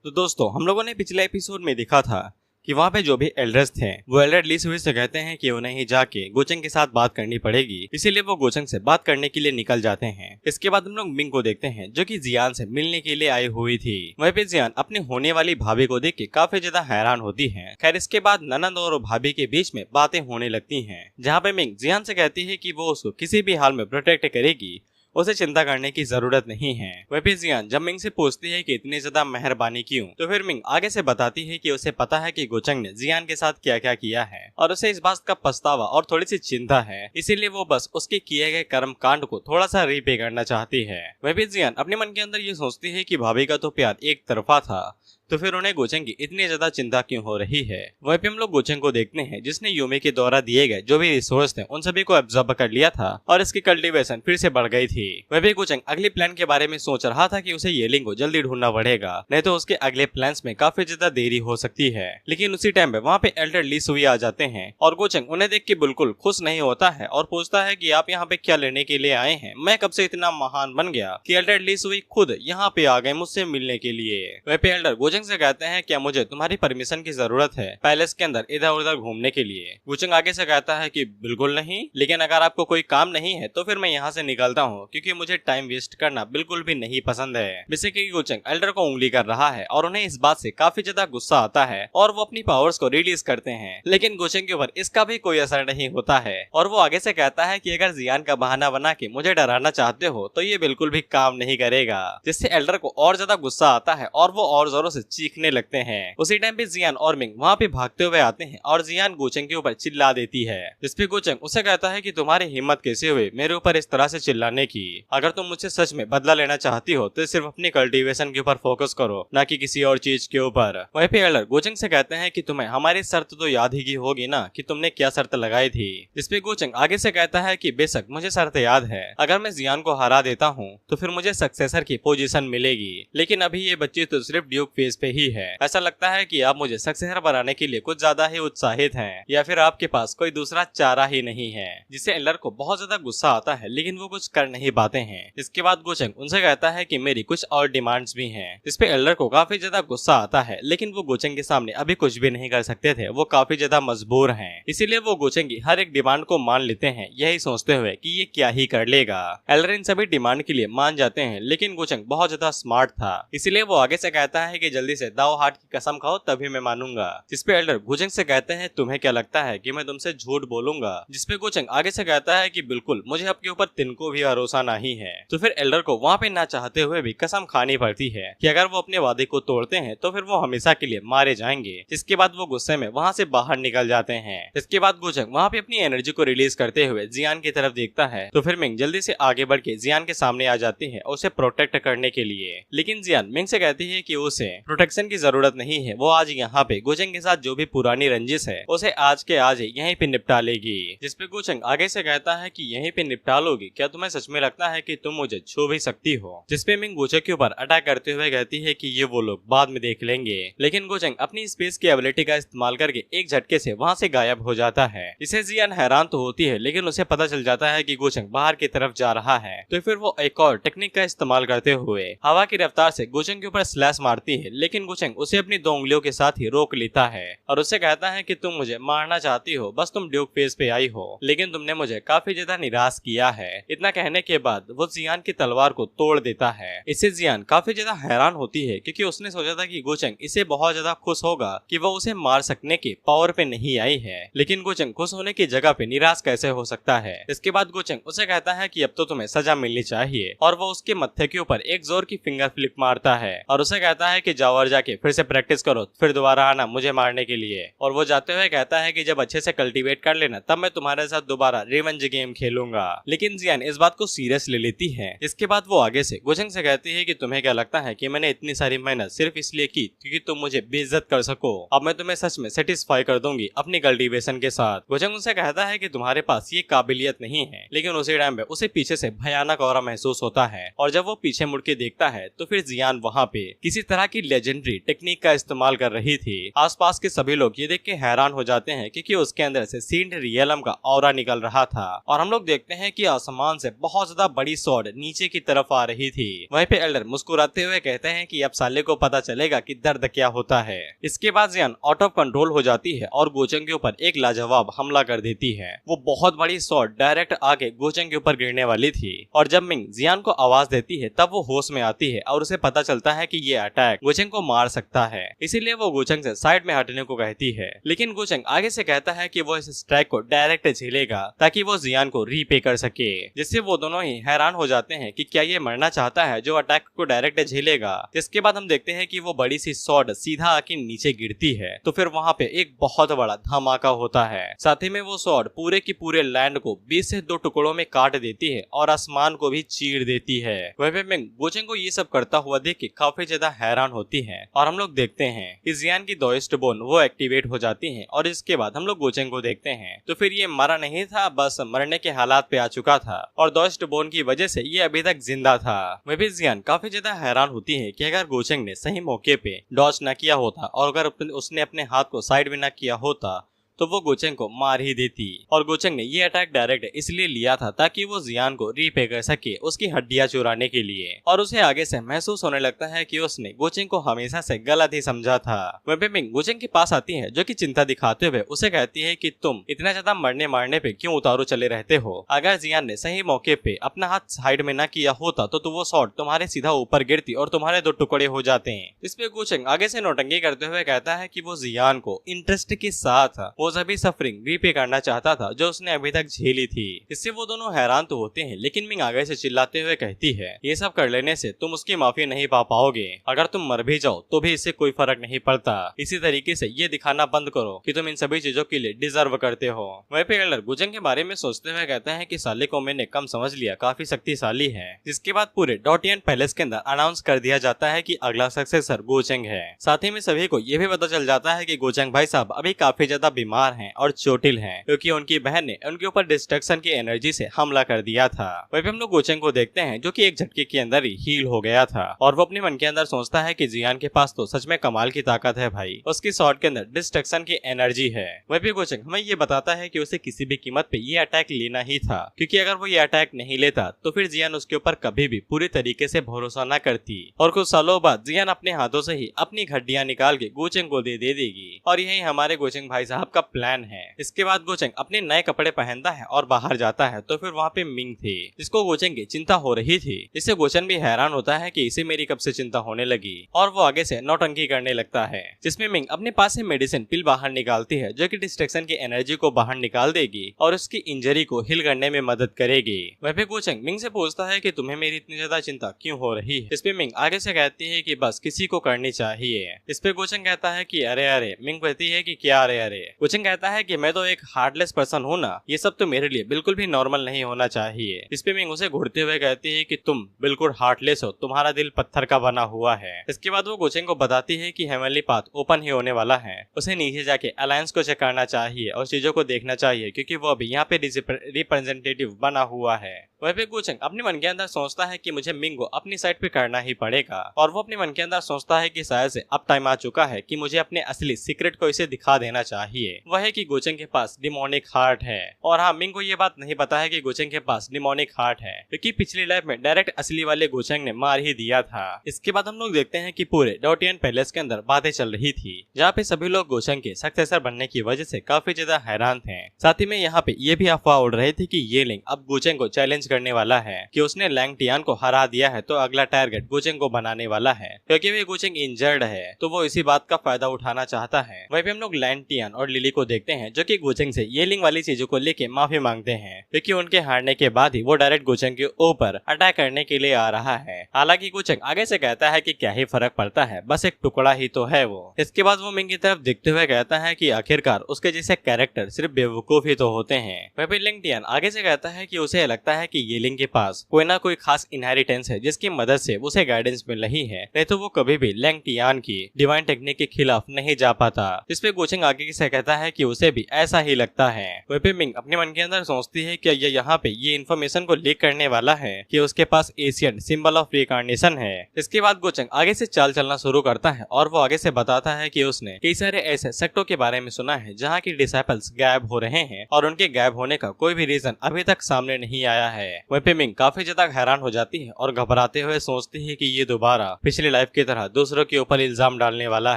तो दोस्तों हम लोगों ने पिछले एपिसोड में देखा था कि वहाँ पे जो भी एल्डर्स थे वो एल्डर ली सुई से कहते हैं कि उन्हें ही जाके गोचेंग के साथ बात करनी पड़ेगी, इसीलिए वो गोचेंग से बात करने के लिए निकल जाते हैं। इसके बाद हम लोग मिंग को देखते हैं जो कि जियान से मिलने के लिए आई हुई थी। वहीं पे जियान अपनी होने वाली भाभी को देख के काफी ज्यादा हैरान होती है। खैर इसके बाद ननद और भाभी के बीच में बातें होने लगती है, जहाँ पे मिंग जियान से कहती है कि वो उसको किसी भी हाल में प्रोटेक्ट करेगी, उसे चिंता करने की जरूरत नहीं है। वह भी जियान जब मिंग से पूछती है कि इतनी ज्यादा मेहरबानी क्यों, तो फिर मिंग आगे से बताती है कि उसे पता है कि गोचेंग ने जियान के साथ क्या क्या किया है और उसे इस बात का पछतावा और थोड़ी सी चिंता है, इसीलिए वो बस उसके किए गए कर्म कांड को थोड़ा सा रीपे करना चाहती है। वह भी जियान अपने मन के अंदर ये सोचती है कि भाभी का तो प्यार एक तरफा था, तो फिर उन्हें गोचेंग की इतनी ज्यादा चिंता क्यों हो रही है। वहीं पे हम लोग गोचेंग को देखते हैं जिसने यूमी के द्वारा दिए गए जो भी रिसोर्स थे उन सभी को एब्जॉर्ब कर लिया था और इसकी कल्टीवेशन फिर से बढ़ गई थी। वह भी गोचेंग अगले प्लान के बारे में सोच रहा था कि उसे येलिंग को जल्दी ढूंढना पड़ेगा, नहीं तो उसके अगले प्लान्स में काफी ज्यादा देरी हो सकती है। लेकिन उसी टाइम पे वहाँ पे एल्डर ली सुई आ जाते हैं और गोचेंग उन्हें देख के बिल्कुल खुश नहीं होता है और पूछता है कि आप यहाँ पे क्या लेने के लिए आए हैं, मैं कब से इतना महान बन गया कि एल्डर ली सुई खुद यहाँ पे आ गए मुझसे मिलने के लिए। वह पे एल्डर गोचेंग से कहते हैं क्या मुझे तुम्हारी परमिशन की जरूरत है पैलेस के अंदर इधर उधर घूमने के लिए। गोचेंग आगे से कहता है कि बिल्कुल नहीं, लेकिन अगर आपको कोई काम नहीं है तो फिर मैं यहाँ से निकलता हूँ, क्योंकि मुझे टाइम वेस्ट करना बिल्कुल भी नहीं पसंद है। बेसिकली गोचेंग एल्डर को उंगली कर रहा है और उन्हें इस बात से काफी ज्यादा गुस्सा आता है और वो अपनी पावर्स को रिलीज करते हैं, लेकिन गोचेंग के ऊपर इसका भी कोई असर नहीं होता है और वो आगे से कहता है कि अगर जियान का बहाना बना के मुझे डराना चाहते हो तो ये बिल्कुल भी काम नहीं करेगा, जिससे एल्डर को और ज्यादा गुस्सा आता है और वो और जोरों से चीखने लगते हैं। उसी टाइम पे जियान और मिंग वहाँ पे भागते हुए आते हैं और जियान गोचेंग के ऊपर चिल्ला देती है, जिसपे गोचेंग उसे कहता है कि तुम्हारी हिम्मत कैसे हुई मेरे ऊपर इस तरह से चिल्लाने की, अगर तुम मुझसे सच में बदला लेना चाहती हो तो सिर्फ अपनी कल्टीवेशन के ऊपर फोकस करो, ना कि किसी और चीज के ऊपर। वहीं पे एल्डर गोचेंग से कहते हैं कि तुम्हें हमारी शर्त तो याद ही की होगी ना कि तुमने क्या शर्त लगाई थी, जिसपे गोचेंग आगे से कहता है कि बेशक मुझे शर्त याद है, अगर मैं जियान को हरा देता हूँ तो फिर मुझे सक्सेसर की पोजीशन मिलेगी, लेकिन अभी ये बच्ची तो सिर्फ ड्यूक फेज पे ही है, ऐसा लगता है कि आप मुझे सक्सेसर बनाने के लिए कुछ ज्यादा ही उत्साहित हैं, या फिर आपके पास कोई दूसरा चारा ही नहीं है, जिससे एल्डर को बहुत ज्यादा गुस्सा आता है लेकिन वो कुछ कर नहीं पाते हैं। इसके बाद गोचेंग उनसे कहता है कि मेरी कुछ और डिमांड्स भी हैं, जिसपे एल्डर को काफी ज्यादा गुस्सा आता है, लेकिन वो गोचेंग के सामने अभी कुछ भी नहीं कर सकते थे, वो काफी ज्यादा मजबूर हैं, इसीलिए वो गोचेंग की हर एक डिमांड को मान लेते हैं, यही सोचते हुए कि ये क्या ही कर लेगा। एल्डर इन सभी डिमांड के लिए मान जाते हैं, लेकिन गोचेंग बहुत ज्यादा स्मार्ट था, इसीलिए वो आगे से कहता है कि जल्दी से दाओ हार्ट की कसम खाओ तभी मैं मानूंगा, जिसपे एल्डर गोचेंग से कहते हैं तुम्हें क्या लगता है कि मैं तुमसे झूठ बोलूंगा, जिसपे गोचेंग आगे से कहता है कि बिल्कुल मुझे आपके ऊपर तिनको भी भरोसा नहीं है। तो फिर एल्डर को वहाँ पे ना चाहते हुए भी कसम खानी पड़ती है कि अगर वो अपने वादे को तोड़ते हैं तो फिर वो हमेशा के लिए मारे जाएंगे। इसके बाद वो गुस्से में वहाँ से बाहर निकल जाते हैं। इसके बाद गोचेंग वहाँ पे अपनी एनर्जी को रिलीज करते हुए जियान की तरफ देखता है, तो फिर मिंग जल्दी से आगे बढ़ के जियान के सामने आ जाती है उसे प्रोटेक्ट करने के लिए, लेकिन जियान मिंग से कहती है कि उसे प्रोटेक्शन की जरूरत नहीं है, वो आज यहाँ पे गोचेंग के साथ जो भी पुरानी रंजिश है उसे आज के आज यहीं पे निपटा लेगी, जिसपे गोचेंग आगे से कहता है कि यहीं पे निपटा लोगी, क्या तुम्हें सच में लगता है कि तुम मुझे छू भी सकती हो, जिसपे मिंग गोचेंग के ऊपर अटैक करते हुए कहती है कि ये वो लोग बाद में देख लेंगे, लेकिन गोचेंग अपनी स्पेस की एबिलिटी का इस्तेमाल करके एक झटके से वहाँ से गायब हो जाता है। इसे जियान हैरान तो होती है, लेकिन उसे पता चल जाता है कि गोचेंग बाहर की तरफ जा रहा है, तो फिर वो एक और टेक्निक का इस्तेमाल करते हुए हवा की रफ्तार से गोचेंग के ऊपर स्लैश मारती है, लेकिन गोचेंग उसे अपनी 2 उंगलियों के साथ ही रोक लेता है और उससे कहता है कि तुम मुझे मारना चाहती हो, बस तुम ड्यूक फेज पे आई हो, लेकिन तुमने मुझे काफी ज्यादा निराश किया है। इतना कहने के बाद वो जियान की तलवार को तोड़ देता है। इससे जियान काफी ज्यादा हैरान होती है, क्योंकि उसने सोचा था कि गोचेंग इसे बहुत ज्यादा खुश होगा कि वो उसे मार सकने के पावर पे नहीं आई है, लेकिन गोचेंग खुश होने की जगह पे निराश कैसे हो सकता है। इसके बाद गोचेंग उसे कहता है कि अब तो तुम्हें सजा मिलनी चाहिए, और वो उसके मत्थे के ऊपर एक जोर की फिंगर फ्लिप मारता है और उसे कहता है कि जाओ और जाके फिर से प्रैक्टिस करो, फिर दोबारा आना मुझे मारने के लिए। और वो जाते हुए कहता है कि जब अच्छे से कल्टीवेट कर लेना तब मैं तुम्हारे साथ दोबारा रिवेंज गेम खेलूंगा, लेकिन जियान इस बात को सीरियस ले लेती है। इसके बाद वो आगे से गोचेंग से कहती है कि तुम्हें क्या लगता है कि मैंने इतनी सारी मेहनत सिर्फ इसलिए की क्योंकि तुम मुझे बेइज्जत कर सको, अब मैं तुम्हें सच में सेटिस्फाई कर दूंगी अपनी कल्टीवेशन के साथ। गोचेंग उनसे कहता है कि तुम्हारे पास ये काबिलियत नहीं है, लेकिन उसी टाइम पे उसे पीछे से भयानक ऑरा महसूस होता है, और जब वो पीछे मुड़ के देखता है तो फिर जियान वहाँ पे किसी तरह की लेजेंडरी टेक्निक का इस्तेमाल कर रही थी। आसपास के सभी लोग ये देख के हैरान हो जाते हैं क्योंकि उसके अंदर से सीन्ड रियलम का ऑरा निकल रहा था, और हम लोग देखते हैं कि आसमान से बहुत बहुत ज्यादा बड़ी स्वॉर्ड नीचे की तरफ आ रही थी। वहीं पे एल्डर मुस्कुराते हुए कहते हैं कि अब साले को पता चलेगा कि दर्द क्या होता है। इसके बाद जियान आउट ऑफ कंट्रोल हो जाती है और गोचंग के ऊपर एक लाजवाब हमला कर देती है। वो बहुत बड़ी स्वॉर्ड डायरेक्ट आके गोचंग के ऊपर गिरने वाली थी और जब मिंग जियान को आवाज देती है तब वो होश में आती है और उसे पता चलता है कि ये अटैक गोचंग को मार सकता है। इसीलिए वो गोचंग से साइड में हटने को कहती है, लेकिन गोचंग आगे से कहता है कि वो इस स्ट्राइक को डायरेक्ट झेलेगा ताकि वो जियान को रीपे कर सके, जिससे वो दोनों ही हैरान हो जाते हैं कि क्या ये मरना चाहता है जो अटैक को डायरेक्ट झेलेगा। जिसके बाद हम देखते हैं कि वो बड़ी सी स्वॉर्ड सीधा आके नीचे गिरती है तो फिर वहाँ पे एक बहुत बड़ा धमाका होता है। साथ ही में वो स्वॉर्ड पूरे की पूरे लैंड को 20 से 2 टुकड़ों में काट देती है और आसमान को भी चीर देती है। वह मिंग गोचंग को ये सब करता हुआ देख के काफी ज्यादा हैरान होती है और हम लोग देखते हैं कि जियान की दोइस्ट बोन वो एक्टिवेट हो जाती है और इसके बाद हम लोग गोचंग को देखते हैं तो फिर ये मरा नहीं था, बस मरने के हालात पे आ चुका था और दोइस्ट बोन की वजह से ये अभी तक जिंदा था। वह भी जियान काफी ज्यादा हैरान होती है कि अगर गोचंग ने सही मौके पे डॉज न किया होता और अगर उसने अपने हाथ को साइड में न किया होता तो वो गोचंग को मार ही देती। और गोचंग ने ये अटैक डायरेक्ट इसलिए लिया था ताकि वो जियान को रीपे कर सके उसकी हड्डियां चुराने के लिए, और उसे आगे से महसूस होने लगता है कि उसने गोचंग को हमेशा से गलत ही समझा था। वह मिंग गोचंग के पास आती है जो कि चिंता दिखाते हुए उसे कहती है कि तुम इतना ज्यादा मरने मारने पे क्यों उतारू चले रहते हो। अगर जियान ने सही मौके पे अपना हाथ साइड में न किया होता तो वो शॉट तुम्हारे सीधा ऊपर गिरती और तुम्हारे 2 टुकड़े हो जाते हैं। इस पे गोचंग आगे से नौटंकी करते हुए कहता है कि वो जियान को इंटरेस्ट के साथ वो सभी सफरिंग रीपे करना चाहता था जो उसने अभी तक झेली थी। इससे वो दोनों हैरान तो होते हैं, लेकिन मिंग आगे से चिल्लाते हुए कहती है ये सब कर लेने से तुम उसकी माफी नहीं पा पाओगे। अगर तुम मर भी जाओ तो भी इससे कोई फर्क नहीं पड़ता। इसी तरीके से ये दिखाना बंद करो कि तुम इन सभी चीजों के लिए डिजर्व करते हो। वहीं पे एल्डर गोचंग के बारे में सोचते हुए कहता है कि साले को मैंने कम समझ लिया, काफी शक्तिशाली है। जिसके बाद पूरे डॉटियन पैलेस के अंदर अनाउंस कर दिया जाता है कि अगला सक्सेसर गोचंग है। साथ ही में सभी को ये भी पता चल जाता है कि गोचंग भाई साहब अभी काफी ज्यादा बीमार हैं और चोटिल हैं क्योंकि उनकी बहन ने उनके ऊपर डिस्ट्रक्शन की एनर्जी से हमला कर दिया था। वहीं पे हम लोग गोचंग को देखते हैं जो कि एक झटके के अंदर ही हील हो गया था और वो अपने मन के अंदर सोचता है कि जियान के पास तो सच में कमाल की ताकत है भाई, उसकी शॉट के अंदर डिस्ट्रक्शन की एनर्जी है। वहीं पे गोचंग हमें ये बताता है कि उसे किसी भी कीमत पे ये अटैक लेना ही था, क्योंकि अगर वो ये अटैक नहीं लेता तो फिर जियान उसके ऊपर कभी भी पूरी तरीके से भरोसा न करती और कुछ सालों बाद जियान अपने हाथों से ही अपनी हड्डियां निकाल के गोचंग को दे देगी और यही हमारे गोचंग भाई साहब का प्लान है। इसके बाद गोचंग अपने नए कपड़े पहनता है और बाहर जाता है तो फिर वहाँ पे मिंग थी जिसको गोचंग की चिंता हो रही थी। इससे गोचंग भी हैरान होता है कि इसे मेरी कब से चिंता होने लगी और वो आगे से नौटंकी करने लगता है, जिसमें मिंग अपने पास से मेडिसिन पिल बाहर निकालती है जो कि डिस्ट्रक्शन की एनर्जी को बाहर निकाल देगी और उसकी इंजरी को हील करने में मदद करेगी। वह पे गोचंग मिंग से पूछता है कि तुम्हें मेरी इतनी ज्यादा चिंता क्यों हो रही है। इस पे मिंग आगे से कहती है कि बस किसी को करनी चाहिए। इस पे गोचंग कहता है कि अरे अरे। मिंग कहती है कि क्या अरे अरे। गोचंग कहता है कि मैं तो एक हार्टलेस पर्सन हूँ ना, ये सब तो मेरे लिए बिल्कुल भी नॉर्मल नहीं होना चाहिए। इस पे मिंग उसे घूरते हुए कहती है कि तुम बिल्कुल हार्टलेस हो, तुम्हारा दिल पत्थर का बना हुआ है। इसके बाद वो गोचंग को बताती है कि हेवनली पाथ ओपन ही होने वाला है, उसे नीचे जाके अलायंस को चेक करना चाहिए और चीजों को देखना चाहिए क्योंकि वो अभी यहाँ पे रिप्रेजेंटेटिव बना हुआ है। वह पे गोचंग अपने मन के अंदर सोचता है कि मुझे मिंग को अपनी साइड पे करना ही पड़ेगा और वो अपने मन के अंदर सोचता है कि शायद से अब टाइम आ चुका है कि मुझे अपने असली सीक्रेट को इसे दिखा देना चाहिए। वह है कि गोचंग के पास डिमोनिक हार्ट है और हाँ, मिंग को ये बात नहीं पता है कि गोचंग के पास डिमोनिक हार्ट है क्योंकि पिछली लाइफ में डायरेक्ट असली वाले गोचंग ने मार ही दिया था। इसके बाद हम लोग देखते हैं कि पूरे डॉटियन पैलेस के अंदर बातें चल रही थी जहाँ पे सभी लोग गोचंग के सक्सेसर बनने की वजह से काफी ज्यादा हैरान थे। साथ ही में यहाँ पे ये भी अफवाह उड़ रही थी कि ये लिंग अब गोचंग को चैलेंज करने वाला है कि उसने लैंग टियान को हरा दिया है तो अगला टारगेट गोचंग को बनाने वाला है क्योंकि वे गोचंग इंजर्ड है तो वो इसी बात का फायदा उठाना चाहता है। वहीं पे हम लोग लैंग टियान और लिली को देखते हैं जो कि गोचंग से ये लिंग वाली चीजों को लेके माफी मांगते हैं क्योंकि उनके हारने के बाद ही वो डायरेक्ट गोचंग के ऊपर अटैक करने के लिए आ रहा है। हालांकि गोचंग आगे से कहता है कि क्या ही फर्क पड़ता है, बस एक टुकड़ा ही तो है वो। इसके बाद वो मिंग की तरफ देखते हुए कहता है कि आखिरकार उसके जैसे कैरेक्टर सिर्फ बेवकूफ ही तो होते हैं। वहीं पे लैंग टियान आगे से कहता है कि उसे लगता है कि ये लिंग के पास कोई ना कोई खास इनहेरिटेंस है जिसकी मदद से उसे गाइडेंस मिल रही है, नहीं तो वो कभी भी लैंग टियान की डिवाइन टेक्निक के खिलाफ नहीं जा पाता। इस पे गोचंग आगे से कहता है कि उसे भी ऐसा ही लगता है। वहीं पे मिंग अपने मन के अंदर सोचती है कि ये यहाँ पे ये इन्फॉर्मेशन को लीक करने वाला है कि उसके पास एशियन सिंबल ऑफ रिकार्नेशन है। इसके बाद गोचंग आगे से चाल चलना शुरू करता है और वो आगे से बताता है कि उसने कई सारे ऐसे सेक्टों के बारे में सुना है जहाँ की डिसाइपल्स गायब हो रहे हैं और उनके गायब होने का कोई भी रीजन अभी तक सामने नहीं आया है। वहीं पे मिंग काफी ज्यादा हैरान हो जाती है और घबराते हुए सोचती है कि ये दोबारा पिछली लाइफ की तरह दूसरों के ऊपर इल्जाम डालने वाला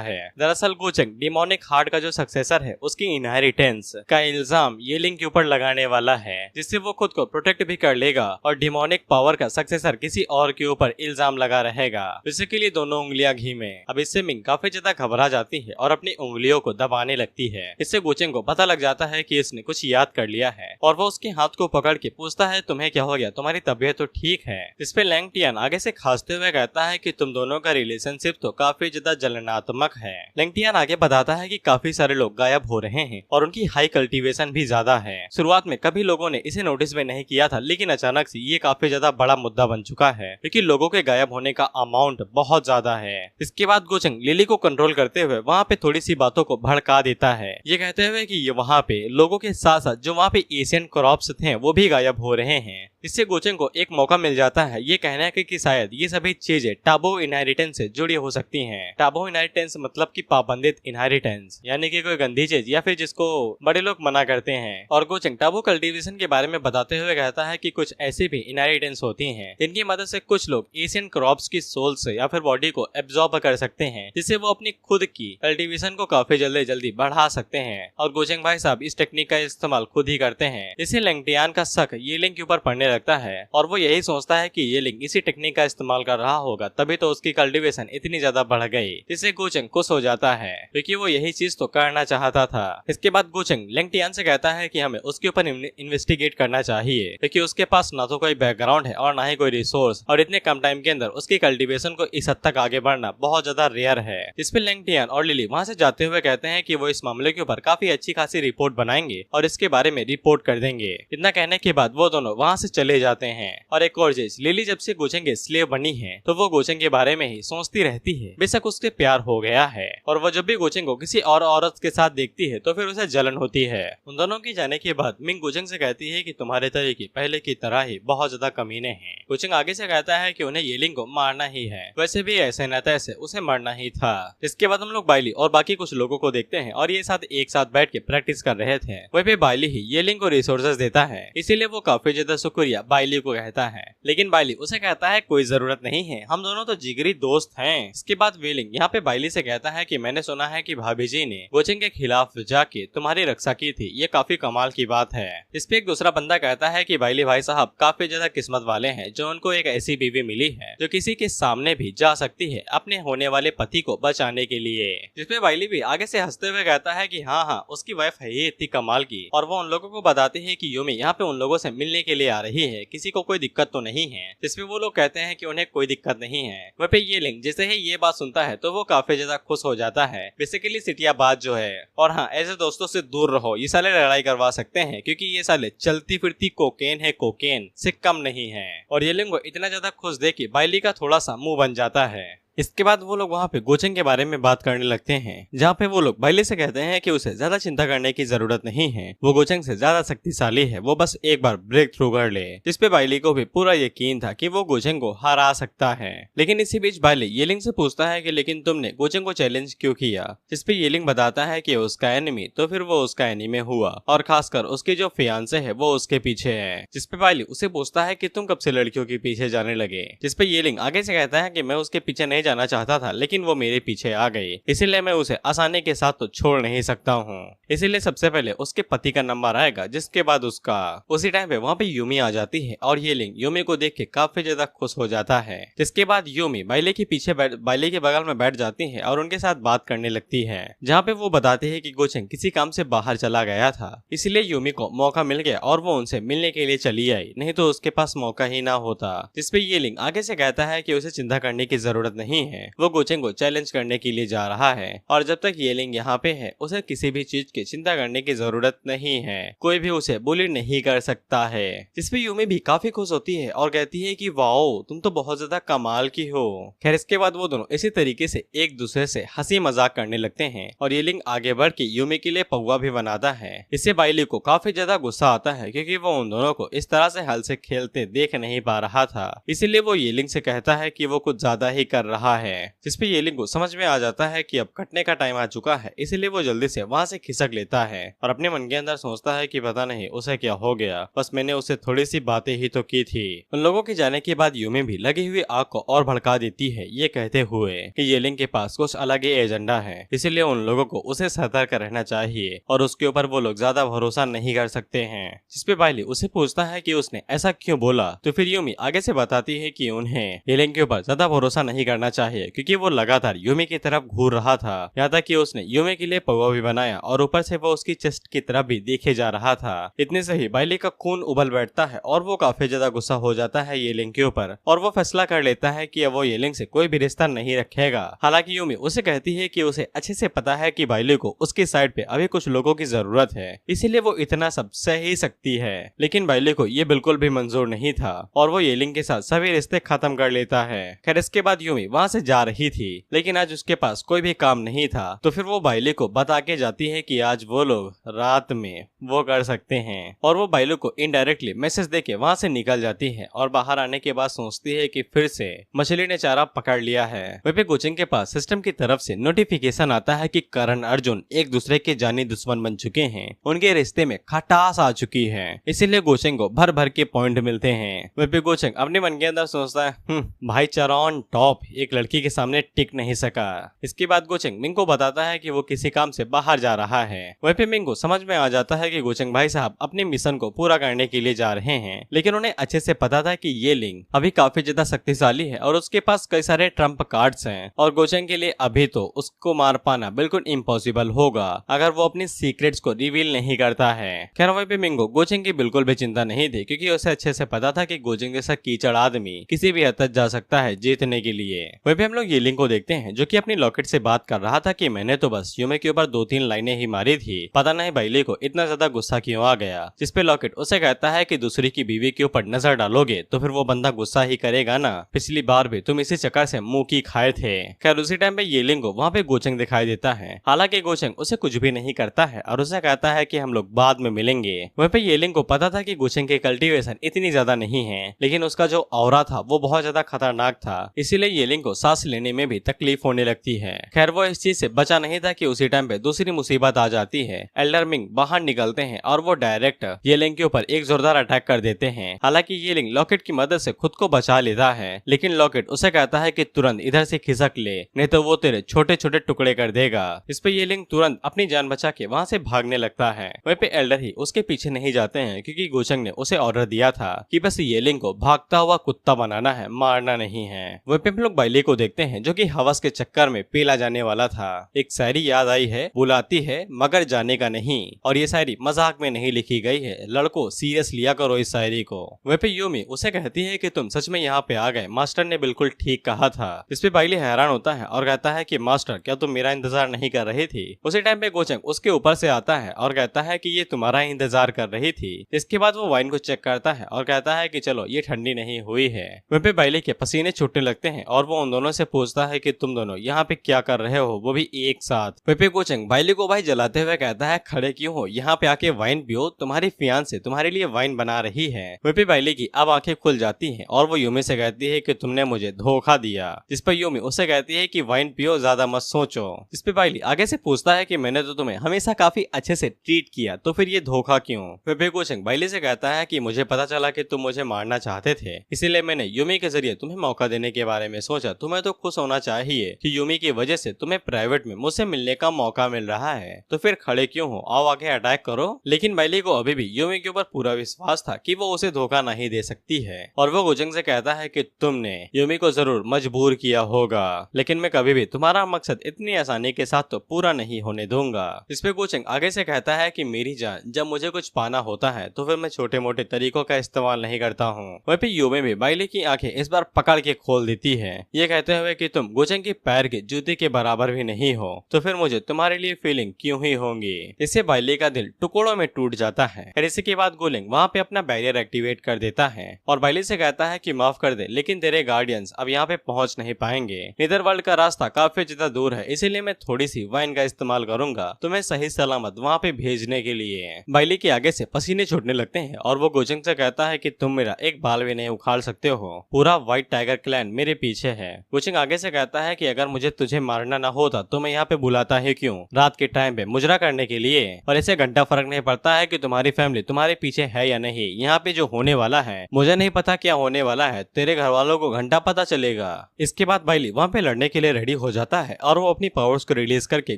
है। दरअसल गोचंग डिमोनिक हार्ट का जो सक्सेसर है उसकी इनहेरिटेंस का इल्जाम ये लिंग के ऊपर लगाने वाला है, जिससे वो खुद को प्रोटेक्ट भी कर लेगा और डिमोनिक पावर का सक्सेसर किसी और के ऊपर इल्जाम लगा रहेगा। बेसिकली दोनों उंगलियां घी में। अब इससे मिंग काफी ज्यादा घबरा जाती है और अपनी उंगलियों को दबाने लगती है। इससे गोचंग को पता लग जाता है कि इसने कुछ याद कर लिया है और वो उसके हाथ को पकड़ के पूछता है तुम्हें क्या हो गया, तुम्हारी तबीयत तो ठीक है। इस पे लैंग टियान आगे से खांसते हुए कहता है कि तुम दोनों का रिलेशनशिप तो काफी ज्यादा जलनात्मक है। लैंग टियान आगे बताता है कि काफी सारे लोग गायब हो रहे हैं और उनकी हाई कल्टीवेशन भी ज्यादा है। शुरुआत में कभी लोगों ने इसे नोटिस में नहीं किया था, लेकिन अचानक से ये काफी ज्यादा बड़ा मुद्दा बन चुका है क्योंकि लोगों के गायब होने का अमाउंट बहुत ज्यादा है। इसके बाद गोचंग लिली को कंट्रोल करते हुए वहाँ पे थोड़ी सी बातों को भड़का देता है, ये कहते हुए कि ये वहाँ पे लोगों के साथ साथ जो वहाँ पे एशियन क्रॉप्स थे वो भी गायब हो रहे हैं। इससे गोचंग को एक मौका मिल जाता है ये कहने कि शायद ये सभी चीजें टाबू इनहेरिटेंस से जुड़ी हो सकती हैं। टाबू इनहेरिटेंस मतलब कि पाबंदित इनहेरिटेंस, यानी कि कोई गंदी चीज या फिर जिसको बड़े लोग मना करते हैं। और गोचंग टाबू कल्टीवेशन के बारे में बताते हुए कहता है कि कुछ ऐसी भी इनहेरिटेंस होती हैं जिनकी मदद से कुछ लोग एशियन क्रॉप्स की सोल से या फिर बॉडी को एब्जॉर्ब कर सकते हैं, जिससे वो अपनी खुद की कल्टीवेशन को काफी जल्दी बढ़ा सकते हैं। और गोचंग भाई साहब इस टेक्निक का इस्तेमाल खुद ही करते हैं। इससे लैंग टियान का शक ये लिंग के ऊपर पड़ने लगता है और वो यही सोचता है कि ये लिंग इसी टेक्निक का इस्तेमाल कर रहा होगा, तभी तो उसकी कल्टीवेशन इतनी ज्यादा बढ़ गई। इससे गोचंग खुश हो जाता है क्योंकि वो यही चीज तो करना चाहता था। इसके बाद गोचंग लैंग टियान से कहता है कि हमें उसके ऊपर इन्वेस्टिगेट करना चाहिए क्योंकि उसके पास ना तो कोई बैकग्राउंड है और ना ही कोई रिसोर्स, और इतने कम टाइम के अंदर उसकी कल्टीवेशन को इस हद तक आगे बढ़ना बहुत ज्यादा रेयर है। इस पे लैंग टियान और लिली वहाँ से जाते हुए कहते हैं कि वो इस मामले के ऊपर काफी अच्छी खासी रिपोर्ट बनाएंगे और इसके बारे में रिपोर्ट कर देंगे। इतना कहने के बाद वो दोनों वहाँ से चले जाते हैं। और एक और चीज, लिली जब से गोचंग के स्लेव बनी है तो वो गोचंग के बारे में ही सोचती रहती है। बेशक उससे प्यार हो गया है और वो जब भी गोचंग को किसी और औरत के साथ देखती है तो फिर उसे जलन होती है। उन दोनों की जाने के बाद मिंग गोचंग से कहती है कि तुम्हारे तरीके पहले की तरह ही बहुत ज्यादा कमीने हैं। गोचंग आगे से कहता है कि उन्हें येलिंग को मारना ही है, वैसे भी ऐसे न तैसे उसे मरना ही था। इसके बाद हम लोग बाइली और बाकी कुछ लोगों को देखते हैं और ये साथ एक साथ बैठ के प्रैक्टिस कर रहे थे। वही पे बाइली ही येलिंग को रिसोर्सेज देता है, इसीलिए वो काफी ज्यादा शुक्रिया बाइली को कहता है। लेकिन बाइली उसे कहता है कोई जरूरत नहीं है, हम दोनों तो जिगरी दोस्त हैं। इसके बाद वेलिंग यहाँ पे बाइली से कहता है कि मैंने सुना है कि भाभी जी ने गोचंग के खिलाफ जाके तुम्हारी रक्षा की थी, ये काफी कमाल की बात है। इस पे एक दूसरा बंदा कहता है कि बाइली भाई साहब काफी ज्यादा किस्मत वाले हैं जो उनको एक ऐसी बीवी मिली है जो किसी के सामने भी जा सकती है अपने होने वाले पति को बचाने के लिए। जिसपे बाइली भी आगे से हंसते हुए कहता है कि हाँ उसकी वाइफ है ही इतनी कमाल की, और वो उन लोगों को बताती है कि यूमी यहाँ पे उन लोगों से मिलने के लिए आ रही है, किसी को कोई दिक्कत तो नहीं है। जिसपे वो लोग कहते हैं कि उन्हें कोई दिक्कत नहीं है। वह पे ये लिंग जैसे ही ये बात सुनता है तो वो काफी ज्यादा खुश हो जाता है। बेसिकली सिटिया बात जो है, और हाँ ऐसे दोस्तों से दूर रहो, ये साले लड़ाई करवा सकते हैं क्योंकि ये साले चलती फिरती कोकेन है, कोकेन से कम नहीं है। और ये लिंग को इतना ज्यादा खुश देख के बाइली का थोड़ा सा मुंह बन जाता है। इसके बाद वो लोग वहाँ पे गोचंग के बारे में बात करने लगते हैं, जहाँ पे वो लोग बाइली से कहते हैं कि उसे ज्यादा चिंता करने की जरूरत नहीं है, वो गोचंग से ज्यादा शक्तिशाली है, वो बस एक बार ब्रेक थ्रू कर ले। जिसपे बाइली को भी पूरा यकीन था कि वो गोचंग को हरा सकता है। लेकिन इसी बीच बाइली येलिंग से पूछता है कि लेकिन तुमने गोचंग को चैलेंज क्यों किया। जिसपे येलिंग बताता है कि उसका एनिमी तो फिर वो उसका एनिमी हुआ, और खासकर उसके जो फियांसे है वो उसके पीछे है। जिसपे बाइली उसे पूछता है कि तुम कब से लड़कियों के पीछे जाने लगे। जिसपे येलिंग आगे से कहता है कि मैं उसके पीछे नहीं जाना चाहता था, लेकिन वो मेरे पीछे आ गई, इसीलिए मैं उसे आसानी के साथ तो छोड़ नहीं सकता हूँ। इसीलिए सबसे पहले उसके पति का नंबर आएगा, जिसके बाद उसका। उसी टाइम पे वहाँ पे यूमी आ जाती है और ये लिंग यूमी को देख के काफी ज्यादा खुश हो जाता है। जिसके बाद यूमी बाइले के पीछे बाइले के बगल में बैठ जाती है और उनके साथ बात करने लगती है, जहाँ पे वो बताती है कि गोचंग किसी काम से बाहर चला गया था, इसलिए यूमी को मौका मिल गया और वो उनसे मिलने के लिए चली आई, नहीं तो उसके पास मौका ही ना होता। जिसपे ये लिंग आगे से कहता है कि उसे चिंता करने की जरूरत नहीं नहीं है, वो गोचेंग को चैलेंज करने के लिए जा रहा है और जब तक येलिंग यहाँ पे है उसे किसी भी चीज की चिंता करने की जरूरत नहीं है, कोई भी उसे बुली नहीं कर सकता है। जिसपे यूमी भी काफी खुश होती है और कहती है कि वाओ तुम तो बहुत ज्यादा कमाल की हो। खैर इसके बाद वो दोनों इसी तरीके से एक दूसरे से हंसी मजाक करने लगते हैं और येलिंग आगे बढ़ के यूमी के लिए पौवा भी बनाता है। इससे बाइली को काफी ज्यादा गुस्सा आता है क्योंकि वो उन दोनों को इस तरह से हल से खेलते देख नहीं पा रहा था, इसीलिए वो येलिंग से कहता है कि वो कुछ ज्यादा ही कर रहा है। जिसपे येलिंग को समझ में आ जाता है कि अब कटने का टाइम आ चुका है, इसीलिए वो जल्दी से वहाँ से खिसक लेता है और अपने मन के अंदर सोचता है कि पता नहीं उसे क्या हो गया, बस मैंने उसे थोड़ी सी बातें ही तो की थी। उन लोगों के जाने के बाद यूमी भी लगी हुई आग को और भड़का देती है, ये कहते हुए कि येलिंग के पास कुछ अलग ही एजेंडा है, इसीलिए उन लोगों को उसे सतर्क रहना चाहिए और उसके ऊपर वो लोग ज्यादा भरोसा नहीं कर सकते हैं। जिसपे बाइली उसे पूछता है कि उसने ऐसा क्यों बोला, तो फिर यूमी आगे से बताती है कि उन्हें येलिंग के ऊपर ज्यादा भरोसा नहीं करना चाहिए क्योंकि वो लगातार यूमी की तरफ घूर रहा था, यहाँ तक कि उसने यूमी के लिए पौवा भी बनाया और ऊपर से वो उसकी चेस्ट की तरफ भी देखे जा रहा था। इतने से ही बाइली का खून उबल बैठता है और वो काफी ज्यादा गुस्सा हो जाता है येलिंग के ऊपर और वो फैसला कर लेता है कि अब वो येलिंग से कोई भी रिश्ता नहीं रखेगा। हालांकि यूमी उसे कहती है कि उसे अच्छे से पता है कि बाइली को उसकी साइड पे अभी कुछ लोगों की जरूरत है, इसीलिए वो इतना सब सह ही सकती है। लेकिन बाइली को ये बिल्कुल भी मंजूर नहीं था और वो येलिंग के साथ सभी रिश्ते खत्म कर लेता है। खैर इसके बाद यूमी वहाँ से जा रही थी, लेकिन आज उसके पास कोई भी काम नहीं था, तो फिर वो बाइली को बता के जाती है कि आज वो लोग रात में वो कर सकते हैं और वो बाइली को इनडायरेक्टली मैसेज देके वहाँ से निकल जाती है और बाहर आने के बाद सोचती है कि फिर से मछली ने चारा पकड़ लिया है। वहीं पे गोचेंग के पास सिस्टम की तरफ से नोटिफिकेशन आता है कि करण अर्जुन एक दूसरे के जानी दुश्मन बन चुके हैं, उनके रिश्ते में खटास आ चुकी है, इसीलिए गोचेंग को भर भर के पॉइंट मिलते हैं। वहीं पे गोचेंग अपने मन के अंदर सोचता है भाईचारा ऑन टॉप, एक लड़की के सामने टिक नहीं सका। इसके बाद गोचेंग मिंग को बताता है कि वो किसी काम से बाहर जा रहा है। वहीं पे मिंग को समझ में आ जाता है कि गोचेंग भाई साहब अपने मिशन को पूरा करने के लिए जा रहे हैं, लेकिन उन्हें अच्छे से पता था कि ये लिंग अभी काफी ज्यादा शक्तिशाली है और उसके पास कई सारे ट्रम्प कार्ड्स हैं और गोचेंग के लिए अभी तो उसको मार पाना बिल्कुल इम्पॉसिबल होगा अगर वो अपनी सीक्रेट्स को रिवील नहीं करता है। खैर वहीं पे मिंगो गोचेंग की बिल्कुल भी चिंता नहीं थी क्योंकि उसे अच्छे से पता था कि गोचेंग जैसा कीचड़ आदमी किसी भी हद तक जा सकता है जीतने के लिए। वहीं पे हम लोग येलिंग को देखते हैं जो कि अपनी लॉकेट से बात कर रहा था कि मैंने तो बस यूमे के ऊपर 2-3 लाइनें ही मारी थी, पता नहीं बाइली को इतना ज्यादा गुस्सा क्यों आ गया। जिसपे लॉकेट उसे कहता है कि दूसरी की बीवी के ऊपर नजर डालोगे तो फिर वो बंदा गुस्सा ही करेगा ना, पिछली बार भी तुम इसी चक्कर से मुंह की खाए थे। खैर उसी टाइम पे येलिंग को वहाँ पे गोचेंग दिखाई देता है, हालांकि गोचेंग उसे कुछ भी नहीं करता है और उसे कहता है कि हम लोग बाद में मिलेंगे। वहीं पे येलिंग को पता था कि गोचेंग की कल्टीवेशन इतनी ज्यादा नहीं है, लेकिन उसका जो ऑरा था वो बहुत ज्यादा खतरनाक था, इसीलिए येलिंग को सांस लेने में भी तकलीफ होने लगती है। खैर वो इस चीज से बचा नहीं था कि उसी टाइम पे दूसरी मुसीबत आ जाती है। एल्डर मिंग बाहर निकलते हैं और वो डायरेक्ट येलिंग के ऊपर एक जोरदार अटैक कर देते हैं। हालांकि येलिंग लॉकेट की मदद से खुद को बचा लेता है, लेकिन लॉकेट उसे कहता है कि तुरंत इधर से खिसक ले, नहीं तो वो तेरे छोटे छोटे टुकड़े कर देगा। इस पे येलिंग तुरंत अपनी जान बचा के वहाँ से भागने लगता है। वहीं पे एल्डर ही उसके पीछे नहीं जाते हैं क्योंकि गोचेंग ने उसे ऑर्डर दिया था कि बस येलिंग को भागता हुआ कुत्ता बनाना है, मारना नहीं है। वहीं पे हम लोग बाइली को देखते हैं जो कि हवस के चक्कर में पेला जाने वाला था। एक शायरी याद आई है, बुलाती है मगर जाने का नहीं, और ये शायरी मजाक में नहीं लिखी गई है, लड़कों सीरियस लिया करो इस शायरी को। वहीं पे यूमी उसे कहती है कि तुम सच में यहाँ पे आ गए, मास्टर ने बिल्कुल ठीक कहा था। इस पे बाइली हैरान होता है और कहता है कि मास्टर क्या तुम मेरा इंतजार नहीं कर रही थी। उसी टाइम पे गोचेंग उसके ऊपर से आता है और कहता है कि ये तुम्हारा इंतजार कर रही थी। इसके बाद वो वाइन को चेक करता है और कहता है कि चलो ये ठंडी नहीं हुई है। वहीं पे बाइली के पसीने छूटने लगते हैं और वो उन दोनों से पूछता है कि तुम दोनों यहाँ पे क्या कर रहे हो, वो भी एक साथ। वहीं पे गोचेंग बाइली को भाई जलाते हुए कहता है खड़े क्यों हो, यहाँ पे आके वाइन पियो, तुम्हारी फियांसे तुम्हारे लिए वाइन बना रही है। वहीं पे बाइली की अब आंखें खुल जाती हैं और वो यूमी से कहती है कि तुमने मुझे धोखा दिया। जिस पर यूमी उसे कहती है कि वाइन पियो, ज्यादा मत सोचो। जिस पे बाइली आगे से पूछता है कि मैंने तो तुम्हें हमेशा काफी अच्छे से ट्रीट किया, तो फिर ये धोखा क्यों। वहीं पे गोचेंग बाइली से कहता है कि मुझे पता चला कि तुम मुझे मारना चाहते थे, इसीलिए मैंने यूमी के जरिए तुम्हें मौका देने के बारे में सोचा। तुम्हें तो खुश होना चाहिए कि यूमी की वजह से तुम्हें प्राइवेट में मुझसे मिलने का मौका मिल रहा है, तो फिर खड़े क्यों हो, आओ आके अटैक करो। लेकिन बाइली को अभी भी यूमी के ऊपर पूरा विश्वास था कि वो उसे धोखा नहीं दे सकती है और वो गोचेंग से कहता है कि तुमने यूमी को जरूर मजबूर किया होगा, लेकिन मैं कभी भी तुम्हारा मकसद इतनी आसानी के साथ तो पूरा नहीं होने दूंगा। इस पे गोचेंग आगे से कहता है कि मेरी जान, जब मुझे कुछ पाना होता है तो फिर मैं छोटे मोटे तरीकों का इस्तेमाल नहीं करता हूँ। वहीं पे यूमी भी बाइली की आंखें इस बार पकड़ के खोल देती है। ये कहते हुए कि तुम गोचेंग के पैर के जूते के बराबर भी नहीं हो, तो फिर मुझे तुम्हारे लिए फीलिंग क्यों ही होंगी। इससे बाइली का दिल टुकड़ों में टूट जाता है। और इसी के बाद गोलिंग वहाँ पे अपना बैरियर एक्टिवेट कर देता है और बाइली से कहता है कि माफ कर दे, लेकिन तेरे गार्डियंस अब यहाँ पे पहुँच नहीं पाएंगे। नीदरवर्ल्ड का रास्ता काफी ज्यादा दूर है, इसीलिए मैं थोड़ी सी वाइन का इस्तेमाल करूंगा तुम्हें सही सलामत वहाँ पे भेजने के लिए। बाइली के आगे से पसीने छूटने लगते हैं और वो गोचेंग से कहता है कि तुम मेरा एक बाल भी नहीं उखाड़ सकते हो, पूरा व्हाइट टाइगर क्लैन मेरे पीछे है। गोचेंग आगे से कहता है कि अगर मुझे तुझे मारना ना होता तो मैं यहाँ पे बुलाता है क्यों, रात के टाइम पे मुजरा करने के लिए। और इसे घंटा फर्क नहीं पड़ता है कि तुम्हारी फैमिली तुम्हारे पीछे है या नहीं, यहाँ पे जो होने वाला है मुझे नहीं पता क्या होने वाला है, तेरे घर वालों को घंटा पता चलेगा। इसके बाद बाइली वहाँ पे लड़ने के लिए रेडी हो जाता है और वो अपनी पावर्स को रिलीज करके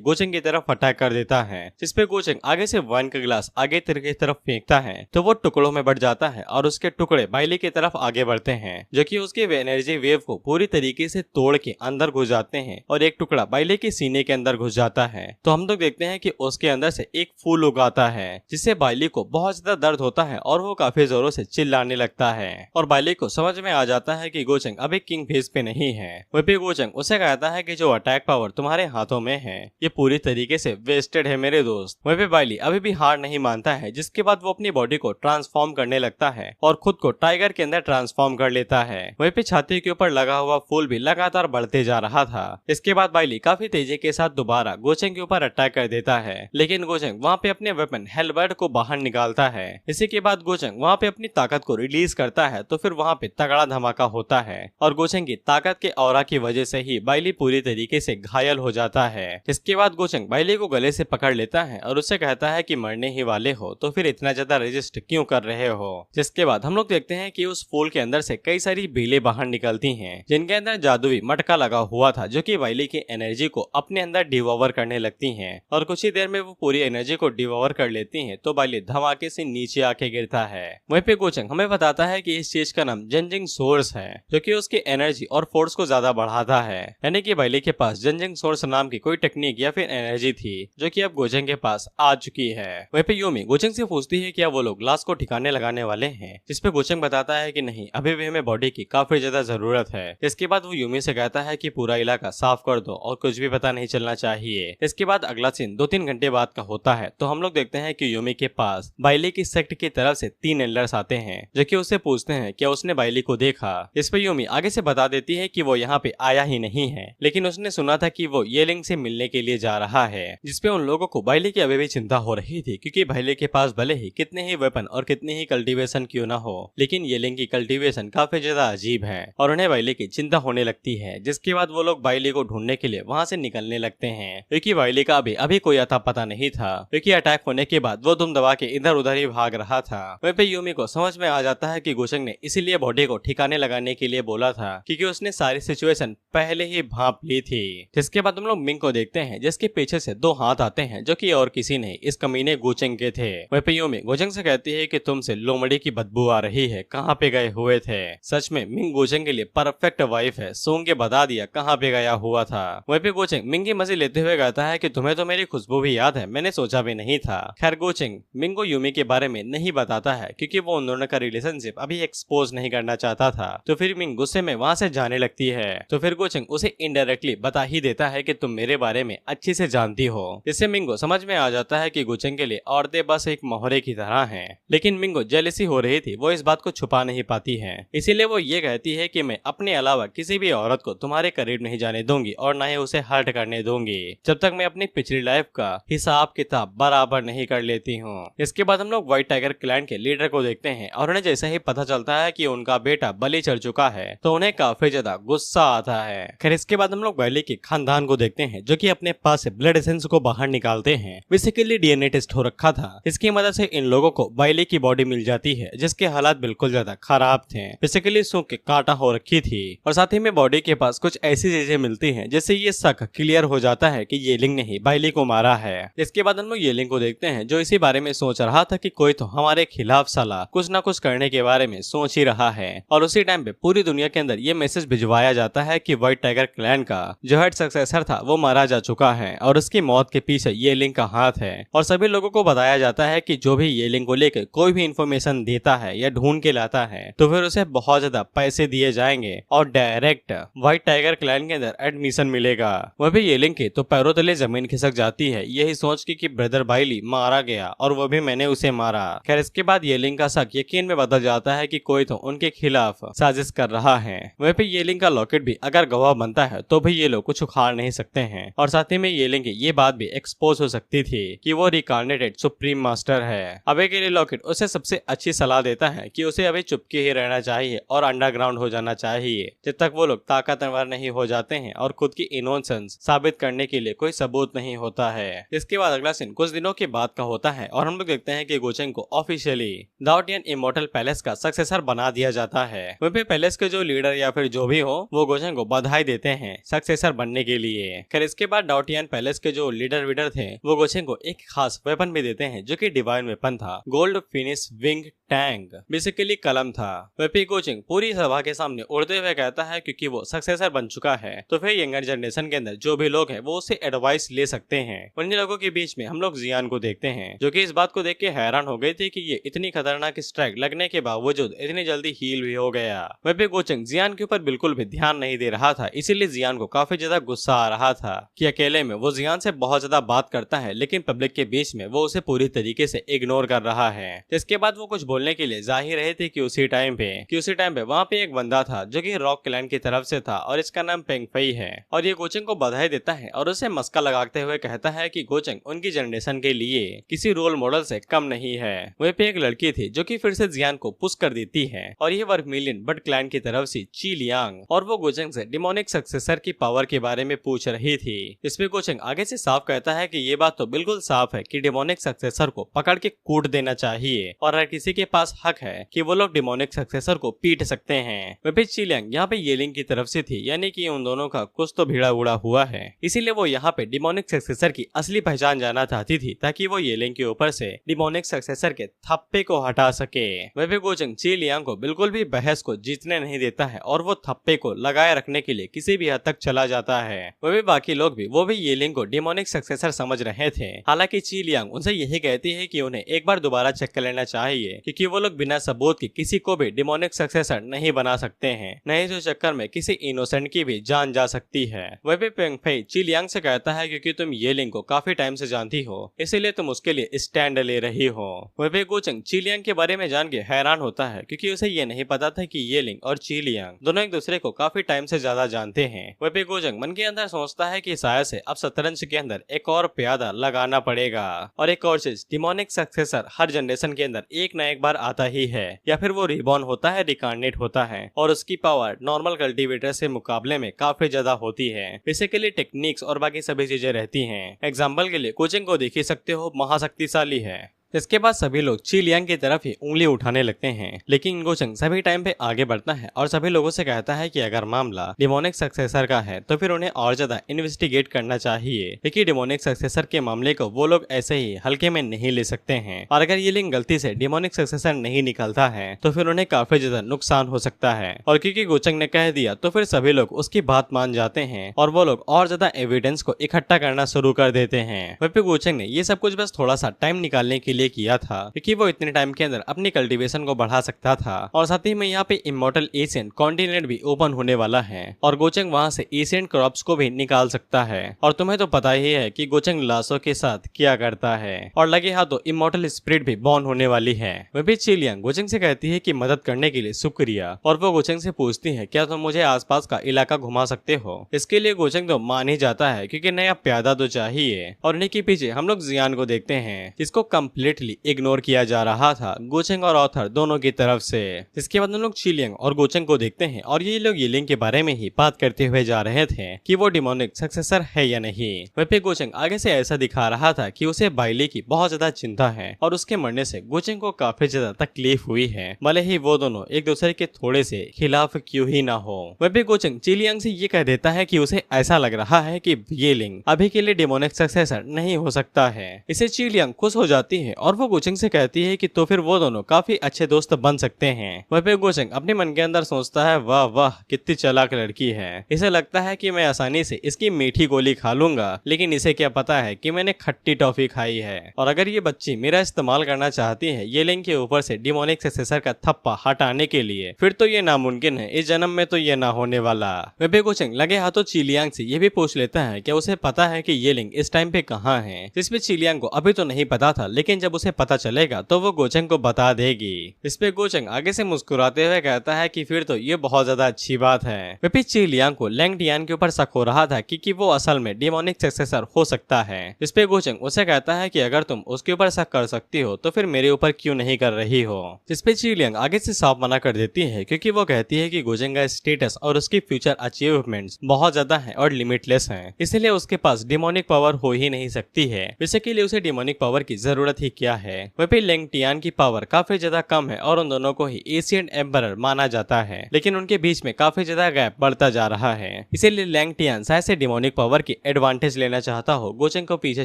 गोचेंग की तरफ अटैक कर देता है, जिसपे गोचेंग आगे से वाइन का गिलास आगे की तरफ फेंकता है तो वो टुकड़ों में बढ़ जाता है और उसके टुकड़े बाइली की तरफ आगे बढ़ते हैं, जो कि उसके एनर्जी वेव को पूरी तरीके से तोड़ के अंदर घुस जाते हैं और एक टुकड़ा बाइली के सीने के अंदर घुस जाता है। तो हम लोग देखते हैं कि उसके अंदर से एक फूल उगाता है, जिससे बाइली को बहुत ज्यादा दर्द होता है और वो काफी जोरों से चिल्लाने लगता है। और बाइली को समझ में आ जाता है कि गोचेंग अभी किंग फेज पे नहीं है। वहीं पे गोचेंग उसे कहता है कि जो अटैक पावर तुम्हारे हाथों में है ये पूरी तरीके से वेस्टेड है मेरे दोस्त। वहीं पे बाइली अभी भी हार नहीं मानता है, जिसके बाद वो अपनी बॉडी को ट्रांसफॉर्म करने लगता है और खुद को टाइगर के अंदर ट्रांसफॉर्म कर लेता है। वहीं पे छाती के ऊपर लगा हुआ फूल भी लगातार बढ़ते जा रहा था। इसके बाद बाइली काफी तेजी के साथ दोबारा गोचेंग के ऊपर अटैक कर देता है, लेकिन गोचेंग वहाँ पे अपने वेपन हेलबर्ड को बाहर निकालता है। इसी के बाद गोचेंग वहाँ पे अपनी ताकत को रिलीज करता है तो फिर वहाँ पे तगड़ा धमाका होता है और गोचेंग की ताकत के ऑरा की वजह से ही बाइली पूरी तरीके से घायल हो जाता है। इसके बाद गोचेंग बाइली को गले से पकड़ लेता है और उससे कहता है कि मरने ही वाले हो तो फिर इतना ज्यादा रेजिस्ट क्यों कर रहे हो। जिसके बाद हम लोग देखते हैं कि उस फूल के अंदर से कई सारी बेलें बाहर निकलती हैं, जिनके अंदर जादुई मटका लगा हुआ था, जो कि बाइली की एनर्जी को अपने अंदर डिवोवर करने लगती हैं और कुछ ही देर में वो पूरी एनर्जी को डिवोवर कर लेती हैं। तो बाइली धमाके से नीचे आके गिरता है। वहीं पे गोचेंग हमें बताता है कि इस चीज का नाम जंजिंग सोर्स है, जो कि उसकी एनर्जी और फोर्स को ज्यादा बढ़ाता है। यानी कि बाइली के पास जंजिंग सोर्स नाम की कोई टेक्निक या फिर एनर्जी थी, जो कि अब गोचेंग के पास आ चुकी है। वहीं पे यूमी गोचेंग से पूछती है क्या वो लोग लाश को ठिकाने लगाने वाले हैं, जिसपे गोचेंग बताता है कि नहीं, अभी भी हमें बॉडी की काफी ज्यादा जरूरत है। इसके बाद वो यूमी से कहता है कि पूरा इलाका साफ कर दो और कुछ भी पता नहीं चलना चाहिए। इसके बाद अगला सीन 2-3 घंटे बाद का होता है, तो हम लोग देखते हैं कि यूमी के पास बाइली की सेक्ट की तरफ से 3 एल्डर्स आते हैं, जो कि उससे पूछते हैं क्या उसने बाइली को देखा। इस पे यूमी आगे से बता देती है कि वो यहाँ पे आया ही नहीं है, लेकिन उसने सुना था कि वो येलिंग से मिलने के लिए जा रहा है। जिसपे उन लोगों को बाइली की अभी भी चिंता हो रही थी, क्योंकि बाइली के पास भले ही कितने ही वेपन और कितनी ही कल्टीवेशन क्यों ना हो, लेकिन येलिंग की कल्टीवेशन काफी ज्यादा अजीब है और उन्हें बाइली की चिंता होने लगती है। जिसके बाद वो लोग बाइली को ढूंढने के लिए वहाँ से निकलने लगते हैं, क्योंकि बाइली का अभी कोई अता पता नहीं था, क्योंकि अटैक होने के बाद वो दुम दबा के इधर उधर ही भाग रहा था। वहीं पे यूमी को समझ में आ जाता है कि गोचेंग ने इसीलिए बॉडी को ठिकाने लगाने के लिए बोला था, क्योंकि उसने सारी सिचुएशन पहले ही भांप ली थी। जिसके बाद हम लोग मिंग को देखते हैं, जिसके पीछे से 2 हाथ आते हैं, जो कि और किसी नहीं इस कमीने गोचेंग के थे। वहीं पे यूमी गोचेंग से कहती है कि तुमसे लोमड़ी की बदबू आ रही है, कहाँ पे गए हुए थे। सच में मिंग गोचेंग के लिए परफेक्ट वाइफ है, सोंग के बता दिया कहाँ पे गया हुआ था। वहीं पे गोचेंग मिंग की मजे लेते हुए कहता है कि तुम्हें तो मेरी खुशबू भी याद है, मैंने सोचा भी नहीं था। खैर गोचेंग मिंग को यूमी के बारे में नहीं बताता है, क्योंकि वो उन दोनों का रिलेशनशिप अभी एक्सपोज नहीं करना चाहता था। तो फिर मिंग गुस्से में वहाँ से जाने लगती है। तो फिर गोचेंग उसे इनडायरेक्टली बता ही देता है कि तुम मेरे बारे में अच्छे से जानती हो। इससे मिंग को समझ में आ जाता है कि गोचेंग के लिए औरतें बस एक मोहरे की तरह हैं। लेकिन मिंग को जेलसी हो रही थी, वो इस बात को छुपा नहीं पाती है, इसीलिए वो ये कहती है कि मैं अपने अलावा किसी भी औरत को तुम्हारे करीब नहीं जाने दूंगी और न ही उसे हर्ट करने दूंगी, जब तक मैं अपनी पिछली लाइफ का हिसाब किताब बराबर नहीं कर लेती हूँ। इसके बाद हम लोग व्हाइट टाइगर क्लैन के लीडर को देखते हैं और उन्हें जैसे ही पता चलता है कि उनका बेटा बलि चढ़ चुका है, तो उन्हें काफी ज्यादा गुस्सा आता है। खैर इसके बाद हम लोग बाइली के खानदान को देखते हैं, जो कि अपने पास से ब्लड एसेंस को बाहर निकालते हैं। बेसिकली डीएनए टेस्ट हो रखा था, इसकी मदद से इन लोगों को बाइली की बॉडी मिल जाती है, जिसके हालात बिल्कुल ज्यादा खराब थे। बेसिकली सूख के कांटा हो रखी थी और साथ ही में बॉडी के पास कुछ ऐसी चीजें मिलती हैं, जिससे ये शक क्लियर हो जाता है कि येलिंग ने ही बाइली को मारा है। इसके बाद हम लोग येलिंग को देखते हैं, जो इसी बारे में सोच रहा था कि कोई तो हमारे खिलाफ साला कुछ ना कुछ करने के बारे में सोच ही रहा है। और उसी टाइम पे पूरी दुनिया के अंदर ये मैसेज भिजवाया जाता है कि व्हाइट टाइगर क्लैन का जो हेड सक्सेसर था वो मारा जा चुका है और उसकी मौत के पीछे येलिंग का हाथ है। और सभी लोगों को बताया जाता है कि जो भी येलिंग को लेकर कोई भी इंफॉर्मेशन देता है या ढूंढ के लाता है, तो फिर उसे बहुत ज्यादा पैसे दिए जाएंगे और direct direct white tiger clan के अंदर एडमिशन मिलेगा। वह भी येलिंग के तो पैरों तले जमीन खिसक जाती है, यही सोच के कि ब्रदर बाइली मारा गया और वो भी मैंने उसे मारा। खैर इसके बाद येलिंग का शक यकीन में बदल जाता है कि कोई तो उनके खिलाफ साजिश कर रहा है। वह भी येलिंग का लॉकेट भी अगर गवाह बनता है तो भी ये लोग कुछ उखाड़ नहीं सकते हैं और साथ ही में येलिंग की ये बात भी एक्सपोज हो सकती थी कि वो रिकार्नेटेड सुप्रीम मास्टर है। अबे के लिए लॉकेट उसे सबसे अच्छी सलाह देता है कि उसे अभी चुपके ही रहना चाहिए और अंडरग्राउंड हो जाना चाहिए जब तक वो लोग ताकतवर नहीं हो जाते हैं और खुद की इनोसेंस साबित करने के लिए कोई सबूत नहीं होता है। इसके बाद अगला सीन कुछ दिनों के बाद का होता है और हम लोग देखते हैं कि गोचेंग को ऑफिशियली दाओटियन इमोर्टल पैलेस का सक्सेसर बना दिया जाता है। वहीं पे पैलेस के जो लीडर या फिर जो भी हो वो गोचेंग को बधाई देते हैं सक्सेसर बनने के लिए। खैर इसके बाद दाओटियन पैलेस के जो लीडर वीडर थे वो गोचेंग को एक खास वेपन भी देते हैं जो कि डिवाइन वेपन था, gold finish wing Tang, basically कलम था। वह गोचेंग पूरी सभा के सामने उड़ते हुए कहता है क्योंकि वो सक्सेसर बन चुका है तो फिर यंगर जनरेशन के अंदर जो भी लोग हैं वो उससे एडवाइस ले सकते हैं। उन्हीं लोगों के बीच में हम लोग जियान को देखते हैं जो कि इस बात को देख के हैरान हो गए थे कि ये इतनी खतरनाक स्ट्राइक लगने के बावजूद इतनी जल्दी हील भी हो गया। वह गोचेंग जियान के ऊपर बिल्कुल भी ध्यान नहीं दे रहा था, इसीलिए जियान को काफी ज्यादा गुस्सा आ रहा था कि अकेले में वो जियान से बहुत ज्यादा बात करता है लेकिन पब्लिक के बीच में वो उसे पूरी तरीके से इग्नोर कर रहा है। इसके बाद वो कुछ बोलने के लिए जा ही रहे थे कि उसी टाइम पे वहाँ पे एक बंदा था जो कि रॉक क्लैन की तरफ से था और इसका नाम पेंगफई है और ये गोचेंग को बधाई देता है और उसे मस्का लगाते हुए कहता है कि गोचेंग उनकी जनरेशन के लिए किसी रोल मॉडल से कम नहीं है। वहीं पे एक लड़की थी जो कि फिर से जियान को पुश कर देती है और ये वर्मिलियन बट क्लैन की तरफ से ची लियांग और वो गोचेंग से डिमोनिक सक्सेसर की पावर के बारे में पूछ रही थी। इसमें गोचेंग आगे से साफ कहता है कि ये बात तो बिल्कुल साफ है कि डिमोनिक सक्सेसर को पकड़ के कूट देना चाहिए और हर किसी के पास हक है कि वो लोग डिमोनिक सक्सेसर को पीट सकते हैं। वह ची लियांग यहाँ पे येलिंग की तरफ से थी, यानी कि उन दोनों का कुछ तो भिड़ा उड़ा हुआ है, इसीलिए वो यहाँ पे डिमोनिक सक्सेसर की असली पहचान जानना चाहती थी ताकि वो येलिंग के ऊपर से डिमोनिक सक्सेसर के थप्पे को हटा सके। वह भी गोचेंग ची लियांग को बिल्कुल भी बहस को जीतने नहीं देता है और वो थप्पे को लगाए रखने के लिए किसी भी हद तक चला जाता है। वह भी बाकी लोग भी वो भी येलिंग को डिमोनिक सक्सेसर समझ रहे थे। हालांकि ची लियांग उनसे यही कहती है कि उन्हें एक बार दोबारा चेक कर लेना चाहिए क्योंकि वो लोग बिना सबूत के किसी को भी डिमोनिक सक्सेसर नहीं बना सकते हैं, नहीं तो चक्कर में किसी इनोसेंट की भी जान जा सकती है। वह भी पेंगफई ची लियांग से कहता है क्योंकि तुम येलिंग को काफी टाइम से जानती हो इसीलिए तुम उसके लिए स्टैंड ले रही हो। वह भी गोचेंग ची लियांग के बारे में जान के हैरान होता है क्योंकि उसे ये नहीं पता था कि येलिंग और ची लियांग दोनों एक दूसरे को काफी टाइम से ज्यादा जानते हैं। वह भी गोचेंग मन के अंदर सोचता है कि शायद से अब शतरंज के अंदर एक और प्यादा लगाना पड़ेगा और एक और चीज, डिमोनिक सक्सेसर हर जनरेशन के अंदर एक न एक बार आता ही है या फिर वो रिबॉर्न होता है, रिकार्नेट होता है और उसकी पावर नॉर्मल कल्टीवेटर से मुकाबले में काफी ज्यादा होती है। बेसिकली टेक्निक्स और बाकी सभी चीजें रहती हैं। एग्जाम्पल के लिए गोचेंग को देख ही सकते हो, महाशक्तिशाली है। इसके बाद सभी लोग ची लियांग की तरफ ही उंगली उठाने लगते हैं लेकिन गोचेंग सभी टाइम पे आगे बढ़ता है और सभी लोगों से कहता है कि अगर मामला डिमोनिक सक्सेसर का है तो फिर उन्हें और ज्यादा इन्वेस्टिगेट करना चाहिए क्योंकि डिमोनिक सक्सेसर के मामले को वो लोग ऐसे ही हल्के में नहीं ले सकते हैं और अगर ये लिंक गलती से डिमोनिक सक्सेसर नहीं निकलता है तो फिर उन्हें काफी ज्यादा नुकसान हो सकता है। और क्योंकि गोचेंग ने कह दिया तो फिर सभी लोग उसकी बात मान जाते हैं और वो लोग और ज्यादा एविडेंस को इकट्ठा करना शुरू कर देते हैं। वहीं पे गोचेंग ने ये सब कुछ बस थोड़ा सा टाइम निकालने के लिए किया था क्योंकि वो इतने टाइम के अंदर अपनी कल्टीवेशन को बढ़ा सकता था और साथ ही में यहाँ पे इमोर्टल एशियन कॉन्टिनेंट भी ओपन होने वाला है और गोचेंग वहाँ से एशियन क्रॉप्स को भी निकाल सकता है। और तुम्हें तो पता ही है कि गोचेंग लाशों के साथ क्या करता है और लगे हाथों इमोर्टल स्पिरिट भी बॉर्न होने वाली है। वह भी ची लियांग गोचेंग से कहती है कि मदद करने के लिए शुक्रिया और वो गोचेंग से पूछती है क्या तुम मुझे आसपास का इलाका घुमा सकते हो। इसके लिए गोचेंग तो मान ही जाता है क्योंकि नया प्यादा तो चाहिए। और इन्हीं के पीछे हम लोग जियान को देखते हैं जिसको कम्प्लीटली इग्नोर किया जा रहा था गोचेंग और ऑथर दोनों की तरफ से। इसके बाद हम लोग ची लियांग और गोचेंग को देखते हैं और ये लोग येलिंग के बारे में ही बात करते हुए जा रहे थे कि वो डिमोनिक सक्सेसर है या नहीं। वह पे गोचेंग आगे से ऐसा दिखा रहा था कि उसे बाइली की बहुत ज्यादा चिंता है और उसके मरने से गोचेंग को काफी ज्यादा तकलीफ हुई है, भले ही वो दोनों एक दूसरे के थोड़े से खिलाफ क्यों ही ना हो। वह भी गोचेंग ची लियांग से ये कह देता है कि उसे ऐसा लग रहा है कि येलिंग अभी के लिए डिमोनिक सक्सेसर नहीं हो सकता है। इसे ची लियांग खुश हो जाती है और वो गोचेंग से कहती है कि तो फिर वो दोनों काफी अच्छे दोस्त बन सकते हैं। वहीं पे गोचेंग अपने मन के अंदर सोचता है, वाह वाह कितनी चालाक लड़की है, इसे लगता है कि मैं आसानी से इसकी मीठी गोली खा लूंगा, लेकिन इसे क्या पता है कि मैंने खट्टी टॉफी खाई है। और अगर ये बच्ची मेरा इस्तेमाल करना चाहती है ये लिंग के ऊपर से डिमोनिक सक्सेसर का थप्पा हटाने के लिए, फिर तो ये नामुमकिन है, इस जन्म में तो ये ना होने वाला। वे गोचेंग लगे हाथों चिलियांग से ये भी पूछ लेता है कि उसे पता है कि ये लिंग इस टाइम पे कहाँ है, जिसपे चिलियांग को अभी तो नहीं पता था, लेकिन जब उसे पता चलेगा तो वो गोचेंग को बता देगी। इस पे गोचेंग आगे से मुस्कुराते हुए कहता है कि फिर तो ये बहुत ज्यादा अच्छी बात है। वे चिलियांग को लैंग डियान के ऊपर शक हो रहा था कि वो असल में डिमोनिक सक्सेसर हो सकता है। इस पे गोचेंग उसे कहता है कि अगर तुम उसके ऊपर शक कर सकती हो तो फिर मेरे ऊपर क्यों नहीं कर रही हो। जिस पे चिलियांग आगे से साफ मना कर देती है, क्योंकि वो कहती है कि गोचेंग का स्टेटस और उसकी फ्यूचर अचीवमेंट्स बहुत ज्यादा है और लिमिटलेस है, इसलिए उसके पास डिमोनिक पावर हो ही नहीं सकती है। वैसे के लिए उसे डिमोनिक पावर की जरूरत ही क्या है। वह भी लैंग डियान की पावर काफी ज्यादा कम है और उन दोनों को ही एशियन एम्परर माना जाता है, लेकिन उनके बीच में काफी ज्यादा गैप बढ़ता जा रहा है। इसीलिए लैंग डियान शायद से डिमोनिक पावर की एडवांटेज लेना चाहता हो गोचेंग को पीछे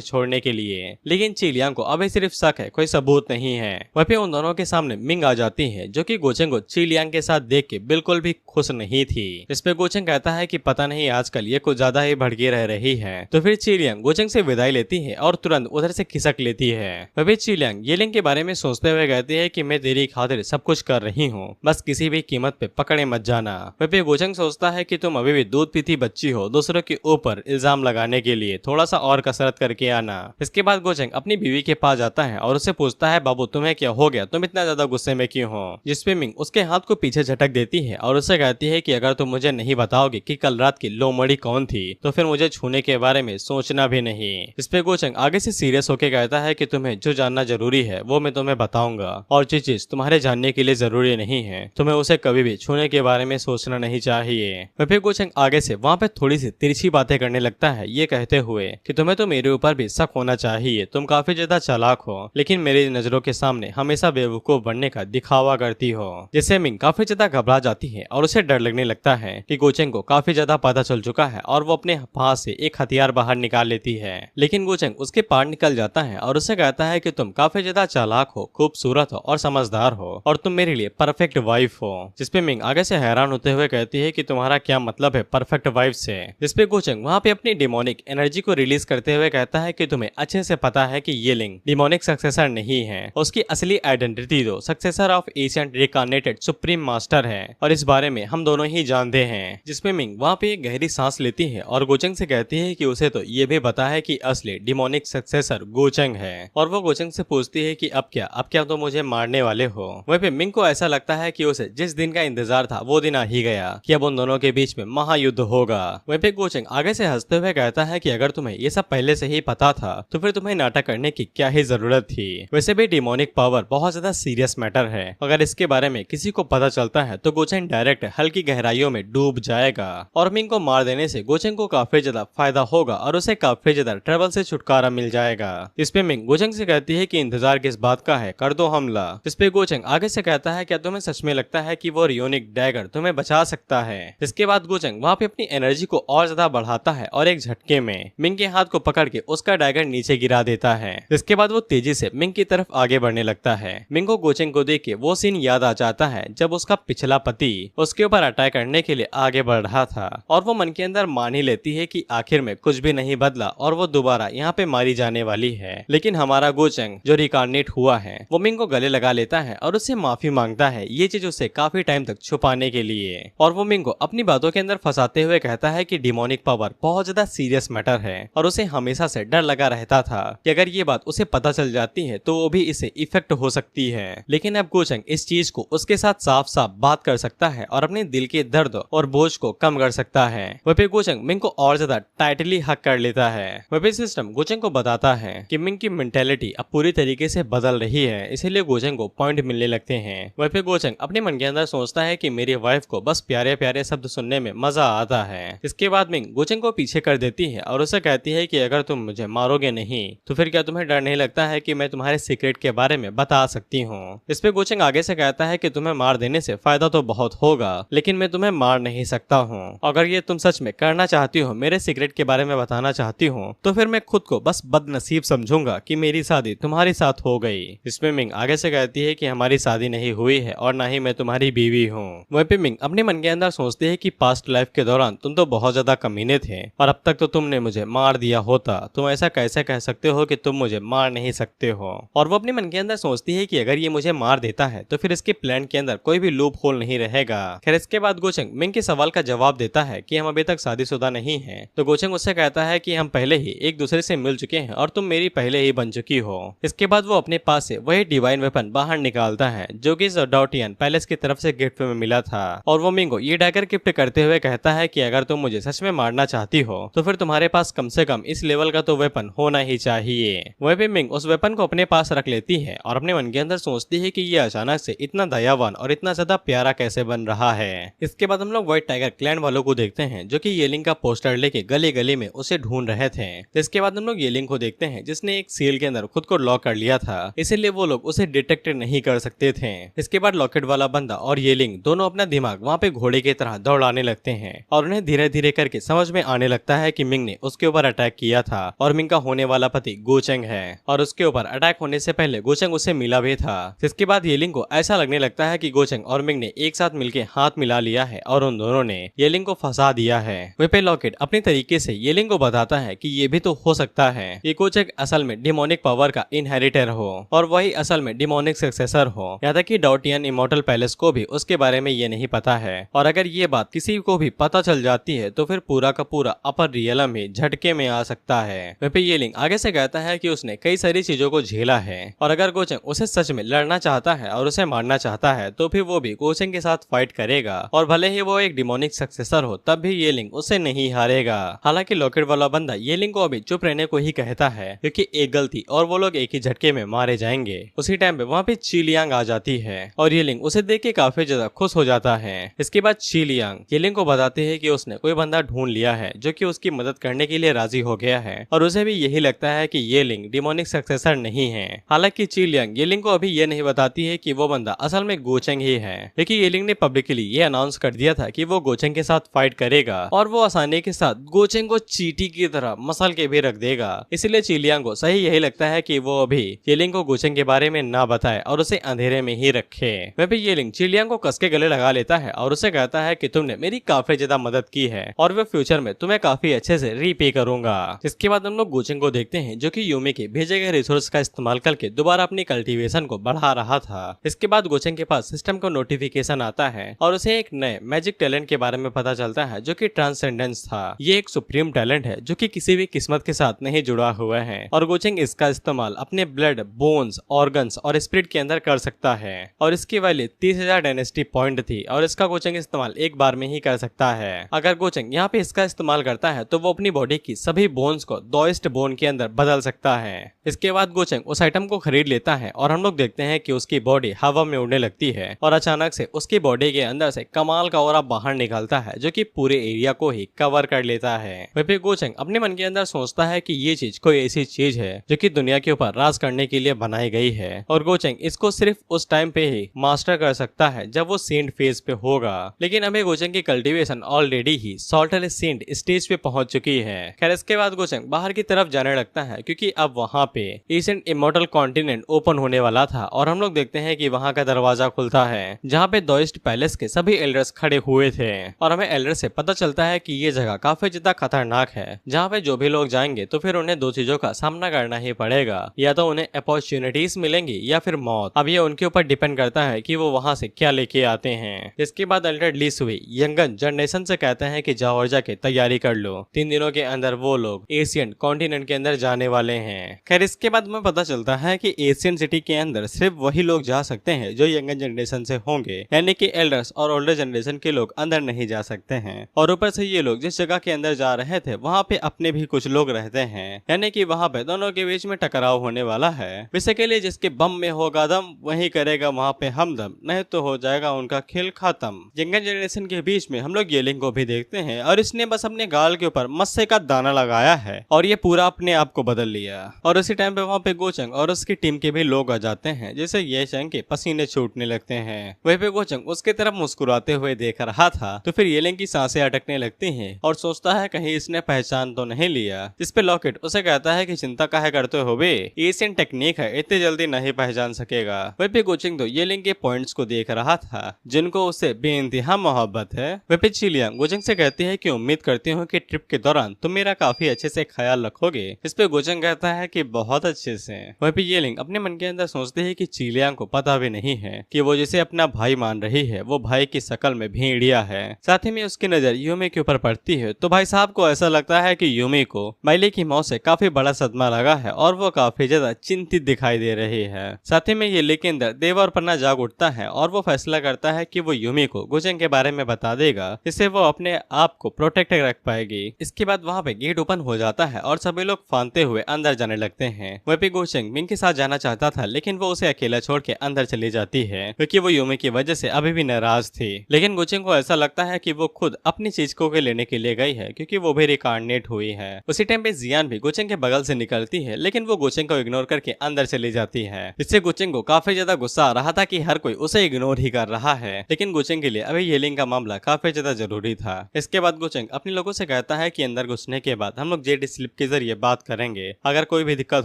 छोड़ने के लिए, लेकिन चिलियांग को अभी सिर्फ शक है, कोई सबूत नहीं है। वह पे उन दोनों के सामने मिंग आ जाती है, जो कि गोचेंग को चिलियांग के साथ देख के बिल्कुल भी खुश नहीं थी। इस पे गोचेंग कहता है कि पता नहीं आजकल ये कुछ ज्यादा ही भड़की रह रही है। तो फिर चिलियांग गोचेंग से विदाई लेती है और तुरंत उधर से खिसक लेती है। वह भी चिलियांग ये लिंग के बारे में सोचते हुए कहती है कि मैं तेरी खातिर सब कुछ कर रही हूँ, बस किसी भी कीमत पे पकड़े मत जाना। वह पे गोचेंग सोचता है कि तुम अभी भी दूध पीती बच्ची हो, दूसरों के ऊपर इल्जाम लगाने के लिए थोड़ा सा और कसरत करके आना। इसके बाद गोचेंग अपनी बीवी के पास जाता है और उससे पूछता है, बाबू तुम्हें क्या हो गया, तुम इतना ज्यादा गुस्से में क्यों हो। जिसपे मिंग उसके हाथ को पीछे झटक देती है और उससे कहती है कि अगर तुम मुझे नहीं बताओगे कि कल रात की लोमड़ी कौन थी तो फिर मुझे छूने के बारे में सोचना भी नहीं। इस पे गोचेंग आगे से सीरियस होकर कहता है कि तुम्हें जो जानना जरूरी है वो मैं तुम्हें बताऊंगा, और जो चीज तुम्हारे जानने के लिए जरूरी नहीं है तुम्हें उसे कभी भी छूने के बारे में सोचना नहीं चाहिए। फिर गोचेंग आगे से वहाँ पे थोड़ी सी तिरछी बातें करने लगता है, ये कहते हुए कि तुम्हें तो मेरे ऊपर भी शक होना चाहिए, तुम काफी ज्यादा चालाक हो, लेकिन मेरी नजरों के सामने हमेशा बेवकूफ बनने का दिखावा करती हो। जिससे मिंग काफी ज्यादा घबरा जाती है और उसे डर लगने लगता है कि गोचेंग को काफी ज्यादा पता चल चुका है और वो अपने हाथ से एक हथियार बाहर निकाल लेती है। लेकिन गोचेंग उसके पार निकल जाता है और उसे कहता है कि तुम काफी ज्यादा चालाक हो, खूबसूरत हो और समझदार हो, और तुम मेरे लिए परफेक्ट वाइफ हो। जिसपे मिंग आगे से हैरान होते हुए कहती है कि तुम्हारा क्या मतलब है परफेक्ट वाइफ से। जिसपे गोचेंग वहाँ पे अपनी डिमोनिक एनर्जी को रिलीज करते हुए कहता है कि तुम्हें अच्छे से पता है कि ये लिंग डिमोनिक सक्सेसर नहीं है, उसकी असली आइडेंटिटी तो successor of Asian reincarnated supreme master है, और इस बारे में हम दोनों ही जानते हैं। जिसपे मिंग वहाँ पे एक गहरी सांस लेती है और गोचेंग से कहती है कि उसे तो ये भी पता है कि असली डिमोनिक सक्सेसर गोचेंग है, और वो गोचेंग से पूछती है कि अब क्या तो मुझे मारने वाले हो। वहीं पे मिंग को ऐसा लगता है कि उसे जिस दिन का इंतजार था वो दिन आ ही गया कि अब उन दोनों के बीच में महायुद्ध होगा। वहीं पे गोचेंग आगे से हंसते हुए कहता है कि अगर तुम्हें ये सब पहले से ही पता था तो फिर तुम्हें नाटक करने की क्या ही जरूरत थी। वैसे भी डिमोनिक पावर बहुत ज्यादा सीरियस मैटर है, अगर इसके बारे में किसी को पता चलता है तो गोचेंग डायरेक्ट हल्की गहराइयों में डूब जाएगा, और मिंग को मार देने से गोचेंग को काफी ज्यादा फायदा होगा और उसे काफी ज्यादा ट्रबल से छुटकारा मिल जाएगा। इसपे मिंग गोचेंग से कहती है कि इंतजार किस बात का है, कर दो हमला। इस पे गोचेंग आगे से कहता है, क्या तुम्हें सच में लगता है कि वो रियोनिक डैगर तुम्हें बचा सकता है। इसके बाद गोचेंग वहाँ पे अपनी एनर्जी को और ज्यादा बढ़ाता है और एक झटके में मिंग के हाथ को पकड़ के उसका डैगर नीचे गिरा देता है। इसके बाद वो तेजी से मिंग की तरफ आगे बढ़ने लगता है। मिंग को गोचेंग को देख के वो सीन याद आ जाता है जब उसका पिछला पति उसके ऊपर अटैक करने के लिए आगे बढ़ रहा था, और वो मन के अंदर मान ही लेती है कि आखिर में कुछ भी नहीं बदला और वो दोबारा यहाँ पे मारी जाने वाली है। लेकिन हमारा गोचेंग जो रिकार्नेट हुआ है वो मिंग को गले लगा लेता है और उससे माफी मांगता है, ये चीज उसे काफी टाइम तक छुपाने के लिए। और वो मिंग को अपनी बातों के अंदर फंसाते हुए कहता है कि डिमोनिक पावर बहुत ज्यादा सीरियस मैटर है और उसे हमेशा से डर लगा रहता था कि अगर ये बात उसे पता चल जाती है तो वो भी इसे इफेक्ट हो सकती है। लेकिन अब गोचेंग इस चीज को उसके साथ साफ साफ बात कर सकता है और अपने दिल के दर्द और बोझ को कम कर सकता है। वह पे गोचेंग मिंग को और ज्यादा टाइटली हक कर लेता है। वह पे सिस्टम गोचेंग को बताता है कि मिंग की मेंटेलिटी अब पूरी तरीके से बदल रही है, इसीलिए गोचेंग को पॉइंट मिलने लगते हैं। वह पे गोचेंग अपने मन के अंदर सोचता है कि मेरी वाइफ को बस प्यारे प्यारे शब्द सुनने में मजा आता है। इसके बाद मिंग गोचेंग को पीछे कर देती है और उसे कहती है कि अगर तुम मुझे मारोगे नहीं तो फिर क्या तुम्हें डर नहीं लगता है कि मैं तुम्हारे सीक्रेट के बारे में बता सकती हूँ। इस पे गोचेंग आगे से कहता है कि तुम्हें मार देने से फायदा तो बहुत होगा, लेकिन मैं तुम्हें मार नहीं सकता हूँ। अगर ये तुम सच में करना चाहती हो, मेरे सीक्रेट के बारे में बताना चाहती हो, तो फिर मैं खुद को बस बदनसीब समझूंगा कि मेरी शादी तुम्हारे साथ हो गई। इसमें मिंग आगे से कहती है कि हमारी शादी नहीं हुई है और ना ही मैं तुम्हारी बीवी हूँ। वहीं पे मिंग अपने मन के अंदर सोचती है कि पास्ट लाइफ के दौरान तुम तो बहुत ज्यादा कमीने थे और अब तक तो तुमने मुझे मार दिया होता, तुम ऐसा कैसे कह सकते हो कि तुम मुझे मार नहीं सकते हो। और वो अपने मन के अंदर सोचती है कि अगर ये मुझे मार देता है तो फिर इसके प्लान के अंदर कोई भी लूप होल नहीं रहेगा। खैर इसके बाद गोचंग मिंग के सवाल का जवाब देता है कि हम अभी तक शादीशुदा नहीं हैं। तो गोचंग उससे कहता है कि हम पहले ही एक दूसरे से मिल चुके हैं और तुम मेरी पहले ही बन चुकी हो। इसके बाद वो अपने पास से वही डिवाइन वेपन बाहर निकालता है जो कि डॉटियन पैलेस की तरफ से गिफ्ट में मिला था और वो मिंग को ये डैगर गिफ्ट करते हुए कहता है कि अगर तुम मुझे सच में मारना चाहती हो तो फिर तुम्हारे पास कम से कम इस लेवल का तो वेपन होना ही चाहिए। वहीं पे मिंग उस वेपन को अपने पास रख लेती है और अपने मन के अंदर सोचती है कि ये अचानक से इतना दयावान और इतना ज्यादा प्यारा कैसे बन रहा है। इसके बाद हम लोग व्हाइट टाइगर क्लैन वालों को देखते हैं जो कि येलिंग का पोस्टर लेके गली गली में उसे ढूंढ रहे थे। इसके बाद हम लोग येलिंग को देखते हैं जिसने एक सील के अंदर खुद को लॉक कर लिया था, इसीलिए वो लोग उसे डिटेक्ट नहीं कर सकते थे। इसके बाद लॉकेट वाला बंदा और येलिंग दोनों अपना दिमाग वहाँ पे घोड़े की तरह दौड़ाने लगते हैं और उन्हें धीरे धीरे करके समझ में आने लगता है कि मिंग ने उसके ऊपर अटैक किया था और मिंग का होने वाला पति गोचेंग है और उसके ऊपर अटैक होने से पहले गोचेंग उससे मिला भी था। इसके बाद येलिंग को ऐसा लगने लगता है कि गोचेंग और मिंग ने एक साथ मिलकर हाथ मिला लिया है और उन दोनों ने येलिंग को फंसा दिया है। वहीं पे लॉकेट अपने तरीके से येलिंग को बताता है कि ये भी तो हो सकता है कि गोचेंग असल में डिमोनिक पावर का इनहेरिटर हो और वही असल में डिमोनिक सक्सेसर हो। यहाँ तक कि डॉटियन इमॉर्टल पैलेस को भी उसके बारे में ये नहीं पता है और अगर ये बात किसी को भी पता चल जाती है तो फिर पूरा का पूरा अपर रियलम ही झटके में आ सकता है। वहीं पे येलिंग आगे से कहता है कि उसने कई सारी चीजों को झेला है और अगर गोचेंग उसे सच में लड़ना चाहता है और उसे मारना चाहता है तो फिर वो भी गोचेंग के साथ फाइट करेगा और भले ही वो एक डिमोनिक सक्सेसर हो तब भी येलिंग उसे नहीं हारेगा। हालांकि लॉकेट वाला बंदा येलिंग को अभी चुप रहने को ही कहता है क्योंकि एक गलती और वो लोग एक ही झटके में मारे जाएंगे। उसी टाइम पे वहाँ पे चीलियांग आ जाती है और येलिंग उसे देख के काफी ज्यादा खुश हो जाता है। इसके बाद चीलियांग येलिंग को बताती है कि उसने कोई बंदा ढूंढ लिया है जो कि उसकी मदद करने के लिए राजी हो गया है और उसे भी यही लगता है कि येलिंग डिमोनिक सक्सेसर नहीं है। हालांकि चीलियांग येलिंग को अभी ये नहीं बताती है कि वो बंदा असल में गोचेंग ही है, क्योंकि येलिंग ने पब्लिकली ये अनाउंस कर दिया था कि वो गोचेंग के साथ फाइट करेगा और वो आसानी के साथ गोचेंग को चींटी की तरह मसल के भी रख देगा। इसलिए चीलियांग को सही यही लगता है कि वो अभी येलिंग को गोचेंग के बारे में ना बताए और उसे अंधेरे में ही रखे। वह भी येलिंग चीलियांग को कस के गले लगा लेता है और उसे कहता है कि तुमने मेरी काफी ज्यादा मदद की है और वे फ्यूचर में तुम्हें काफी अच्छे से रीपे करूंगा। इसके बाद हम लोग गोचेंग को देखते हैं जो कि यूमी के भेजे गए रिसोर्स का इस्तेमाल करके दोबारा अपनी कल्टीवेशन को बढ़ा रहा था। इसके बाद गोचेंग के पास सिस्टम को नोटिफिकेशन आता है और उसे एक नए मैजिक टैलेंट के बारे में पता चलता है जो कि ट्रांसेंडेंस था। ये एक सुप्रीम टैलेंट है जो कि किसी भी किस्मत के साथ नहीं जुड़ा हुआ है और गोचेंग इसका इस्तेमाल अपने ब्लड, बोन्स, ऑर्गन्स और स्पिरिट के अंदर कर सकता है और इसकी वैल्यू 30,000 डायनेस्टी पॉइंट थी और इसका गोचेंग इस्तेमाल एक बार में ही कर सकता है। अगर गोचेंग यहाँ पे इसका इस्तेमाल करता है तो वो अपनी बॉडी की सभी बोन्स को दोइस्ट बोन के अंदर बदल सकता है। इसके बाद गोचेंग उस आइटम को खरीद लेता है और हम लोग देखते हैं कि उसकी बॉडी हवा में उड़ने लगती है और अचानक से उसकी बॉडी के अंदर से कमाल का ऑरा बाहर निकलता है जो कि पूरे एरिया को ही कवर कर लेता है। वहीं पे गोचेंग अपने मन के अंदर सोचता है कि ये चीज कोई ऐसी चीज है जो कि दुनिया के ऊपर राज करने के लिए बनाई गई है और गोचेंग इसको सिर्फ उस टाइम पे ही मास्टर कर सकता है जब वो सेंट फेज पे होगा। लेकिन अभी गोचेंग की कल्टीवेशन ऑलरेडी ही सॉल्टर सेंट स्टेज पे पहुंच चुकी है। खैर इसके बाद गोचेंग बाहर की तरफ जाने लगता है क्योंकि अब वहाँ पे एशियंट इमॉर्टल कॉन्टिनेंट ओपन होने वाला था और हम लोग देखते हैं कि वहाँ का दरवाजा खुलता है जहाँ पे दोइस्ट पैलेस के सभी एल्डर्स खड़े हुए थे और हमें एल्डर से पता चलता है कि ये जगह काफी ज्यादा खतरनाक है जहाँ पे जो भी लोग जाएंगे तो फिर उन्हें दो चीजों का सामना करना ही पड़ेगा, या तो उन्हें अपॉर्चुनिटीज मिलेंगी या फिर मौत। अब ये उनके ऊपर डिपेंड करता है कि वो वहाँ से क्या लेके आते हैं। इसके बाद एल्डर ली सुई यंगन जनरेशन से कहते हैं कि जाओ और जाके तैयारी कर लो, 3 दिनों के अंदर वो लोग एशियन कॉन्टिनेंट के अंदर जाने वाले हैं। खैर इसके बाद हमें पता चलता है कि एशियन सिटी के अंदर सिर्फ वही लोग जा सकते हैं जो यंगन जनरेशन से होंगे, यानी कि एल्डर्स और ओल्डर जनरेशन के लोग अंदर नहीं जा सकते हैं। और ऊपर से ये लोग जिस जगह के अंदर जा रहे थे वहाँ पे अपने भी कुछ लोग रहते हैं, यानी कि वहाँ पे दोनों के बीच में टकराव होने वाला है। बेसिकली जिसके बम में होगा दम वही करेगा वहाँ पे हमदम, नहीं तो हो जाएगा उनका खेल खत्म। यंगन जनरेशन के बीच में हम लोग येलिंग को भी देखते हैं और इसने बस अपने गाल के ऊपर मस्से का दाना लगाया है और ये पूरा अपने आप को बदल लिया। और उसी टाइम पे वहाँ पे गोचंग और उसकी टीम के भी लोग आ जाते हैं जिससे ये चंग के पसीने छूटने लगते हैं। वहीं पे गोचंग उसके तरफ मुस्कुराते हुए देख रहा था तो फिर येलिंग की सांसें अटकने लगती हैं और सोचता है कहीं इसने पहचान तो नहीं लिया। जिस पे लॉकेट उसे कहता है कि चिंता काहे करते हो बे, एशियन टेक्निक है, इतनी जल्दी नहीं पहचान सकेगा। वहीं पे गोचिंग तो ये लिंग के पॉइंट्स को देख रहा था जिनको उससे बेइंतहा मोहब्बत है। वहीं पे चिलियांग गोचिंग से कहती है कि उम्मीद करती हूँ कि ट्रिप के दौरान तुम मेरा काफी अच्छे से ख्याल रखोगे। इस पे गोचिंग कहता है कि बहुत अच्छे से। वहीं पे ये लिंग अपने मन के अंदर सोचती है कि चिलियांग को पता भी नहीं है कि वो जिसे अपना भाई मान रही है वो भाई की शकल में भेड़िया है। साथ ही में उसकी नजर यूमी के ऊपर पड़ती है तो भाई साहब को ऐसा लगता है कि यूमी को माइली की मौत से काफी बड़ा सदमा लगा है और वो काफी ज्यादा चिंतित दिखाई दे रही है। साथ ही में ये लिंग के अंदर देव और पन्ना जाग उठता है और वो फैसला करता है कि वो यूमी को गोचिंग के बारे में बता देगा, इससे वो अपने आप को प्रोटेक्ट रख पाएगी। इसके बाद वहाँ पे गेट ओपन हो जाता है और सभी लोग फांदते हुए अंदर जाने लगते हैं। वहीं पे गोचिंग मिंग के साथ जाना चाहता था लेकिन वो उसे अकेला छोड़ के अंदर चली जाती है क्योंकि वो यूमी की वजह से अभी भी नाराज थी। लेकिन गोचिंग को ऐसा लगता है कि वो खुद अपनी चीज को लेने के लिए गई है क्योंकि वो भी रिकार्नेट हुई है। उसी टाइम पे जियान भी गोचिंग के बगल से निकलती है लेकिन वो गोचिंग को इग्नोर करके अंदर चली जाती है। इससे गोचिंग को काफी ज्यादा गुस्सा आ रहा था कि हर कोई उसे इग्नोर ही कर रहा है, लेकिन गोचिंग के लिए अभी ये लिंग का मामला काफी ज्यादा जरूरी था। इसके बाद गोचिंग अपने लोगों से कहता है कि अंदर घुसने के बाद हम लोग जेड स्लिप के जरिए बात करेंगे, अगर कोई भी दिक्कत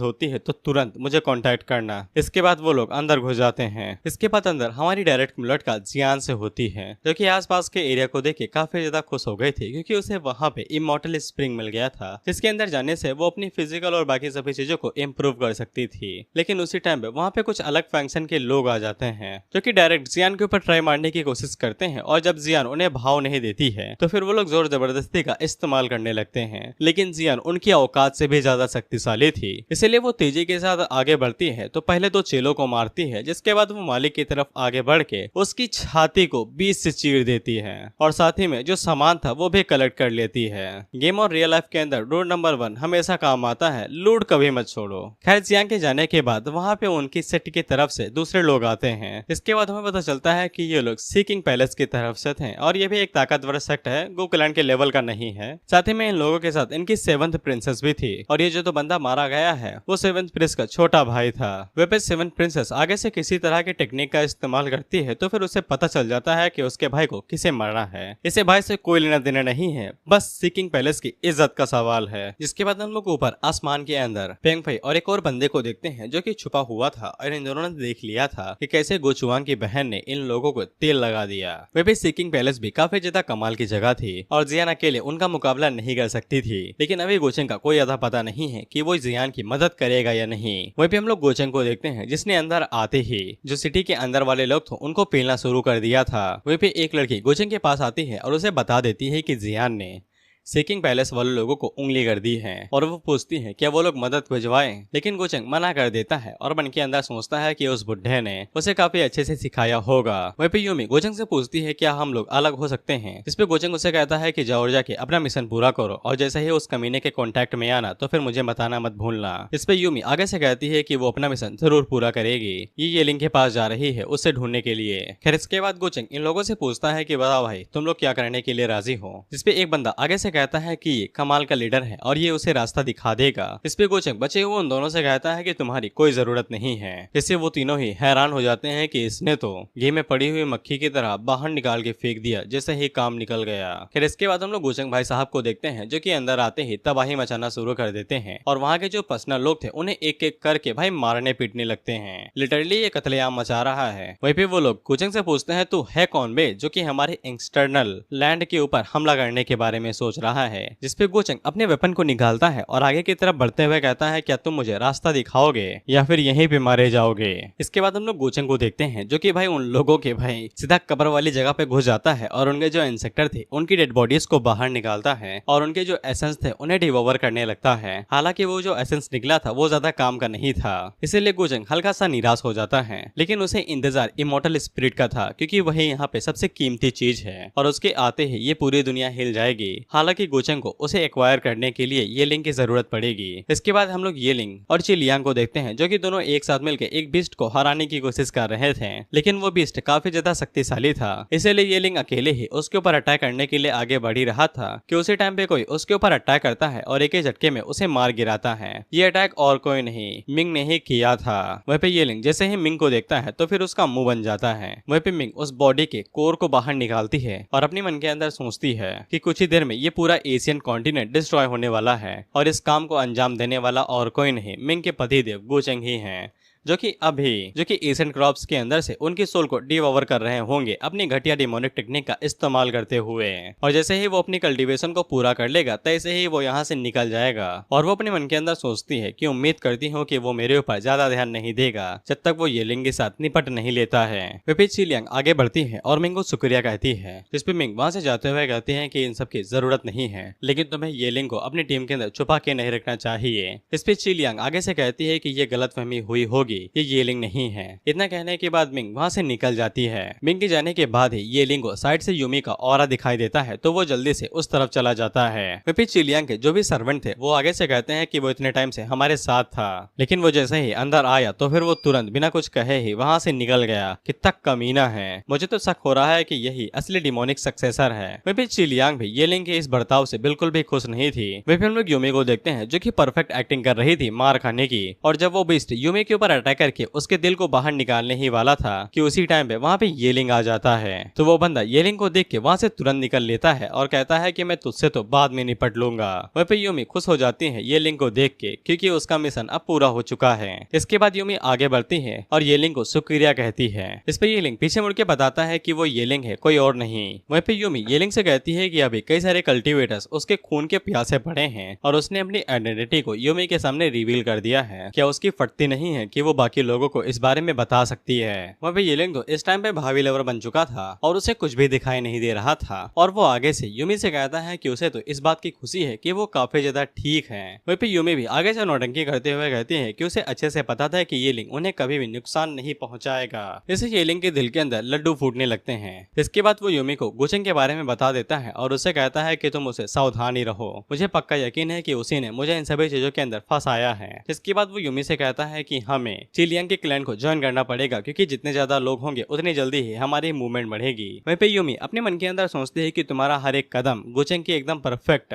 होती है तो तुरंत मुझे कांटेक्ट करना। इसके बाद वो लोग अंदर घुस जाते हैं। इसके बाद अंदर हमारी डायरेक्ट मुलाकात जियान से होती है जो कि आसपास के एरिया को देख के काफी ज्यादा खुश हो गई थी क्योंकि उसे वहाँ पे इमॉर्टल स्प्रिंग मिल गया था जिसके अंदर जाने से वो अपनी फिजिकल और बाकी सभी चीजों को इम्प्रूव कर सकती थी। लेकिन उसी टाइम पे वहाँ पे कुछ अलग फंक्शन के लोग आ जाते हैं जो कि डायरेक्ट जियान के ऊपर ट्राई मारने की कोशिश करते हैं और जब जियान उन्हें भाव नहीं देती है तो फिर वो लोग जोर जबरदस्ती का इस्तेमाल करने लगते हैं। लेकिन जियान उनकी औकात से भी ज्यादा शक्तिशाली थी, इसलिए वो तेजी के साथ आगे बढ़ती है तो पहले तो चेलो को मारती है जिसके बाद वो मालिक की तरफ आगे बढ़ के उसकी छाती को बीच से चीर देती है और साथ ही में जो सामान था वो भी कलेक्ट कर लेती है। गेम और रियल लाइफ के अंदर रूल नंबर 1 हमेशा काम आता है, लूट कभी मत छोड़ो। खैर जियान के जाने के बाद वहाँ पे उनकी सेट की तरफ से दूसरे लोग आते हैं। इसके बाद हमें पता चलता है कि ये लोग सीकिंग पैलेस की तरफ से थे और ये भी एक ताकतवर सेक्ट है, गोकुलैंड के लेवल का नहीं है। साथ ही में इन लोगों के साथ इनकी 7th प्रिंसेस भी थी और ये जो तो बंदा मारा गया है वो 7th प्रिंस का छोटा भाई था। वे पे 7th प्रिंसेस आगे से किसी तरह के टेक्निक का इस्तेमाल करती है तो फिर उसे पता चल जाता है कि उसके भाई को किसे मारना है। इसे भाई से कोई लेना देना नहीं है, बस सीकिंग पैलेस की इज्जत का सवाल है। जिसके बाद हम लोग ऊपर आसमान के अंदर पेंग फई और एक और बंदे को देखते हैं जो कि छुपा हुआ था और इन दोनों ने देख लिया था कि कैसे गोचुआंग की बहन ने इन लोगों को तेल लगा दिया। वे भी सीकिंग पैलेस भी काफी ज्यादा कमाल की जगह थी और जियान अकेले उनका मुकाबला नहीं कर सकती थी, लेकिन अभी गोचेंग का कोई अता पता नहीं है कि वो जियान की मदद करेगा या नहीं। वहीं पे हम लोग गोचेंग को देखते हैं जिसने अंदर आते ही जो सिटी के अंदर वाले लोग थे उनको पेलना शुरू कर दिया था। वहीं पे एक लड़की गोचेंग के पास आती है और उसे बता देती है कि जियान ने सीकिंग पैलेस वाले लोगों को उंगली कर दी है और वो पूछती है क्या वो लोग मदद भिजवाएं, लेकिन गोचेंग मना कर देता है और मन के अंदर सोचता है कि उस बुढ़े ने उसे काफी अच्छे से सिखाया होगा। वहीं पे यूमी गोचेंग से पूछती है क्या हम लोग अलग हो सकते हैं। इस पे गोचेंग उसे कहता है कि जाओ जाके अपना मिशन पूरा करो और जैसे ही उस कमीने के कॉन्टेक्ट में आना तो फिर मुझे बताना मत भूलना। इस पे यूमी आगे से कहती है कि वो अपना मिशन जरूर पूरा करेगी, ये लिंग के पास जा रही है उसे ढूंढने के लिए। खैर इसके बाद गोचेंग इन लोगों से पूछता है कि बताओ भाई तुम लोग क्या करने के लिए राजी हो। जिसपे एक बंदा आगे से कहता है कि ये कमाल का लीडर है और ये उसे रास्ता दिखा देगा। इस पे गोचेंग बचे हुए उन दोनों से कहता है कि तुम्हारी कोई जरूरत नहीं है। इससे वो तीनों ही हैरान हो जाते हैं कि इसने तो घी में पड़ी हुई मक्खी की तरह बाहर निकाल के फेंक दिया जैसे ही काम निकल गया। फिर इसके बाद हम लोग गोचेंग भाई साहब को देखते हैं जो कि अंदर आते ही तबाही मचाना शुरू कर देते हैं और वहाँ के जो पर्सनल लोग थे उन्हें एक एक करके भाई मारने पीटने लगते हैं। लिटरली ये कत्लेआम मचा रहा है। वहीं पे वो लोग गोचेंग से पूछते हैं तू है कौन बे जो कि हमारे एक्सटर्नल लैंड के ऊपर हमला करने के बारे में सोच रहा है। जिसपे गोचेंग अपने वेपन को निकालता है और आगे की तरफ बढ़ते हुए कहता है क्या तुम मुझे रास्ता दिखाओगे या फिर यहीं पे मारे जाओगे। इसके बाद हम लोग गोचेंग को देखते हैं जो कि भाई उन लोगों के भाई सीधा कब्र वाली जगह पे घुस जाता है और उनके जो इंसेक्टर थे उनकी डेड बॉडीज को बाहर निकालता है और उनके जो एसेंस थे उन्हें डिवोवर करने लगता है। हालांकि वो जो एसेंस निकला था वो ज्यादा काम का नहीं था, इसीलिए गोचेंग हल्का सा निराश हो जाता है, लेकिन उसे इंतजार इमोर्टल स्पिरिट का था क्योंकि वही यहाँ पे सबसे कीमती चीज है और उसके आते ही ये पूरी दुनिया हिल जाएगी। हालांकि गोचेंग को उसे एक्वायर करने के लिए ये लिंग की जरूरत पड़ेगी। इसके बाद हम लोग ये लिंग और चिलियांग को देखते हैं जो कि दोनों एक साथ मिलकर एक बीस्ट को हराने की कोशिश कर रहे थे, लेकिन वो बीस्ट काफी ज्यादा शक्तिशाली था, इसलिए ये लिंग अकेले ही उसके ऊपर अटैक करने के लिए आगे बढ़ ही रहा था कि उसी टाइम पे कोई उसके ऊपर अटैक करता है और एक ही झटके में उसे मार गिराता है। ये अटैक और कोई नहीं मिंग ने ही किया था। वहीं पे ये लिंग जैसे ही मिंग को देखता है तो फिर उसका मुंह बन जाता है। वहीं पे मिंग उस बॉडी के कोर को बाहर निकालती है और अपने मन के अंदर सोचती है कि कुछ ही देर में ये पूरा एशियन कॉन्टिनेंट डिस्ट्रॉय होने वाला है और इस काम को अंजाम देने वाला और कोई नहीं मिंग के पतिदेव गुचेंग ही हैं, जो कि एशियन क्रॉप्स के अंदर से उनकी सोल को डिवोवर कर रहे होंगे अपनी घटिया डिमोनिक टेक्निक का इस्तेमाल करते हुए। और जैसे ही वो अपनी कल्टीवेशन को पूरा कर लेगा तैसे ही वो यहाँ से निकल जाएगा। और वो अपने मन के अंदर सोचती है कि उम्मीद करती हूँ कि वो मेरे ऊपर ज्यादा ध्यान नहीं देगा जब तक वो येलिंग के साथ निपट नहीं लेता है। फिर चिलियांग आगे बढ़ती है और मिंग को शुक्रिया कहती है, जिस पे मिंग वहाँ से जाते हुए कहती है कि इन सब की जरूरत नहीं है, लेकिन तुम्हें येलिंग को अपनी टीम के अंदर छुपा के नहीं रखना चाहिए। इस पे चिलियांग आगे से कहती है कि ये गलतफहमी हुई होगी, ये येलिंग नहीं है। इतना कहने के बाद मिंग वहाँ से निकल जाती है। मिंग के जाने के बाद ही येलिंग को साइड से यूमी का ऑरा दिखाई देता है तो वो जल्दी से उस तरफ चला जाता है। फिर चिलियांग के जो भी सर्वेंट थे वो आगे से कहते हैं कि वो इतने टाइम से हमारे साथ था, लेकिन वो जैसे ही अंदर आया तो फिर वो तुरंत बिना कुछ कहे ही वहाँ से निकल गया। कितना कमीना है। मुझे तो शक हो रहा है कि यही असली डिमोनिक सक्सेसर है। फिर चिलियांग भी येलिंग के इस बर्ताव से बिल्कुल भी खुश नहीं थी। फिर हम लोग यूमी को देखते हैं जो कि परफेक्ट एक्टिंग कर रही थी मार खाने की। और जब वो बीस्ट यूमी के ऊपर अटैक करके उसके दिल को बाहर निकालने ही वाला था कि उसी टाइम पे वहाँ पे येलिंग आ जाता है। तो वो बंदा येलिंग को देख के वहाँ से तुरंत निकल लेता है और कहता है कि मैं तुझसे तो बाद में निपट लूंगा। वहीं पे यूमी खुश हो जाती है येलिंग को देख के, क्योंकि उसका मिशन अब पूरा हो चुका है। इसके बाद यूमी आगे बढ़ती है और येलिंग को शुक्रिया कहती है। इस पे येलिंग पीछे मुड़ के बताता है कि वो येलिंग है, कोई और नहीं। वहीं पे यूमी येलिंग से कहती है कि अभी कई सारे कल्टीवेटर्स उसके खून के प्यासे पड़े हैं और उसने अपनी आइडेंटिटी को यूमी के सामने रिवील कर दिया है। क्या उसकी फटती नहीं है कि वो बाकी लोगों को इस बारे में बता सकती है। वहाँ पे येलिंग तो इस टाइम पे भावी लवर बन चुका था और उसे कुछ भी दिखाई नहीं दे रहा था और वो आगे से यूमी से कहता है कि उसे तो इस बात की खुशी है कि वो काफी ज्यादा ठीक है। वहीं पे यूमी भी आगे से नौटंकी करते हुए कहती है कि उसे अच्छे से पता था कि येलिंग उन्हें कभी भी नुकसान नहीं पहुंचाएगा। इससे येलिंग के दिल के अंदर लड्डू फूटने लगते हैं। इसके बाद वो यूमी को गुचेंग के बारे में बता देता है और उसे कहता है कि तुम उसे सावधानी रहो, मुझे पक्का यकीन है कि उसी ने मुझे इन सभी चीजों के अंदर फंसाया है। इसके बाद वो यूमी से कहता है कि हमें चिलियांग के क्लैन को ज्वाइन करना पड़ेगा, क्योंकि जितने ज्यादा लोग होंगे उतनी जल्दी ही हमारी मूवमेंट बढ़ेगी। वहीं पे यूमी अपने मन के अंदर सोचती है कि तुम्हारा हर एक कदम गुचेंग की एकदम परफेक्ट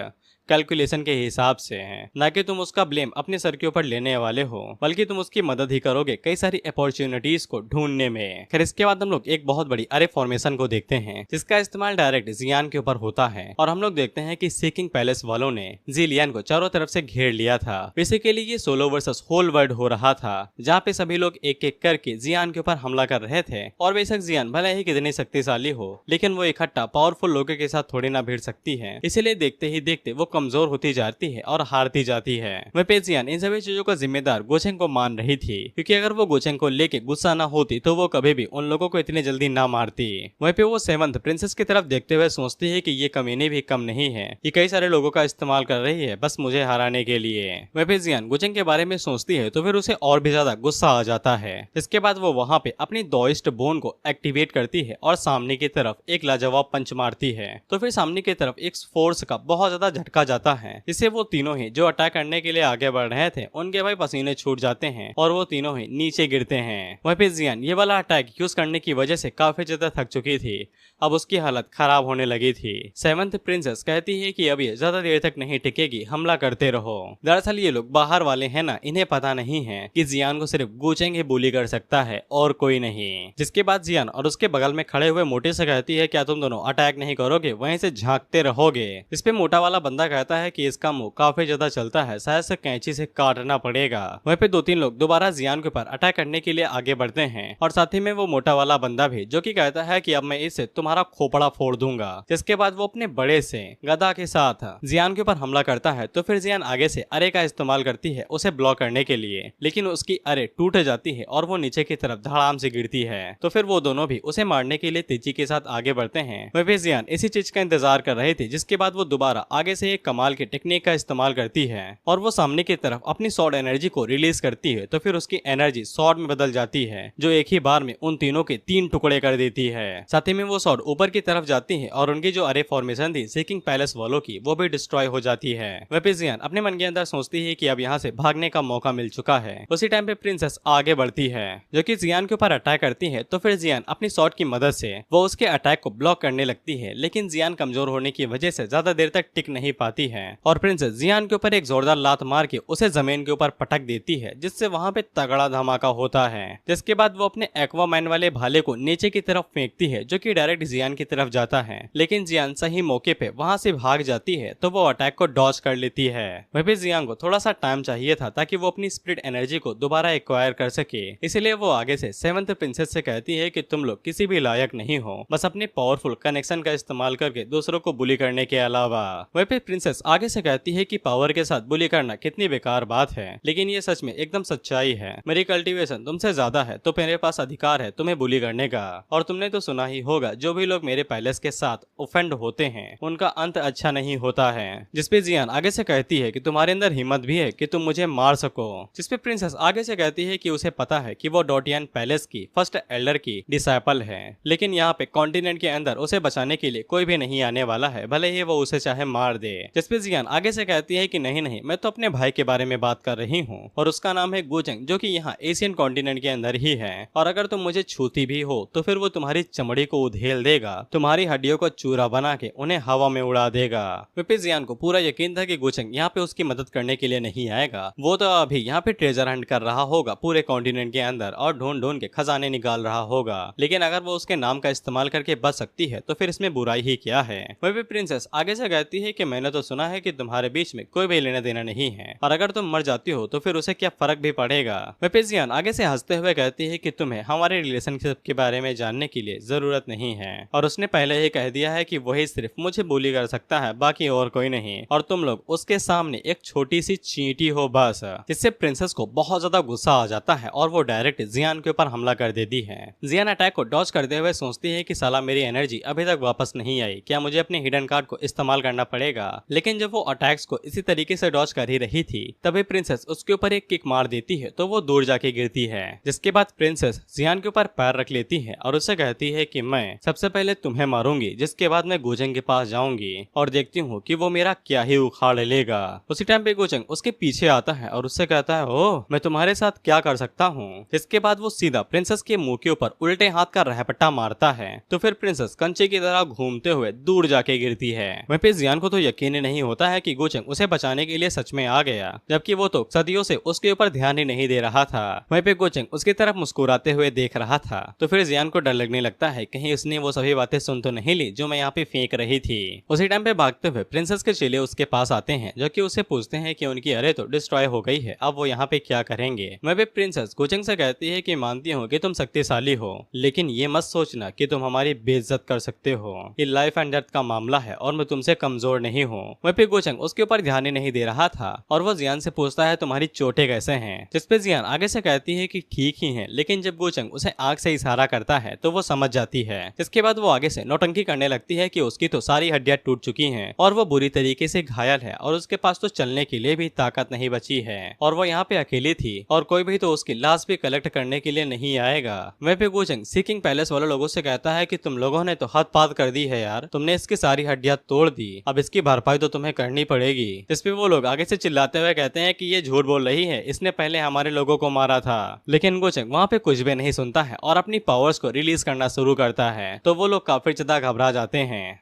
कैलकुलेशन के हिसाब से है, ना कि तुम उसका ब्लेम अपने सर के ऊपर लेने वाले हो, बल्कि तुम उसकी मदद ही करोगे कई सारी अपॉर्चुनिटीज को ढूंढने में। फिर इसके बाद हम लोग एक बहुत बड़ी अरे फॉर्मेशन को देखते हैं जिसका इस्तेमाल डायरेक्ट जियान के ऊपर होता है और हम लोग देखते हैं कि सीकिंग पैलेस वालों ने जिलियन को चारों तरफ से घेर लिया था। बेसिकली ये सोलो वर्सेस होल वर्ल्ड हो रहा था, जहाँ पे सभी लोग एक एक करके जियान के ऊपर हमला कर रहे थे। और बेशक जियान भले ही कितनी शक्तिशाली हो, लेकिन वो इकट्ठा पावरफुल लोगों के साथ थोड़ी ना भिड़ सकती है। इसीलिए देखते ही देखते वो कमजोर होती जाती है और हारती जाती है। वह पेजियान इन सभी चीजों का जिम्मेदार गोचेंग को मान रही थी, क्योंकि अगर वो गोचेंग को लेके गुस्सा ना होती तो वो कभी भी उन लोगों को इतनी जल्दी ना मारती। वहीं पे वो सेवंथ प्रिंसेस की तरफ देखते हुए सोचती है कि ये कमीनी भी कम नहीं है, ये कई सारे लोगों का इस्तेमाल कर रही है बस मुझे हराने के लिए। वह पेजियान गोचेंग के बारे में सोचती है तो फिर उसे और भी ज्यादा गुस्सा आ जाता है। इसके बाद वो वहाँ पे अपनी दोइस्ट बोन को एक्टिवेट करती है और सामने की तरफ एक लाजवाब पंच मारती है। तो फिर सामने की तरफ एक फोर्स का बहुत ज्यादा झटका जाता है, इससे वो तीनों ही जो अटैक करने के लिए आगे बढ़ रहे थे उनके भाई पसीने छूट जाते हैं और वो तीनों ही नीचे गिरते हैं। वह पे जियान ये वाला अटैक यूज करने की वजह से काफी ज्यादा थक चुकी थी, अब उसकी हालत खराब होने लगी थी। सेवंथ प्रिंसेस कहती है कि अब ये ज्यादा देर तक नहीं टिकेगी, हमला करते रहो। दरअसल ये लोग बाहर वाले हैं ना, इन्हें पता नहीं है कि जियान को सिर्फ गोचेंग ही bully कर सकता है और कोई नहीं। जिसके बाद जियान और उसके बगल में खड़े हुए मोटे से कहती है क्या तुम दोनों अटैक नहीं करोगे, वहीं से झांकते रहोगे। इस पे मोटा वाला बंदा कहता है कि इसका मुंह काफी ज्यादा चलता है, शायद से कैंची से काटना पड़ेगा। वहीं पे दो तीन लोग दोबारा जियान के ऊपर अटैक करने के लिए आगे बढ़ते हैं और साथ ही में वो मोटा वाला बंदा भी, जो कि कहता है कि अब मैं इससे तुम्हारा खोपड़ा फोड़ दूंगा। जिसके बाद वो अपने बड़े से गदा के साथ जियान के ऊपर हमला करता है। तो फिर जियान आगे से अरे का इस्तेमाल करती है उसे ब्लॉक करने के लिए, लेकिन उसकी अरे टूट जाती है और वो नीचे की तरफ धड़ाम से गिरती है। तो फिर वो दोनों भी उसे मारने के लिए तेजी के साथ आगे बढ़ते हैं। वह भी जियान इसी चीज का इंतजार कर रहे थे, जिसके बाद वो दोबारा आगे से एक कमाल की टेक्निक का इस्तेमाल करती है और वो सामने की तरफ अपनी सॉर्ड एनर्जी को रिलीज करती है। तो फिर उसकी एनर्जी सॉर्ड में बदल जाती है, जो एक ही बार में उन तीनों के 3 टुकड़े कर देती है। साथ ही में वो सॉर्ड ऊपर की तरफ जाती है और उनकी जो अरे फॉर्मेशन थी सीकिंग पैलेस वालों की, वो भी डिस्ट्रॉय हो जाती है। वह पे जियान अपने मन के अंदर सोचती है कि अब यहाँ से भागने का मौका मिल चुका है। उसी टाइम पे प्रिंसेस आगे बढ़ती है, जो कि जियान के ऊपर अटैक करती है। तो फिर जियान अपनी सॉर्ड की मदद से वो उसके अटैक को ब्लॉक करने लगती है, लेकिन जियान कमजोर होने की वजह से ज्यादा देर तक टिक नहीं पाती आती है और प्रिंसेस जियान के ऊपर एक जोरदार लात मार के उसे जमीन के ऊपर पटक देती है, जिससे वहाँ पे तगड़ा धमाका होता है। जिसके बाद वो अपने एक्वामैन वाले भाले को नीचे की तरफ फेंकती है, जो कि डायरेक्ट जियान की तरफ जाता है, लेकिन जियान सही मौके पे वहाँ से भाग जाती है तो वो अटैक को डॉज कर लेती है। वहीं पे जियान को थोड़ा सा टाइम चाहिए था ताकि वो अपनी स्पिरिट एनर्जी को दोबारा एक्वायर कर सके, इसलिए वो आगे से सेवंथ प्रिंसेस से कहती है कि तुम लोग किसी भी लायक नहीं हो, बस अपने पावरफुल कनेक्शन का इस्तेमाल करके दूसरों को बुली करने के अलावा। वहीं पे प्रिंसेस आगे से कहती है कि पावर के साथ बुली करना कितनी बेकार बात है, लेकिन ये सच में एकदम सच्चाई है। मेरी कल्टीवेशन तुमसे ज्यादा है तो मेरे पास अधिकार है तुम्हें बुली करने का, और तुमने तो सुना ही होगा जो भी लोग मेरे पैलेस के साथ ऑफेंड होते हैं उनका अंत अच्छा नहीं होता है। जिसपे जियान आगे से कहती है कि तुम्हारे अंदर हिम्मत भी है कि तुम मुझे मार सको। जिसपे प्रिंसेस आगे से कहती है कि उसे पता है कि वो डोटियन पैलेस की फर्स्ट एल्डर की डिसाइपल है, लेकिन यहाँ पे कॉन्टिनेंट के अंदर उसे बचाने के लिए कोई भी नहीं आने वाला है, भले ही वो उसे चाहे मार दे। जिसपे जियान आगे से कहती है कि नहीं नहीं, मैं तो अपने भाई के बारे में बात कर रही हूँ और उसका नाम है गोचंग, जो कि यहाँ एशियन कॉन्टिनेंट के अंदर ही है, और अगर तुम मुझे छूती भी हो तो फिर वो तुम्हारी चमड़ी को उधेल देगा, तुम्हारी हड्डियों को चूरा बना के उन्हें हवा में उड़ा देगा। विपी जियान को पूरा यकीन था कि गोचंग यहाँ पे उसकी मदद करने के लिए नहीं आएगा, वो तो अभी यहाँ पे ट्रेजर हंट कर रहा होगा पूरे कॉन्टिनेंट के अंदर और ढूंढ ढूंढ के खजाने निकाल रहा होगा, लेकिन अगर वो उसके नाम का इस्तेमाल करके बच सकती है तो फिर इसमें बुराई ही क्या है। वही प्रिंसेस आगे से कहती है कि मैंने तो सुना है कि तुम्हारे बीच में कोई भी लेना देना नहीं है, और अगर तुम मर जाती हो तो फिर उसे क्या फर्क भी पड़ेगा। वही जियान आगे से हंसते हुए कहती है कि तुम्हें हमारे रिलेशनशिप के बारे में जानने के लिए जरूरत नहीं है, और उसने पहले ही कह दिया है कि वही सिर्फ मुझे बुली कर सकता है, बाकी और कोई नहीं, और तुम लोग उसके सामने एक छोटी सी चींटी हो बस। जिससे प्रिंसेस को बहुत ज्यादा गुस्सा आ जाता है और वो डायरेक्ट जियान के ऊपर हमला कर देती है। जियान अटैक को डॉज करते हुए सोचती है कि साला मेरी एनर्जी अभी तक वापस नहीं आई, क्या मुझे अपने हिडन कार्ड को इस्तेमाल करना पड़ेगा। लेकिन जब वो अटैक्स को इसी तरीके से डॉज कर ही रही थी तभी प्रिंसेस उसके ऊपर एक किक मार देती है तो वो दूर जाके गिरती है। जिसके बाद प्रिंसेस जियान के ऊपर पैर रख लेती है और उससे कहती है कि मैं सबसे पहले तुम्हें मारूंगी, जिसके बाद मैं गोचंग के पास जाऊंगी और देखती हूँ कि वो मेरा क्या ही उखाड़ लेगा। उसी टाइम पे गोचंग उसके पीछे आता है और उससे कहता है ओह मैं तुम्हारे साथ क्या कर सकता हूँ। इसके बाद वो सीधा प्रिंसेस के मुंह के ऊपर उल्टे हाथ का रहपट्टा मारता है तो फिर प्रिंसेस कंचे की तरह घूमते हुए दूर जाके गिरती है। वहीं पे जियान को तो यकीन ही नहीं होता है कि गोचंग उसे बचाने के लिए सच में आ गया, जबकि वो तो सदियों से उसके ऊपर ध्यान ही नहीं दे रहा था। वहीं पे गोचंग उसकी तरफ मुस्कुराते हुए देख रहा था तो फिर जियान को डर लगने लगता है कहीं उसने वो सभी बातें सुन तो नहीं ली जो मैं यहाँ पे फेंक रही थी। उसी टाइम पे भागते हुए प्रिंसेस के चेले उसके पास आते हैं जो कि उससे पूछते हैं कि उनकी अरे तो डिस्ट्रॉय हो गई है, अब वो यहाँ पे क्या करेंगे। मैं भी प्रिंसेस गोचंग से कहती है कि मानती हूँ कि तुम शक्तिशाली हो, लेकिन ये मत सोचना कि तुम हमारी बेइज्जत कर सकते हो, ये लाइफ एंड डेथ का मामला है और मैं तुमसे कमजोर नहीं हूँ। वहीं पे गोचंग उसके ऊपर ध्यान ही नहीं दे रहा था और वो जियान से पूछता है तुम्हारी चोटें कैसे हैं। जिसपे जियान आगे से कहती है कि ठीक ही है, लेकिन जब गोचंग उसे आंख से इशारा करता है तो वो समझ जाती है। इसके बाद वो आगे से नौटंकी करने लगती है कि उसकी तो सारी हड्डियां टूट चुकी हैं और वो बुरी तरीके से घायल है और उसके पास तो चलने के लिए भी ताकत नहीं बची है और वो यहाँ पे अकेली थी और कोई भी तो उसकी लाश भी कलेक्ट करने के लिए नहीं आएगा। वहीं पे गोचंग सीकिंग पैलेस वाले लोगों से कहता है कि तुम लोगों ने तो हद पार कर दी है यार, तुमने इसकी सारी हड्डियां तोड़ दी, अब इसकी भरपाई तो तुम्हें करनी पड़ेगी। इस पे वो लोग आगे से चिल्लाते हुए कहते हैं कि ये झूठ बोल रही है, इसने पहले हमारे लोगों को मारा था। लेकिन गोचंग वहाँ पे कुछ भी नहीं सुनता है और अपनी पावर्स को रिलीज करना शुरू करता है तो वो लोग काफी ज्यादा घबरा जाते हैं।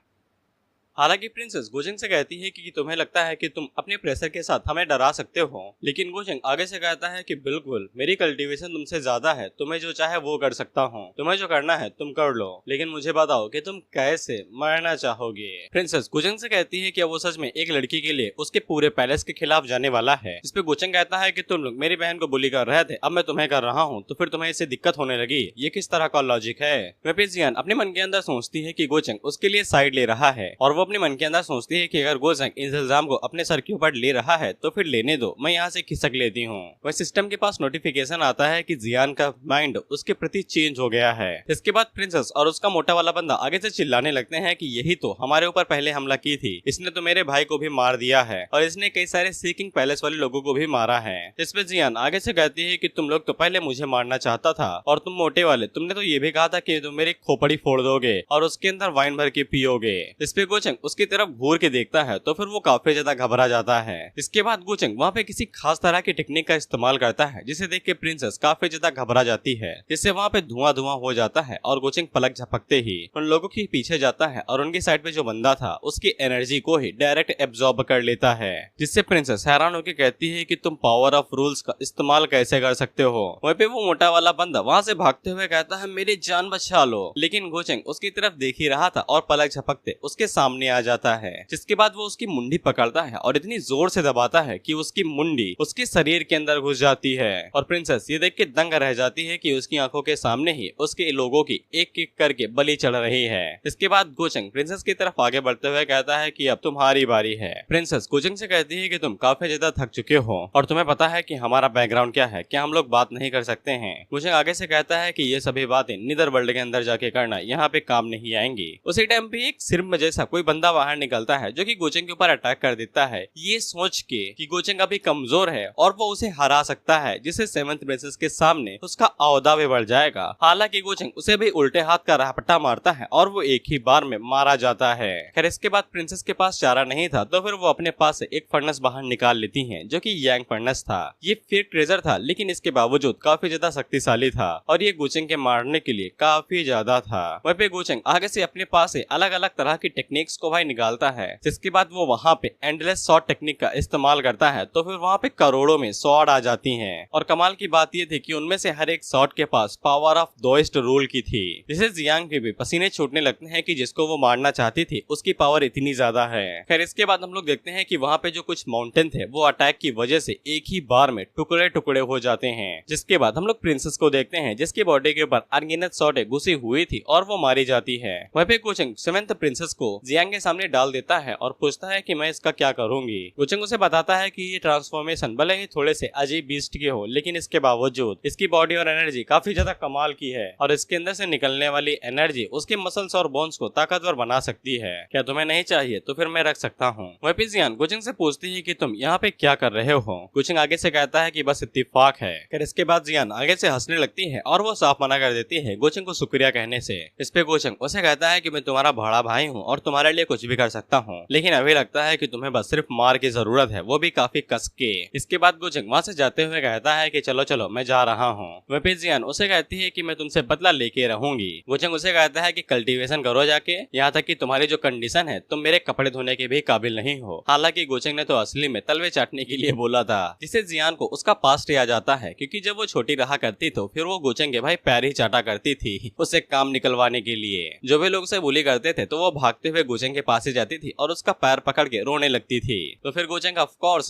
हालांकि प्रिंसेस गोचंग से कहती है कि तुम्हें लगता है कि तुम अपने प्रेशर के साथ हमें डरा सकते हो, लेकिन गोचंग आगे से कहता है कि बिल्कुल मेरी कल्टीवेशन तुमसे ज्यादा है, तुम्हें जो चाहे वो कर सकता हूँ, तुम्हें जो करना है तुम कर लो, लेकिन मुझे बताओ कि तुम कैसे मरना चाहोगे। प्रिंसेस गोचंग से कहती है कि वो सच में एक लड़की के लिए उसके पूरे पैलेस के खिलाफ जाने वाला है। इस पे गोचंग कहता है कि तुम लोग मेरी बहन को बुली कर रहे थे, अब मैं तुम्हें कर रहा हूँ तो फिर तुम्हें इससे दिक्कत होने लगी, ये किस तरह का लॉजिक है। वहीं जियान अपने मन के अंदर सोचती है कि गोचंग उसके लिए साइड ले रहा है और वो अपने मन के अंदर सोचती है कि अगर गोचंग इस इल्जाम को अपने सर के ऊपर ले रहा है तो फिर लेने दो, मैं यहाँ से खिसक लेती हूँ। वह सिस्टम के पास नोटिफिकेशन आता है कि जियान का माइंड उसके प्रति चेंज हो गया है। इसके बाद प्रिंसेस और उसका मोटा वाला बंदा आगे से चिल्लाने लगते हैं कि यही तो हमारे ऊपर पहले हमला की थी, इसने तो मेरे भाई को भी मार दिया है और इसने कई सारे सीकिंग पैलेस वाले लोगों को भी मारा है। इस पे जियान आगे से कहती है कि तुम लोग तो पहले मुझे मारना चाहता था और तुम मोटे वाले तुमने तो ये भी कहा था कि तुम मेरी खोपड़ी फोड़ दोगे और उसके अंदर वाइन भर के पियोगे। इस पे गोचंग उसकी तरफ घूर के देखता है तो फिर वो काफी ज्यादा घबरा जाता है। इसके बाद गोचंग वहाँ पे किसी खास तरह की टेक्निक का इस्तेमाल करता है जिसे देख के प्रिंसेस काफी ज्यादा घबरा जाती है, जिससे वहाँ पे धुआं धुआं हो जाता है और गोचंग पलक झपकते ही उन लोगों के पीछे जाता है और उनकी साइड पे जो बंदा था उसकी एनर्जी को ही डायरेक्ट एब्जॉर्ब कर लेता है, जिससे प्रिंसेस हैरान होकर कहती है कि तुम पावर ऑफ रूल्स का इस्तेमाल कैसे कर सकते हो। वहीं पे वो मोटा वाला बंदा वहाँ से भागते हुए कहता है मेरी जान बचा लो, लेकिन गोचंग उसकी तरफ देख ही रहा था और पलक झपकते उसके सामने आ जाता है, जिसके बाद वो उसकी मुंडी पकड़ता है और इतनी जोर से दबाता है कि उसकी मुंडी उसके शरीर के अंदर घुस जाती है और प्रिंसेस ये देख के दंग रह जाती है कि उसकी आंखों के सामने ही उसके लोगों की एक एक करके बलि चढ़ रही है। इसके बाद गोचंग प्रिंसेस की तरफ आगे बढ़ते हुए कहता है कि अब तुम्हारी बारी है। प्रिंसेस गोचंग से कहती है कि तुम काफी ज्यादा थक चुके हो और तुम्हें पता है कि हमारा बैकग्राउंड क्या है, क्या हम लोग बात नहीं कर सकते हैं। गोचंग आगे से कहता है कि ये सभी बातें निदर वर्ल्ड के अंदर जाके करना यहाँ पे काम नहीं आएंगी। उसी टाइम पे एक सिर्फ जैसा कोई बंदा बाहर निकलता है जो कि गोचंग के ऊपर अटैक कर देता है, ये सोच के कि गोचंग अभी कमजोर है और वो उसे हरा सकता है, जिससे सेवंथ प्रिंसेस के सामने उसका औहदा भी बढ़ जाएगा। हालांकि गोचंग उसे भी उल्टे हाथ का रपटा मारता है और वो एक ही बार में मारा जाता है। खैर इसके बाद प्रिंसेस के पास चारा नहीं था तो फिर वो अपने पास से एक फर्नेस बाहर निकाल लेती है जो कि यांग फर्नेस था। ये फेक ट्रेजर था लेकिन इसके बावजूद काफी ज्यादा शक्तिशाली था और ये गोचंग के मारने के लिए काफी ज्यादा था। वहीं पे गोचंग आगे से अपने पास से अलग अलग तरह की टेक्निक्स को भाई निकालता है, जिसके बाद वो वहाँ पे एंडलेस शॉट टेक्निक का इस्तेमाल करता है तो फिर वहाँ पे करोड़ों में शॉट आ जाती हैं। और कमाल की बात ये थी कि उनमें से हर एक शॉट के पास पावर ऑफ दोइस्ट रूल की थी, जिसे जियांग के भी पसीने छूटने लगते हैं कि जिसको वो मारना चाहती थी उसकी पावर इतनी ज्यादा है। खैर इसके बाद हम लोग देखते हैं कि वहाँ पे जो कुछ माउंटेन थे वो अटैक की वजह से एक ही बार में टुकड़े टुकड़े हो जाते हैं, जिसके बाद हम लोग प्रिंसेस को देखते हैं जिसकी बॉडी के ऊपर अनगिनत शॉट घुसी हुई थी और वो मारी जाती है। वहीं पे गोचंग सेवेंथ प्रिंसेस को जियांग के सामने डाल देता है और पूछता है कि मैं इसका क्या करूंगी। गोचंग उसे बताता है कि ये ट्रांसफॉर्मेशन भले ही थोड़े से अजीब बीस्ट के हो लेकिन इसके बावजूद इसकी बॉडी और एनर्जी काफी ज्यादा कमाल की है और इसके अंदर से निकलने वाली एनर्जी उसके मसल्स और बोन्स को ताकतवर बना सकती है। क्या तुम्हें नहीं चाहिए तो फिर मैं रख सकता हूँ। वहीं पे जियान गोचंग से पूछती है कि तुम यहाँ पे क्या कर रहे हो। गोचंग आगे से कहता है कि बस इत्तेफाक है। फिर इसके बाद जियान आगे से हंसने लगती है और वो साफ मना कर देती है गोचंग को शुक्रिया कहने से। इस पे गोचंग उसे कहता है कि मैं तुम्हारा बड़ा भाई हूँ और तुम्हारे लिए कुछ भी कर सकता हूँ, लेकिन अभी लगता है कि तुम्हें बस सिर्फ मार की जरूरत है, वो भी काफी कस के। इसके बाद गोचंग वहाँ से जाते हुए कहता है कि चलो चलो मैं जा रहा हूँ। वहीं पे जियान उसे कहती है कि मैं तुमसे बदला लेके रहूंगी। गोचंग उसे कहता है कि कल्टीवेशन करो जाके, यहाँ तक कि तुम्हारी जो कंडीशन है तुम मेरे कपड़े धोने के भी काबिल नहीं हो। हालांकि गोचंग ने तो असली में तलवे चाटने के लिए बोला था, जिससे जियान को उसका पास्ट याद आता है, क्योंकि जब वो छोटी रहा करती तो फिर वो गोचंग के भाई पैर ही चाटा करती थी उसे काम निकलवाने के लिए। जो भी लोग उसे बुली करते थे तो वो भागते हुए गोचंग के पास ही जाती थी और उसका पैर पकड़ के रोने लगती थी। तो फिर गोचंग ऑफ कोर्स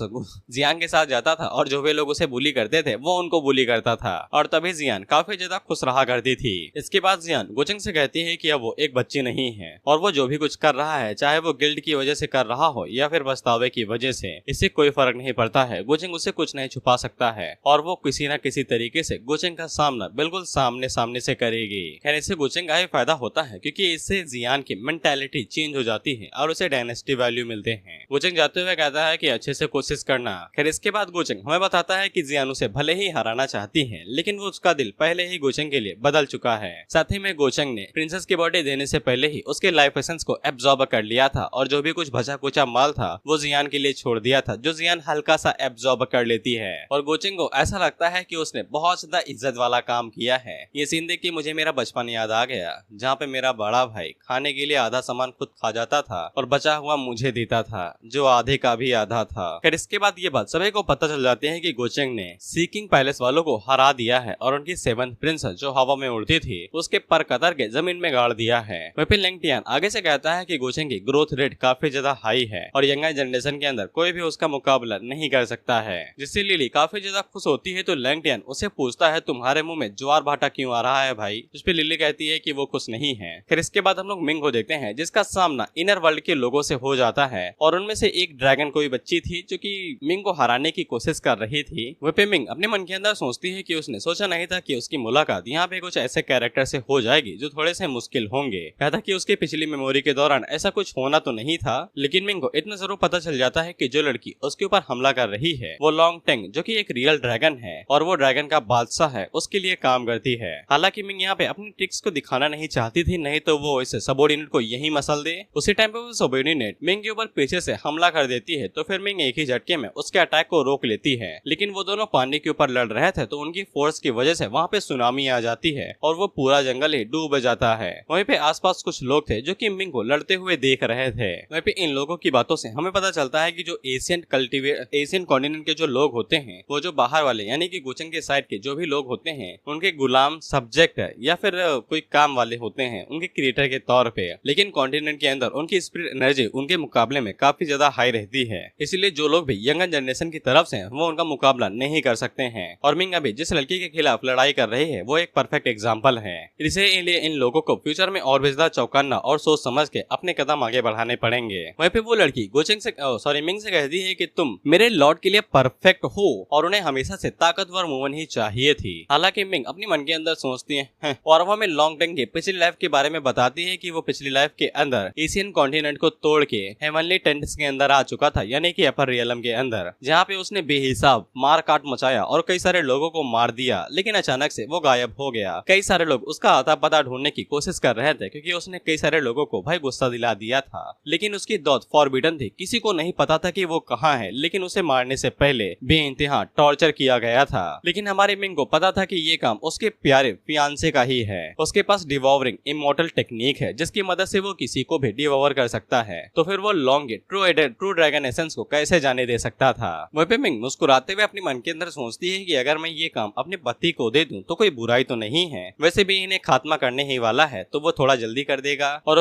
जियान के साथ जाता था और जो भी लोग उसे बुली करते थे वो उनको बुली करता था और तभी जियान काफी ज्यादा खुश रहा करती थी। इसके बाद जियान गोचंग से कहती है कि अब वो एक बच्ची नहीं है और वो जो भी कुछ कर रहा है, चाहे वो गिल्ड की वजह से कर रहा हो या फिर पछतावे की वजह से, इससे कोई फर्क नहीं पड़ता है। गोचंग उसे कुछ नहीं छुपा सकता है और वो किसी न किसी तरीके से गोचंग का सामना बिल्कुल सामने सामने से करेगी। खैर इससे गोचंग का ही फायदा होता है क्योंकि इससे जियान की मेंटालिटी चेंज हो जाती है और उसे डायनेस्टी वैल्यू मिलते हैं। गोचंग जाते हुए कहता है कि अच्छे से कोशिश करना। खैर इसके बाद गोचंग हमें बताता है कि जियान उसे भले ही हराना चाहती है लेकिन वो उसका दिल पहले ही गोचंग के लिए बदल चुका है। साथ ही में गोचंग ने प्रिंसेस की बॉडी देने से पहले ही उसके लाइफ एसेंस को एब्जॉर्ब कर लिया था और जो भी कुछ बचा कुचा माल था वो जियान के लिए छोड़ दिया था, जो जियान हल्का सा एब्जॉर्ब कर लेती है और गोचंग को ऐसा लगता है कि उसने बहुत ज्यादा इज्जत वाला काम किया है। ये सीन देख के मुझे मेरा बचपन याद आ गया, जहाँ पे मेरा बड़ा भाई खाने के लिए आधा सामान खुद खा जाता था और बचा हुआ मुझे देता था, जो आधे का भी आधा था। फिर इसके बाद ये बात सभी को पता चल जाती है कि गोचंग ने सीकिंग पैलेस वालों को हरा दिया है और उनकी सेवंथ प्रिंसेस जो हवा में उड़ती थी उसके पर कतर के जमीन में गाड़ दिया है। वहीं पे लैंगटियान आगे से कहता है कि गोचंग की ग्रोथ रेट काफी ज्यादा हाई है और यंगर जनरेशन के अंदर कोई भी उसका मुकाबला नहीं कर सकता है, जिससे लिली काफी ज्यादा खुश होती है। तो लैंगटियान उसे पूछता है तुम्हारे मुंह में ज्वार भाटा क्यों आ रहा है भाई। उस पे लिली कहती है कि वो खुश नहीं है। फिर इसके बाद हम लोग मिंग को देखते हैं जिसका सामना इनर वर्ल्ड के लोगों से हो जाता है और उनमें से एक ड्रैगन कोई बच्ची थी जो कि मिंग को हराने की कोशिश कर रही थी। वहीं पे मिंग अपने मन के अंदर सोचती है कि उसने सोचा नहीं था कि उसकी मुलाकात यहाँ पे कुछ ऐसे कैरेक्टर से हो जाएगी जो थोड़े से मुश्किल होंगे। कहा था कि उसकी पिछली मेमोरी के दौरान ऐसा कुछ होना तो नहीं था, लेकिन मिंग को इतना जरूर पता चल जाता है कि जो लड़की उसके ऊपर हमला कर रही है वो लॉन्ग टेंग जो कि एक रियल ड्रैगन है और वो ड्रैगन का बादशाह है, उसके लिए काम करती है। हालांकि मिंग यहाँ पे अपनी ट्रिक्स को दिखाना नहीं चाहती थी, नहीं तो वो इस सबॉर्डिनेट को यही मसल दे उसी टाइम पे वो सबॉर्डिनेट मिंग के ऊपर पीछे से हमला कर देती है, तो फिर मिंग एक ही झटके में उसके अटैक को रोक लेती है। लेकिन वो दोनों पानी के ऊपर लड़ रहे थे, तो उनकी फोर्स की वजह से वहाँ पे सुनामी आ जाती है और वो पूरा जंगल ही डूब जाता है। वहीं पे आसपास कुछ लोग थे जो कि मिंग को लड़ते हुए देख रहे थे। वहीं पे इन लोगों की बातों से हमें पता चलता है कि जो एशियन कॉन्टिनेंट के जो लोग होते हैं, वो जो बाहर वाले यानी कि गोचंग के साइड के जो भी लोग होते हैं, उनके गुलाम, सब्जेक्ट या फिर कोई काम वाले होते हैं उनके क्रिएटर के तौर पे। लेकिन कॉन्टिनेंट के अंदर उनकी स्पिरिट एनर्जी उनके मुकाबले में काफी ज्यादा हाई रहती है, इसलिए जो लोग भी यंगर जनरेशन की तरफ से वो उनका मुकाबला नहीं कर सकते हैं। और मिंग अभी जिस लड़की के खिलाफ लड़ाई कर रही है वो एक परफेक्ट एग्जाम्पल है। इसलिए इन लोगों को फ्यूचर में और भी ज्यादा चौकन्ना और सोच समझ के अपने कदम आगे बढ़ाने पड़ेंगे। वहीं पे वो लड़की गोचेंग से मिंग से कहती है कि तुम मेरे लॉर्ड के लिए परफेक्ट हो और उन्हें हमेशा से ताकतवर वुमन ही चाहिए थी। हालांकि मिंग अपनी मन के अंदर सोचती है और वो हमें लॉन्ग टंग के पिछली लाइफ के बारे में बताती है कि वो पिछली लाइफ के अंदर एशियन कॉन्टिनेंट को तोड़ के हेवनली टेंट्स के अंदर आ चुका था, यानी कि अपर रियलम के अंदर, जहाँ पे उसने बेहिसाब मार काट मचाया और कई सारे लोगों को मार दिया। लेकिन अचानक से वो गायब हो गया। कई सारे लोग उसका आता पता ढूंढने की कोशिश कर रहे थे, क्योंकि उसने कई सारे लोगों को भाई गुस्सा दिला दिया था। लेकिन उसकी दौत फॉरबिडन थी, किसी को नहीं पता था कि वो कहाँ है। लेकिन उसे मारने से पहले बेइंतहा टॉर्चर किया गया था। लेकिन हमारे मिंग को पता था कि ये काम उसके प्यारे फियांसे का ही है। उसके पास डिवॉवरिंग इमॉर्टल टेक्निक है, जिसकी मदद से वो किसी को भी डिवॉवर कर सकता है। तो फिर वो लॉन्ग ट्रू ड्रैगन एसेंस को कैसे जाने दे सकता था। वहीं पे मिंग मुस्कुराते हुए अपने मन के अंदर सोचती है कि अगर मैं ये काम अपने पति को दे दूं तो कोई बुराई तो नहीं है। वैसे भी इन्हें खात्मा करने ही वाला है, तो वो थोड़ा जल्दी कर देगा। और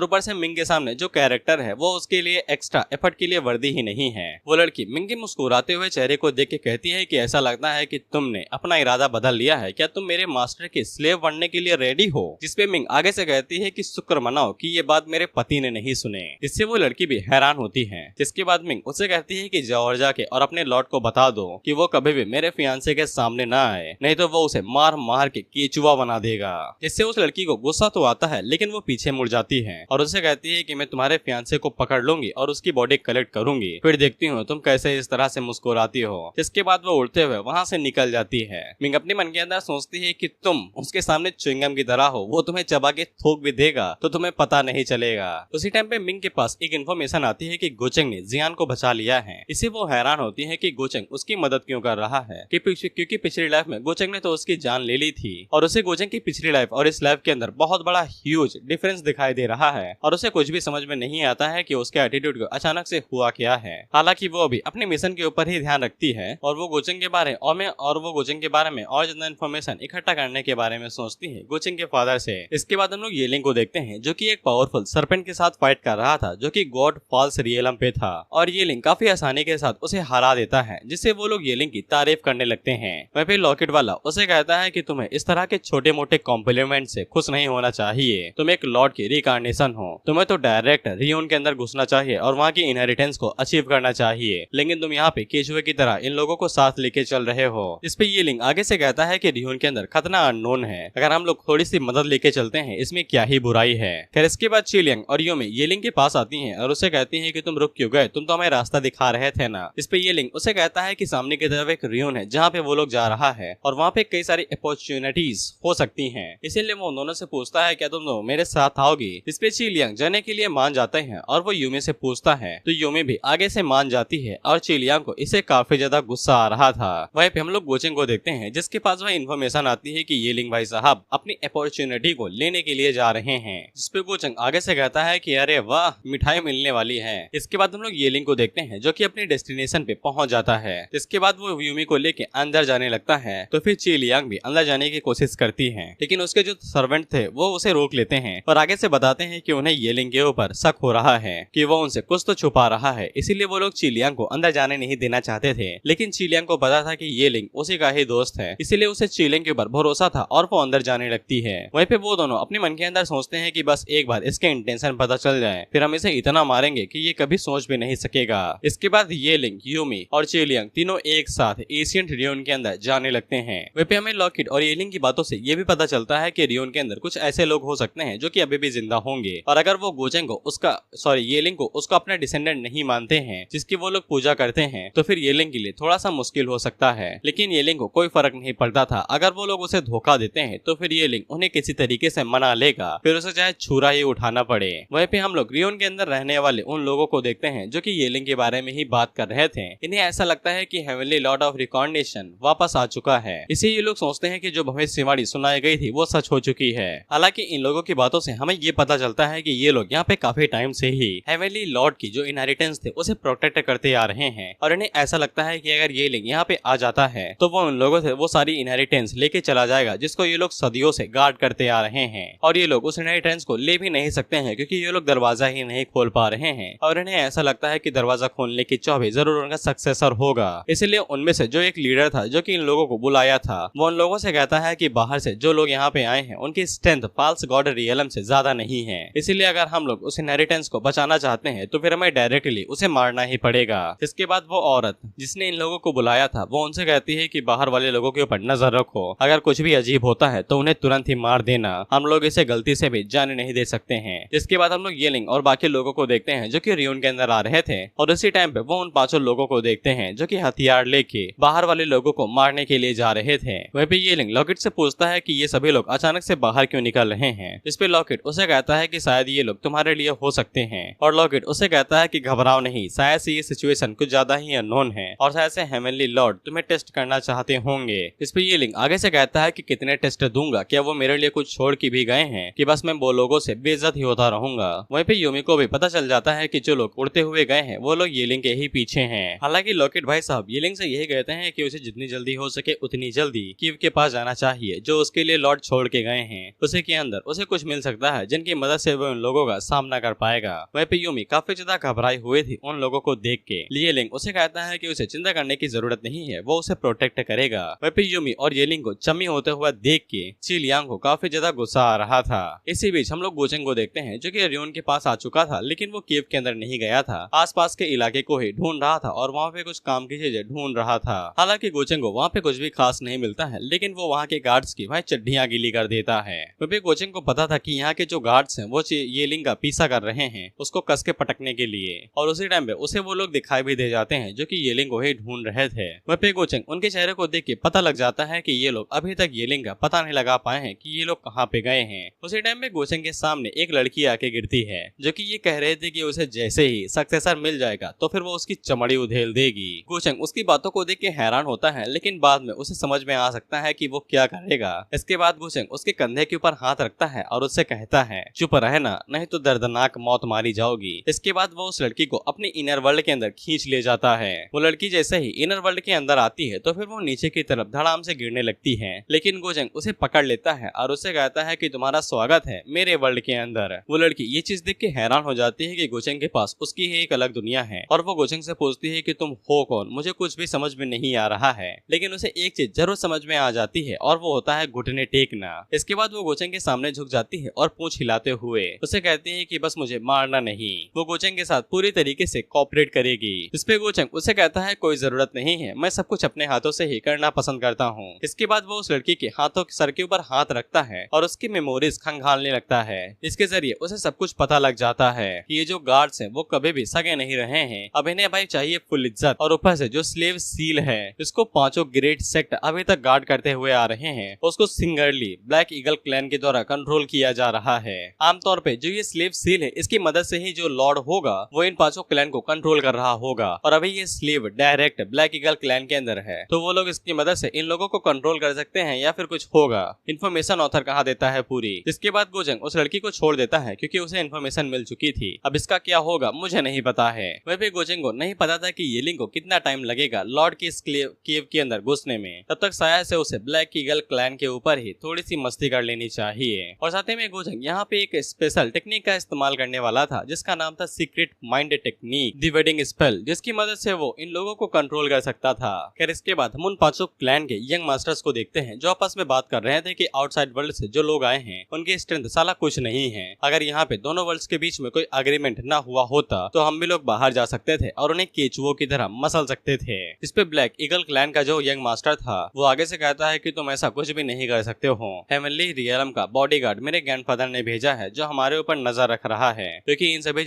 ऊपर से मिंग के सामने जो कैरेक्टर है वो उसके लिए एक्स्ट्रा एफर्ट के लिए वर्दी ही नहीं है। वो लड़की मिंग के मुस्कुराते हुए चेहरे को देख के कहती है कि ऐसा लगता है कि तुमने अपना इरादा बदल लिया है। क्या तुम मेरे मास्टर के स्लेव बनने के लिए रेडी हो? जिसपे मिंग आगे से कहती है कि शुक्र मनाओ कि ये बात मेरे पति ने नहीं सुने। इससे वो लड़की भी हैरान होती है। जिसके बाद मिंग उससे कहती है कि जाओ और जाके और अपने लॉर्ड को बता दो कि वो कभी भी मेरे फियांसे के सामने ना आए, नहीं तो वो उसे मार मार के केचुआ बना देगा। इससे उस लड़की को गुस्सा तो आता है, लेकिन वो पीछे मुड़ जाती है और उससे कहती है कि मैं तुम्हारे फियांसे को पकड़ लूंगी और उसकी बॉडी कलेक्ट करूंगी, फिर देखती हूँ तुम कैसे इस तरह से मुस्कुराती हो। इसके बाद वो उड़ते हुए वहाँ से निकल जाती है। मिंग अपने मन के अंदर सोचती है कि तुम उसके सामने च्युइंगम की तरह हो, वो तुम्हें चबा के थूक भी देगा तो तुम्हें पता नहीं चलेगा। उसी टाइम पे मिंग के पास एक इन्फॉर्मेशन आती है कि गोचेंग ने जियान को बचा लिया है। इससे वो हैरान होती है कि गोचेंग उसकी मदद क्यों कर रहा है, क्योंकि पिछली लाइफ में गोचेंग ने तो उसकी जान ले ली थी और उसे गोचेंग की पिछली लाइफ और इस लाइफ के अंदर बहुत बड़ा ह्यूज डिफरेंस दिखाई दे रहा है और उसे कुछ भी समझ में नहीं आता है कि उसके एटीट्यूड को अचानक से हुआ क्या है। हालांकि वो अभी अपने मिशन के ऊपर ही ध्यान रखती है और वो गोचेंग के बारे में और ज्यादा इन्फॉर्मेशन इकट्ठा करने के बारे में सोचती है गोचेंग के फादर से। इसके बाद हम लोग येलिंग को देखते हैं, जो कि एक पावरफुल सर्पेंट के साथ फाइट कर रहा था, जो कि गॉड फॉल्स रियलम पे था और येलिंग काफी आसानी के साथ उसे हरा देता है, जिससे वो लोग येलिंग की तारीफ करने लगते हैं। वहीं पे लॉकेट वाला उसे कहता है कि तुम्हें इस तरह के छोटे मोटे कॉम्प्लीमेंट से खुश नहीं होना चाहिए। तुम एक लॉर्ड की रिकार्नेशन हो, तुम्हें तो डायरेक्ट रियोन के अंदर घुसना चाहिए और वहाँ की इनहेरिटेंस को अचीव करना चाहिए। लेकिन तुम यहाँ पे केचुए की तरह इन लोगों को साथ लेके चल रहे हो। इस पे येलिंग आगे से कहता है कि रियोन के अंदर खतरा अननोन है, अगर हम लोग थोड़ी सी मदद लेके चलते हैं इसमें क्या ही बुराई है। खैर इसके बाद चिलियंग और योमी येलिंग के पास आती हैं और उसे कहती हैं कि तुम रुक क्यों गए, तुम तो हमें रास्ता दिखा रहे थे ना। इस पे येलिंग उसे कहता है कि सामने की तरफ एक रियोन है जहाँ पे वो लोग जा रहा है और वहाँ पे कई सारी अपॉर्चुनिटीज हो सकती हैं, इसीलिए वो दोनों से पूछता है क्या तुम दोनों मेरे साथ आओगी। इस पे चिलियंग जाने के लिए मान जाते हैं और वो यूमी से पूछता है, तो यूमी भी आगे से मान जाती है और चिलियंग को इसे काफी ज्यादा गुस्सा आ रहा था। वहीं पे हम लोग गोचेंग को देखते हैं, जिसके पास वह इन्फॉर्मेशन आती है कि येलिंग भाई साहब अपनी अपॉर्चुनिटी को लेने के लिए जा रहे हैं। जिसपे गोचेंग आगे से कहता है कि अरे वाह मिठाई मिलने वाली है। इसके बाद हम लोग येलिंग को देखते हैं, जो कि अपनी डेस्टिनेशन पे पहुंच जाता है। इसके बाद वो यूमी को लेके अंदर जाने लगता है, तो फिर चिलियंग भी अंदर जाने की कोशिश करती है, लेकिन उसके जो सर्वेंट थे वो उसे रोक लेते हैं और आगे से बताते हैं कि उन्हें येलिंग के ऊपर शक हो रहा है कि वो उनसे कुछ तो छुपा रहा है, इसीलिए वो लोग चिलियंग को अंदर जाने नहीं देना चाहते थे। लेकिन चिलियंग को पता था कि येलिंग उसी का ही दोस्त है, इसीलिए उसे चिलियंग के ऊपर भरोसा था और वो अंदर जाने लगती है। वहीं पे वो दोनों अपने मन के अंदर सोचते हैं कि बस एक बार इसके इंटेंशन पता चल जाए, फिर हम इसे इतना मारेंगे कि ये कभी सोच भी नहीं सकेगा। इसके बाद येलिंग, यूमी और चिलियंग तीनों एक साथ एशियंट रियोन के अंदर जाने लगते हैं। वहीं पे हमें लॉकेट और येलिंग की बातों से ये भी पता चलता है कि रियोन के अंदर कुछ ऐसे लोग हो सकते हैं जो कि अभी भी जिंदा होंगे, और अगर वो गोचेंग को येलिंग को उसका अपना डिसेंडेंट नहीं मानते हैं जिसकी वो लोग पूजा करते हैं, तो फिर येलिंग के लिए थोड़ा सा मुश्किल हो सकता है। लेकिन येलिंग को कोई फर्क नहीं पड़ता था, अगर वो लोग उसे धोखा देते हैं तो फिर येलिंग उन्हें किसी तरीके से मना लेगा, फिर उसे चाहे छुरा ही उठाना ना पड़े। वहीं पे हम लोग रियोन के अंदर रहने वाले उन लोगों को देखते हैं जो कि येलिंग के बारे में ही बात कर रहे थे। इन्हें ऐसा लगता है कि हेवनली लॉर्ड ऑफ रिकॉर्डिनेशन वापस आ चुका है। इसे ये लोग सोचते हैं कि जो भविष्यवाणी सुनाई गई थी वो सच हो चुकी है। हालांकि इन लोगों की बातों से हमें ये पता चलता है कि ये लोग यहाँ पे काफी टाइम से ही हेवनली लॉर्ड की जो इनहेरिटेंस थे उसे प्रोटेक्ट करते आ रहे हैं और इन्हें ऐसा लगता है कि अगर येलिंग यहाँ पे आ जाता है तो वो उन लोगों से वो सारी इनहेरिटेंस लेके चला जाएगा जिसको ये लोग सदियों से गार्ड करते आ रहे हैं और ये लोग उस इनहेरिटेंस को ले भी नहीं सकते हैं क्योंकि ये लोग दरवाजा ही नहीं खोल पा रहे हैं और इन्हें ऐसा लगता है कि दरवाजा खोलने की चाबी जरूर उनका सक्सेसर होगा। इसलिए उनमें से जो एक लीडर था जो कि इन लोगों को बुलाया था वो उन लोगों से कहता है कि बाहर से जो लोग यहाँ पे आए हैं उनकी स्ट्रेंथ फाल्स गॉड रियलम से ज्यादा नहीं है, इसलिए अगर हम लोग उस इनहेरिटेंस को बचाना चाहते हैं तो फिर हमें डायरेक्टली उसे मारना ही पड़ेगा। इसके बाद वो औरत जिसने इन लोगों को बुलाया था वो उनसे कहती है कि बाहर वाले लोगों के ऊपर नजर रखो, अगर कुछ भी अजीब होता है तो उन्हें तुरंत ही मार देना, हम लोग इसे गलती से भी जाने नहीं दे सकते हैं। इसके बाद हम लोग येलिंग और बाकी लोगों को देखते हैं जो कि रियोन के अंदर आ रहे थे और उसी टाइम पे वो उन 5 लोगों को देखते हैं जो कि हथियार लेके बाहर वाले लोगों को मारने के लिए जा रहे थे। वहीं पे येलिंग लॉकेट से पूछता है कि ये सभी लोग अचानक से बाहर क्यों निकल रहे हैं। इस पे लॉकेट उसे कहता है कि शायद ये लोग तुम्हारे लिए हो सकते हैं और लॉकेट उसे कहता है कि घबराओ नहीं, शायद से ये सिचुएशन कुछ ज्यादा ही अननोन है और शायद से हेवनली लॉर्ड तुम्हें टेस्ट करना चाहते होंगे। इस पे येलिंग आगे से कहता है कि कितने टेस्ट दूंगा, क्या वो मेरे लिए कुछ छोड़ के भी गए हैं कि बस मैं वो लोगों से बेइज्जत ही होता रहूंगा। वहीं पे यूमी को भी पता चल जाता है कि जो लोग उड़ते हुए गए हैं वो लोग येलिंग के ही पीछे हैं। हालांकि लॉकेट भाई साहब येलिंग से यही कहते हैं कि उसे जितनी जल्दी हो सके उतनी जल्दी कीव के पास जाना चाहिए जो उसके लिए लॉर्ड छोड़ के गए हैं। उसे के अंदर उसे कुछ मिल सकता है जिनकी मदद से वो उन लोगों का सामना कर पाएगा। वहीं पे यूमी काफी ज्यादा घबराई हुई थी उन लोगों को देख के। येलिंग उसे कहता है कि उसे चिंता करने की जरूरत नहीं है, वो उसे प्रोटेक्ट करेगा। वहीं पे यूमी और येलिंग को चम्मी होते हुए देख के चिलियांग को काफी ज्यादा गुस्सा आ रहा था। इसी बीच हम लोग गोचेंग को देखते हैं जो कि रियोन के पास आ चुका था लेकिन वो केव के अंदर नहीं गया था, आसपास के इलाके को ही ढूंढ रहा था और वहाँ पे कुछ काम की चीजें ढूंढ रहा था। हालांकि गोचेंग को वहाँ पे कुछ भी खास नहीं मिलता है लेकिन वो वहाँ के गार्ड्स की भाई चड्डियां गीली कर देता है। वहीं गोचेंग को पता था कि यहाँ के जो गार्ड्स हैं वो येलिंग का पीछा कर रहे हैं उसको कस के पटकने के लिए और उसी टाइम पे उसे वो लोग दिखाई भी दे जाते हैं जो कि येलिंग को ही ढूंढ रहे थे। वहीं पे गोचेंग उनके चेहरे को देख के पता लग जाता है कि ये लोग अभी तक येलिंग का पता नहीं लगा पाए हैं कि ये लोग कहाँ पे गए हैं। उसी टाइम पे गोचेंग के सामने एक लड़की आके गिरती है जो कि ये कह रहे थे कि उसे जैसे ही सक्सेसर मिल जाएगा तो फिर वो उसकी चमड़ी उधेल देगी। गोचेंग उसकी बातों को देख के हैरान होता है लेकिन बाद में उसे समझ में आ सकता है कि वो क्या करेगा। इसके बाद गोचेंग उसके कंधे के ऊपर हाथ रखता है और उससे कहता है चुप रहना नहीं तो दर्दनाक मौत मारी जाओगी। इसके बाद वो उस लड़की को अपने इनर वर्ल्ड के अंदर खींच ले जाता है। वो लड़की जैसे ही इनर वर्ल्ड के अंदर आती है तो फिर वो नीचे की तरफ धड़ाम से गिरने लगती है लेकिन गोचेंग उसे पकड़ लेता है और उससे कहता है कि तुम्हारा स्वागत है मेरे वर्ल्ड के अंदर। वो लड़की ये चीज देख के हैरान हो जाती है कि गोचेंग के पास उसकी ही एक अलग दुनिया है और वो गोचेंग से पूछती है कि तुम हो कौन, मुझे कुछ भी समझ में नहीं आ रहा है। लेकिन उसे एक चीज जरूर समझ में आ जाती है और वो होता है घुटने टेकना। इसके बाद वो गोचेंग के सामने झुक जाती है और पूंछ हिलाते हुए उसे कहती है कि बस मुझे मारना नहीं, वो गोचेंग के साथ पूरी तरीके से कोऑपरेट करेगी। इस पे गोचेंग उसे कहता है कोई जरूरत नहीं है, मैं सब कुछ अपने हाथों से ही करना पसंद करता हूँ। इसके बाद वो उस लड़की के हाथों सर के ऊपर हाथ रखता है और उसकी मेमोरीज खंगालने लगता है। इसके जरिए उसे सब कुछ पता लग जाता है कि ये जो गार्ड्स हैं वो कभी भी सगे नहीं रहे हैं, अब इन्हें भाई चाहिए फुल इज्जत और ऊपर से जो स्लेव सील है इसको 5 ग्रेट सेक्ट अभी तक गार्ड करते हुए आ रहे हैं उसको सिंगरली ब्लैक ईगल क्लैन के द्वारा कंट्रोल किया जा रहा है। आमतौर पे जो ये स्लेव सील है इसकी मदद से ही जो लॉर्ड होगा वो इन 5 क्लैन को कंट्रोल कर रहा होगा और अभी ये slave direct black eagle clan के अंदर है तो वो लोग इसकी मदद से इन लोगों को कंट्रोल कर सकते हैं या फिर कुछ होगा। इन्फॉर्मेशन ऑथर कहा देता है पूरी। इसके बाद गोचेंग उस लड़की को छोड़ देता है क्योंकि उसे इन्फॉर्मेशन मिल चुकी थी। अब इसका क्या होगा मुझे नहीं पता है। वह भी गोचेंग को नहीं पता था कि येलिंग को कितना टाइम लगेगा लॉर्ड की इस केव के अंदर घुसने में। तब तक शायद से उसे ब्लैक ईगल क्लैन के ऊपर ही थोड़ी सी मस्ती कर लेनी चाहिए। और साथ ही में गोचेंग यहाँ पे एक स्पेशल टेक्निक का इस्तेमाल करने वाला था जिसका नाम था secret mind technique the wedding spell, जिसकी मदद से वो इन लोगों को कंट्रोल कर सकता था। खैर इसके बाद हम उन 5 क्लैन के यंग मास्टर्स को देखते हैं जो आपस में बात कर रहे थे कि आउटसाइड वर्ल्ड से जो लोग आए हैं उनकी स्ट्रेंथ साला कुछ नहीं है। अगर यहाँ पे दोनों वर्ल्ड्स के बीच में कोई एग्रीमेंट ना हुआ होता तो हम भी लोग बाहर जा सकते थे और उन्हें केचुओं की तरह मसल सकते थे। इस पे ब्लैक ईगल क्लैन का जो यंग मास्टर था वो आगे से कहता है कि तुम ऐसा कुछ भी नहीं कर सकते हो। हेवनली रियलम का बॉडीगार्ड मेरे ग्रैंडफादर ने भेजा है जो हमारे ऊपर नजर रख रहा है क्योंकि इन सभी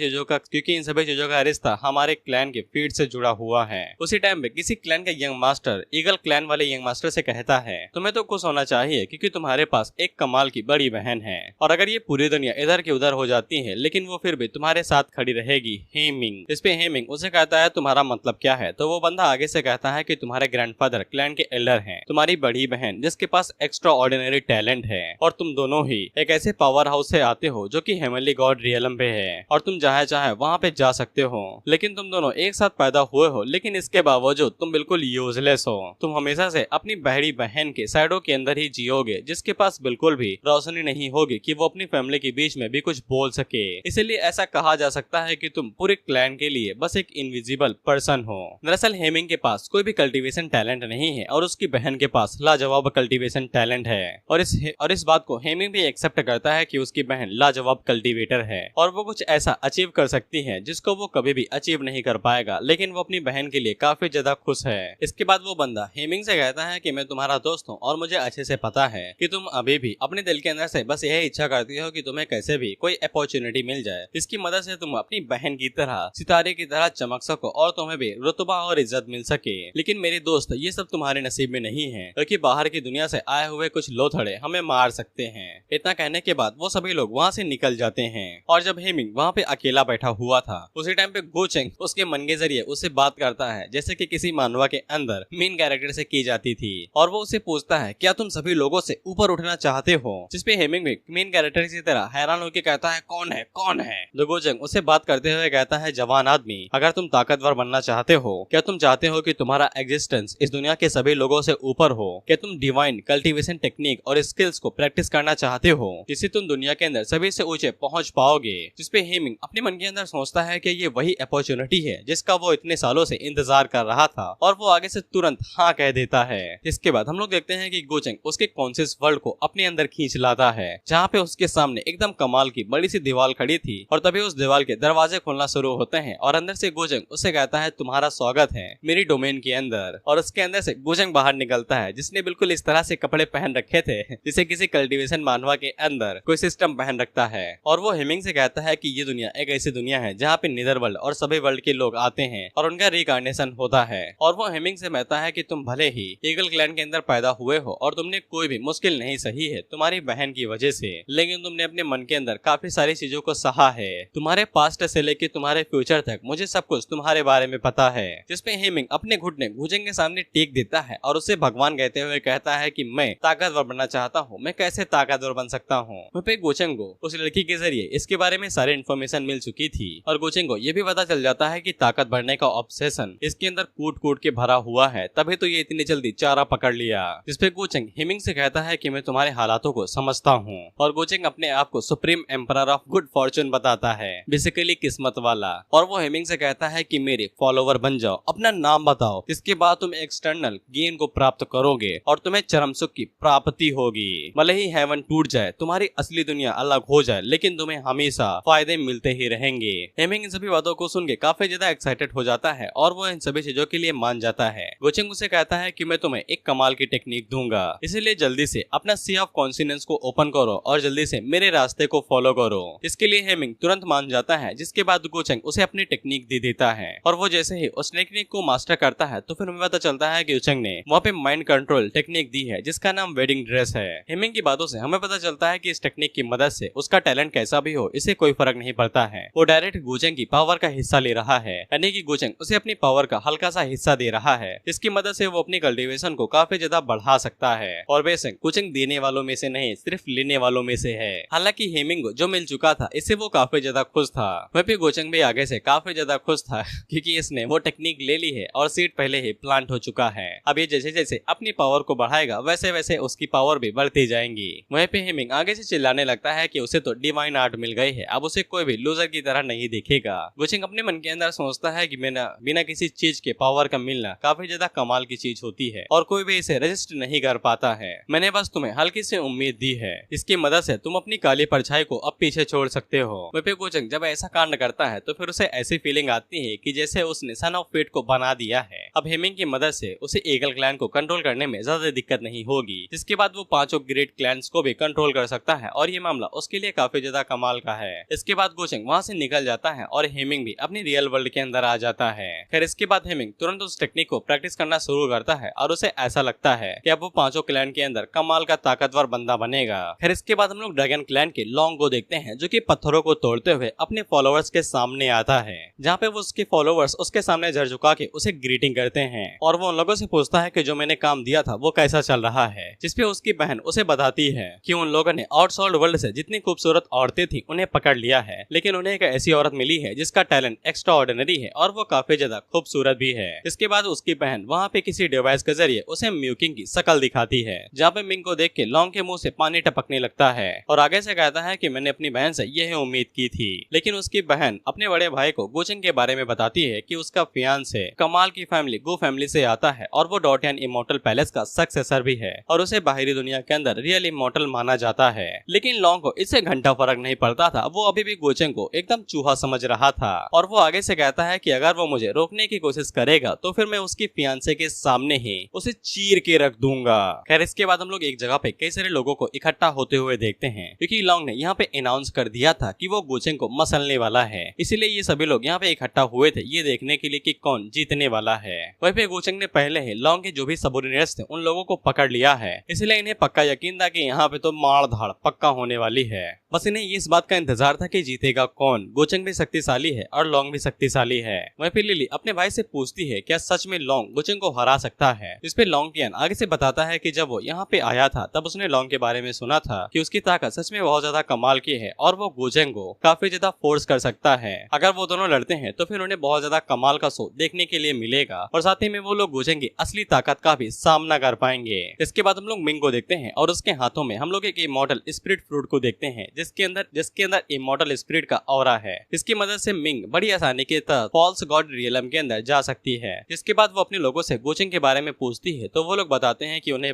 चीजों का रिश्ता हमारे क्लैन के फीड से जुड़ा हुआ है। उसी टाइम पे किसी क्लैन का यंग मास्टर ईगल क्लैन वाले यंग मास्टर से कहता है तुम्हें तो खुश होना चाहिए क्योंकि तुम्हारे पास एक कमाल की बड़ी बहन है और अगर ये पूरी दुनिया इधर की उधर हो जाती है, लेकिन वो फिर भी तुम्हारे साथ खड़ी रहेगी। हेमिंग। इस पे हेमिंग उसे कहता है तुम्हारा मतलब क्या है। तो वो बंदा आगे से कहता है कि तुम्हारे ग्रैंडफादर क्लैन के एल्डर हैं, तुम्हारी बड़ी बहन जिसके पास एक्स्ट्रा ऑर्डिनरी टैलेंट है, और तुम दोनों ही एक ऐसे पावर हाउस से आते हो जो कि हेवनली गॉड रियलम पे है, और तुम जहाँ चाहे वहाँ पे जा सकते हो। लेकिन तुम दोनों एक साथ पैदा हुए हो, लेकिन इसके बावजूद तुम बिल्कुल यूजलेस हो। तुम हमेशा से अपनी बहरी बहन के साइडों के अंदर ही जियोगे, जिसके पास बिल्कुल भी रोशनी नहीं होगी कि वो अपनी फैमिली के बीच में भी कुछ बोल सके। इसलिए ऐसा कहा जा सकता है कि तुम पूरे क्लैन के लिए बस एक इनविजिबल पर्सन हो। दरअसल हेमिंग के पास कोई भी कल्टीवेशन टैलेंट नहीं है, और उसकी बहन के पास लाजवाब कल्टीवेशन टैलेंट है, और इस बात को हेमिंग भी एक्सेप्ट करता है कि उसकी बहन लाजवाब कल्टीवेटर है, और वो कुछ ऐसा अचीव कर सकती है जिसको वो कभी भी अचीव नहीं कर पाएगा, लेकिन वो अपनी बहन के लिए काफी ज्यादा खुश है। इसके बाद वो बंदा हेमिंग से कहता है कि मैं तुम्हारा दोस्त हूँ, और मुझे अच्छे से पता है कि तुम अभी भी अपने दिल के अंदर से बस यही इच्छा करती हो कि तुम्हें कैसे भी कोई अपॉर्चुनिटी मिल जाए, इसकी मदद से तुम अपनी बहन की तरह सितारे की तरह चमक सको और तुम्हें भी रुतबा और इज्जत मिल सके। लेकिन मेरे दोस्त, ये सब तुम्हारे नसीब में नहीं है, क्योंकि बाहर की दुनिया से आए हुए कुछ लोथड़े हमें मार सकते हैं। इतना कहने के बाद वो सभी लोग वहाँ से निकल जाते हैं, और जब हेमिंग वहाँ पे अकेला बैठा हुआ था, उसी टाइम पे गोचेंग उसके मन के जरिए उससे बात करता है जैसे कि किसी मानवा के अंदर मेन कैरेक्टर से की जाती थी, और वो उसे पूछता है क्या तुम सभी लोगों से ऊपर उठना चाहते हो। जिसपे हेमिंग भी मेन कैरेक्टर की तरह हैरान होकर कहता है कौन है कौन है। तो गोचेंग उसे बात करते हुए कहता है जवान आदमी, अगर तुम ताकतवर बनना चाहते हो, क्या तुम चाहते हो कि तुम्हारा एग्जिस्टेंस इस दुनिया के सभी लोगों से ऊपर हो, क्या तुम डिवाइन कल्टीवेशन टेक्निक और स्किल्स को प्रैक्टिस करना चाहते हो, जिससे तुम दुनिया के अंदर सभी से ऊंचे पहुंच पाओगे। जिसपे हेमिंग अपने मन के अंदर सोचता है कि ये वही अपॉर्चुनिटी है जिसका वो इतने सालों से इंतजार कर रहा था, और वो आगे से तुरंत हाँ कह देता है। इसके बाद हम लोग देखते हैं कि गोचेंग उसके कॉन्शियस वर्ल्ड को अपने अंदर खींच लाता है, जहाँ पे उसके सामने एकदम कमाल की बड़ी सी दीवार खड़ी थी, और तभी उस दीवार के दरवाजे खुलना शुरू होते हैं, और अंदर से गोचेंग उसे कहता है तुम्हारा स्वागत है मेरी डोमेन के अंदर। और उसके अंदर से गोचेंग बाहर निकलता है, जिसने बिल्कुल इस तरह से कपड़े पहन रखे थे जिसे किसी कल्टीवेशन मानवा के अंदर कोई सिस्टम पहन रखता है। और वो हेमिंग से कहता है कि ये दुनिया एक ऐसी दुनिया है जहाँ पे नीदर वर्ल्ड और सभी वर्ल्ड के लोग आते हैं और उनका रिकार्नेशन होता है। और वो हेमिंग से कहता है कि तुम भले ही ईगल क्लैन के अंदर पैदा हुए हो और तुमने कोई भी मुश्किल नहीं सही है तुम्हारी बहन की वजह से, लेकिन तुमने अपने मन के अंदर काफी सारी चीजों को सहा है। तुम्हारे पास्ट से लेकर तुम्हारे फ्यूचर तक मुझे सब कुछ तुम्हारे बारे में पता है। जिसपे हेमिंग अपने घुटने गोचेंग के सामने टेक देता है और उसे भगवान कहते हुए कहता है कि मैं ताकतवर बनना चाहता हूँ, मैं कैसे ताकतवर बन सकता हूँ। वहीं गोचेंग को उस लड़की के जरिए इसके बारे में सारी इन्फॉर्मेशन मिल चुकी थी, और गोचेंग को ये भी पता चल जाता है कि ताकत बढ़ने का ऑब्सेशन इसके अंदर कूट कूट के भरा हुआ है, तभी तो ये इतनी जल्दी चारा पकड़ लिया। जिसपे गोचेंग हेमिंग से कहता है कि मैं तुम्हारे हालातों को समझता हूँ, और गोचेंग अपने आप को supreme emperor of good Fortune बताता है, बेसिकली किस्मत वाला। और वो हेमिंग से कहता है कि मेरे फॉलोवर बन जाओ, अपना नाम बताओ, इसके बाद तुम एक्सटर्नल गेन को प्राप्त करोगे और तुम्हें चरम सुख की प्राप्ति होगी। भले ही हेवन टूट जाए, तुम्हारी असली दुनिया अलग हो जाए, लेकिन तुम्हें हमेशा फायदे मिलते ही रहेंगे। हेमिंग इन सभी बातों को सुन के काफी ज्यादा एक्साइटेड हो जाता है, और वो इन सभी चीजों के लिए मान जाता है। गोचेंग उसे कहता है कि मैं तुम्हें एक कमाल की टेक्निक दूंगा, इसलिए जल्दी से अपना सी ऑफ कॉन्सिनेंस को ओपन करो और जल्दी से मेरे रास्ते को फॉलो करो। इसके लिए हेमिंग तुरंत मान जाता है, जिसके बाद गोचेंग उसे अपनी टेक्निक दे देता है, और वो जैसे ही उस टेक्निक को मास्टर करता है तो फिर हमें पता चलता है कि गोचेंग ने वहाँ पे माइंड कंट्रोल टेक्निक दी है जिसका नाम वेडिंग ड्रेस है। हेमिंग की बातों से हमें पता चलता है कि इस टेक्निक की मदद से उसका टैलेंट कैसा भी हो इसे कोई फर्क नहीं पड़ता है, वो डायरेक्ट गोचेंग की पावर का हिस्सा ले रहा है, यानी कि गोचेंग उसे अपनी पावर का हल्का सा हिस्सा दे रहा है, इसकी मदद से वो अपनी कल्टीवेशन को काफी ज्यादा बढ़ा सकता है। और बेशक गोचेंग देने वालों में से नहीं सिर्फ लेने वालों में से है। हालांकि हेमिंग जो मिल चुका था इससे वो काफी ज्यादा खुश था, वहीं पे गोचेंग भी आगे से काफी ज्यादा खुश था क्योंकि इसने वो टेक्निक ले ली है और सीड पहले ही प्लांट हो चुका है। अब ये जैसे जैसे अपनी पावर को बढ़ाएगा वैसे वैसे उसकी पावर भी बढ़ती जाएंगी। वहीं पे हेमिंग आगे से चिल्लाने लगता है कि उसे तो डिवाइन आर्ट मिल गई है, अब उसे कोई भी लूजर की तरह नहीं देखेगा। गोचेंग अपने मन के अंदर सोचता है कि बिना किसी चीज के पावर का मिलना काफी ज्यादा कमाल की चीज होती है और कोई भी इसे रजिस्ट नहीं कर पाता है। मैंने बस तुम्हें हल्की सी उम्मीद दी है, इसकी मदद से तुम अपनी काली परछाई को अब पीछे छोड़ सकते हो। वहीं पे गोचेंग जब ऐसा कांड करता है तो फिर उसे ऐसी फीलिंग आती है कि जैसे उसने सन ऑफ फेट को बना दिया है। अब हेमिंग की मदद से उसे ईगल क्लैन को कंट्रोल करने में ज्यादा दिक्कत नहीं होगी, जिसके बाद वो पांचों ग्रेट क्लैंस को भी कंट्रोल कर सकता है और ये मामला उसके लिए काफी ज्यादा कमाल का है। इसके बाद गोचेंग वहाँ से निकल जाता है और हेमिंग भी अपनी रियल वर्ल्ड के अंदर आ जाता है। खैर इसके बाद हेमिंग तुरंत उस टेक्निक को प्रैक्टिस करना शुरू करता है और उसे ऐसा लगता है कि अब वो पांचों क्लैन के अंदर कमाल का ताकतवर बंदा बनेगा। खैर इसके बाद हम लोग ड्रैगन क्लैन के लॉन्ग लॉन्ग को देखते हैं जो कि पत्थरों को तोड़ते हुए अपने फॉलोअर्स के सामने आता है, जहाँ पे वो उसके फॉलोअर्स उसके सामने सर झुका के उसे ग्रीटिंग करते हैं और वो उन लोगों से पूछता है कि जो मैंने काम दिया था वो कैसा चल रहा है। जिसपे उसकी बहन उसे बताती है कि उन लोगों ने आउटसाइड वर्ल्ड से जितनी खूबसूरत औरतें थी उन्हें पकड़ लिया है, लेकिन उन्हें एक ऐसी औरत मिली है जिसका टैलेंट एक्स्ट्रा ऑर्डिनरी है और वो काफी ज्यादा खूबसूरत भी है। इसके बाद उसकी बहन वहाँ पे किसी डिवाइस के जरिए उसे म्यूकिंग की शक्ल दिखाती है, जहाँ पे मिंग को देख के लॉन्ग के मुंह से पानी टपकने लगता है और आगे से कहता है कि मैंने अपनी बहन से यह उम्मीद की थी। लेकिन उसकी बहन अपने बड़े भाई को गोचेंग के बारे में बताती है कि उसका फियांसे कमाल की फैमिली गो फैमिली से आता है और वो डॉटियन इमोर्टल पैलेस का सक्सेसर भी है और उसे बाहरी दुनिया के अंदर रियल इमोर्टल माना जाता है। लेकिन लॉन्ग को इससे घंटा फर्क नहीं पड़ता था, वो अभी भी गोचेंग को एकदम चूहा समझ रहा था और वो आगे से कहता है कि अगर वो मुझे रोकने की कोशिश करेगा तो फिर मैं उसकी फियांसे के सामने ही उसे चीर के रख दूंगा। खैर इसके बाद हम लोग एक जगह पे कई सारे लोगों को इकट्ठा होते हुए देखते हैं, क्योंकि लॉन्ग ने यहाँ पे अनाउंस कर दिया था कि वो गोचेंग को मसलने वाला है, इसीलिए ये सभी लोग यहाँ पे इकट्ठा हुए थे ये देखने के लिए कि कौन जीतने वाला है। वहीं पे गोचेंग ने पहले ही लॉन्ग के जो भी सबोर्डिनेट्स थे उन लोगों को पकड़ लिया है, इसलिए इन्हें पक्का यकीन था कि यहाँ पे तो मार धाड़ पक्का होने वाली है। बस इन्हें इस बात का इंतजार था कि जीतेगा कौन। गोचेंग भी शक्तिशाली है और लॉन्ग भी शक्तिशाली है। वहीं पे लिली अपने भाई से पूछती है क्या सच में लॉन्ग गोचेंग को हरा सकता है। इस पे लॉन्ग टियन आगे से बताता है कि जब वो यहाँ पे आया था तब उसने लॉन्ग के बारे में सुना था कि उसकी ताकत सच में बहुत ज्यादा कमाल की है और वो गोचेंग को काफी ज्यादा फोर्स कर सकता है। अगर वो दोनों लड़ते हैं तो फिर उन्हें बहुत ज्यादा कमाल का शो देखने के लिए मिलेगा और साथ ही में वो लोग गोचेंग की असली ताकत का भी सामना कर पाएंगे। इसके बाद हम लोग मिंग को देखते हैं और उसके हाथों में हम लोग एक इमॉर्टल स्पिरिट फ्रूट को देखते हैं जिसके अंदर इमॉर्टल स्पिरिट का ऑरा है। इसकी मदद से मिंग बड़ी आसानी के तहत फॉल्स गॉड रियलम के अंदर जा सकती है। जिसके बाद वो अपने लोगों से गोचेंग के बारे में पूछती है तो वो लोग बताते हैं कि उन्हें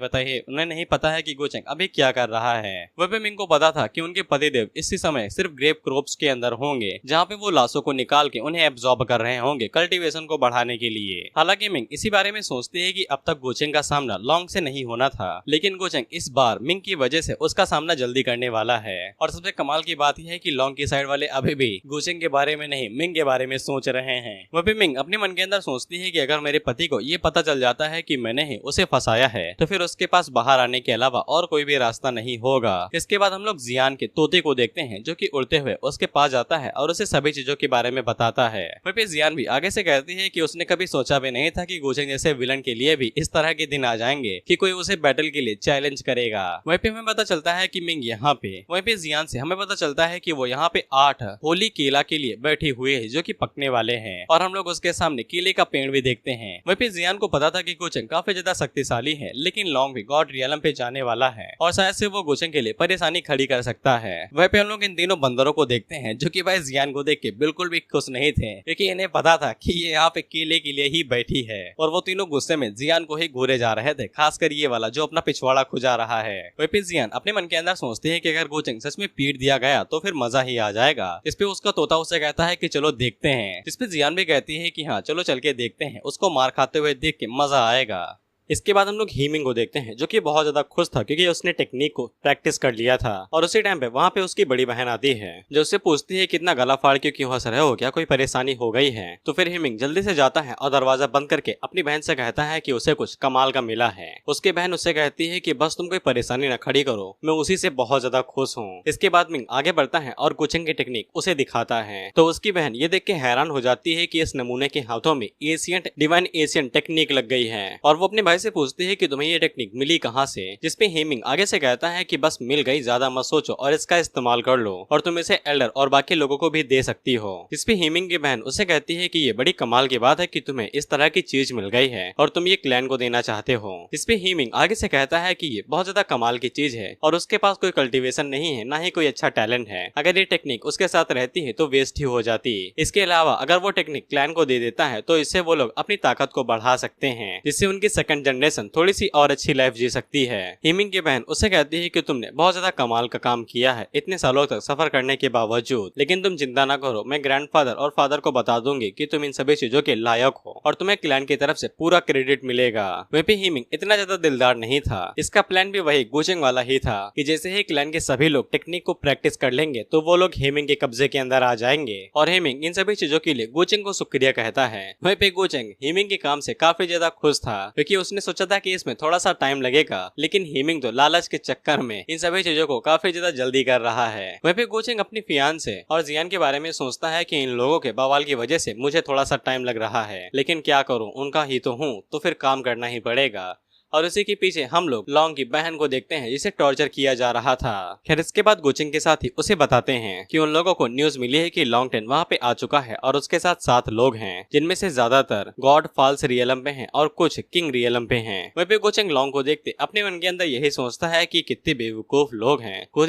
नहीं पता है कि गोचेंग अभी क्या कर रहा है। वह भी मिंग को पता था कि उनके पतिदेव इसी समय सिर्फ ग्रेव क्रॉप्स के अंदर होंगे, जहाँ पे वो लाशों को निकाल के उन्हें एब्जॉर्ब कर रहे होंगे कल्टीवेशन को बढ़ाने के लिए। हालांकि मिंग इसी बारे में सोचती है कि अब तक गोचेंग का सामना लॉन्ग से नहीं होना था, लेकिन गोचेंग इस बार मिंग की वजह से उसका सामना जल्दी करने वाला है। और सबसे कमाल की बात यह है कि लॉन्ग की साइड वाले अभी भी गोचेंग के बारे में नहीं मिंग के बारे में सोच रहे हैं। वह भी मिंग अपने मन के अंदर सोचती है कि अगर मेरे पति को ये पता चल जाता है कि मैंने ही उसे फंसाया है तो फिर उसके पास बाहर आने के अलावा और कोई भी रास्ता नहीं होगा। इसके बाद हम लोग जियान के तोते को देखते हैं जो कि उड़ते हुए उसके पास जाता है और उसे सभी चीजों के बारे में बताता है। वहीं पे जियान भी आगे से कहती है कि उसने कभी सोचा भी नहीं था कि गोचेंग जैसे विलन के लिए भी इस तरह के दिन आ जाएंगे कि कोई उसे बैटल के लिए चैलेंज करेगा। वहीं पे हमें पता चलता है कि मिंग यहाँ पे वहीं पे जियान से हमें पता चलता है कि वो यहाँ पे 8 होली केला के लिए बैठी हुई है जो कि पकने वाले हैं और हम लोग उसके सामने केले का पेड़ भी देखते हैं। वहीं पे जियान को पता था कि गोचेंग काफी ज्यादा शक्तिशाली है, लेकिन लॉन्ग भी गॉड रियलम पे जाने वाला है और शायद से वो गोचेंग के लिए परेशानी खड़ी कर सकता है। वहीं पे हम लोग इन तीनों बंदरों को देखते हैं जो कि भाई जियान को देख के बिल्कुल भी खुश नहीं थे, क्योंकि इन्हें पता था कि ये यहाँ पे केले के लिए ही बैठी है और वो तीनों गुस्से में जियान को ही घूरे जा रहे थे, खासकर ये वाला जो अपना पिछवाड़ा खुजा रहा है। वहीं पे जियान अपने मन के अंदर सोचते हैं कि अगर गोचेंग सच में पीट दिया गया तो फिर मजा ही आ जाएगा। इस पे उसका तोता उसे कहता है कि चलो देखते हैं। इस पे जियान भी कहती है कि हाँ चलो चल के देखते हैं, उसको मार खाते हुए देख के मजा आएगा। इसके बाद हम लोग हीमिंग को देखते हैं जो कि बहुत ज्यादा खुश था क्योंकि उसने टेक्निक को प्रैक्टिस कर लिया था और उसी टाइम पे वहाँ पे उसकी बड़ी बहन आती है जो उससे पूछती है कितना गला फाड़ के क्यों हंस रहे हो, क्या कोई परेशानी हो गई है। तो फिर हीमिंग जल्दी से जाता है और दरवाजा बंद करके अपनी बहन से कहता है कि उसे कुछ कमाल का मिला है। उसकी बहन उससे कहती है कि बस तुम कोई परेशानी न खड़ी करो, मैं उसी से बहुत ज्यादा खुश हूँ। इसके बाद मिंग आगे बढ़ता है और गोचेंग की टेक्निक उसे दिखाता है तो उसकी बहन ये देख के हैरान हो जाती है कि इस नमूने के हाथों में डिवाइन एशियन टेक्निक लग गई है और वो अपने भाई से पूछती है कि तुम्हें ये टेक्निक मिली कहाँ से। जिसपे हीमिंग आगे से कहता है कि बस मिल गई, ज्यादा मत सोचो और इसका इस्तेमाल कर लो और तुम इसे एल्डर और बाकी लोगों को भी दे सकती हो। जिसपे हीमिंग की बहन उसे कहती है कि ये बड़ी कमाल की बात है कि तुम्हें इस तरह की चीज मिल गई है और तुम ये क्लैन को देना चाहते हो। जिसपे हीमिंग आगे से कहता है कि ये बहुत ज्यादा कमाल की चीज है और उसके पास कोई कल्टीवेशन नहीं है, ना ही कोई अच्छा टैलेंट है। अगर ये टेक्निक उसके साथ रहती है तो वेस्ट ही हो जाती। इसके अलावा अगर वो टेक्निक क्लैन को दे देता है तो इससे वो लोग अपनी ताकत को बढ़ा सकते हैं, जिससे उनकी सेकंड जनरेशन थोड़ी सी और अच्छी लाइफ जी सकती है। हीमिंग की बहन उससे कहती है कि तुमने बहुत ज्यादा कमाल का काम किया है इतने सालों तक सफर करने के बावजूद, लेकिन तुम चिंता ना करो, मैं ग्रैंडफादर और फादर को बता दूंगी कि तुम इन सभी चीजों के लायक हो और तुम्हें क्लैन की तरफ से पूरा क्रेडिट मिलेगा। वहीं पे हीमिंग इतना ज्यादा दिलदार नहीं था, इसका प्लान भी वही गोचेंग वाला ही था कि जैसे ही क्लैन के सभी लोग टेक्निक को प्रैक्टिस कर लेंगे तो वो लोग हीमिंग के कब्जे के अंदर आ जाएंगे और हीमिंग इन सभी चीजों के लिए गोचेंग को शुक्रिया कहता है। वहीं पे गोचेंग हीमिंग के काम से काफी ज्यादा खुश था क्योंकि उसने सोचा था कि इसमें थोड़ा सा टाइम लगेगा, लेकिन हीमिंग तो लालच के चक्कर में इन सभी चीजों को काफी ज्यादा जल्दी कर रहा है। वहीं पे गोचेंग अपनी फियांसे और जियान के बारे में सोचता है कि इन लोगों के बवाल की वजह से मुझे थोड़ा सा टाइम लग रहा है, लेकिन क्या करूं, उनका ही तो हूं, तो फिर काम करना ही पड़ेगा। और उसी के पीछे हम लोग लॉन्ग की बहन को देखते हैं जिसे टॉर्चर किया जा रहा था। खैर इसके बाद गोचेंग के साथ ही उसे बताते हैं कि उन लोगों को न्यूज मिली है कि लॉन्ग टेन वहाँ पे आ चुका है और उसके साथ 7 लोग हैं, जिनमें से ज्यादातर गॉड फॉल्स रियलम पे हैं और कुछ किंग रियलम पे हैं। वहीं पे गोचेंग लॉन्ग को देखते अपने मन के अंदर यही सोचता है कि कितने बेवकूफ लोग हैं, खुद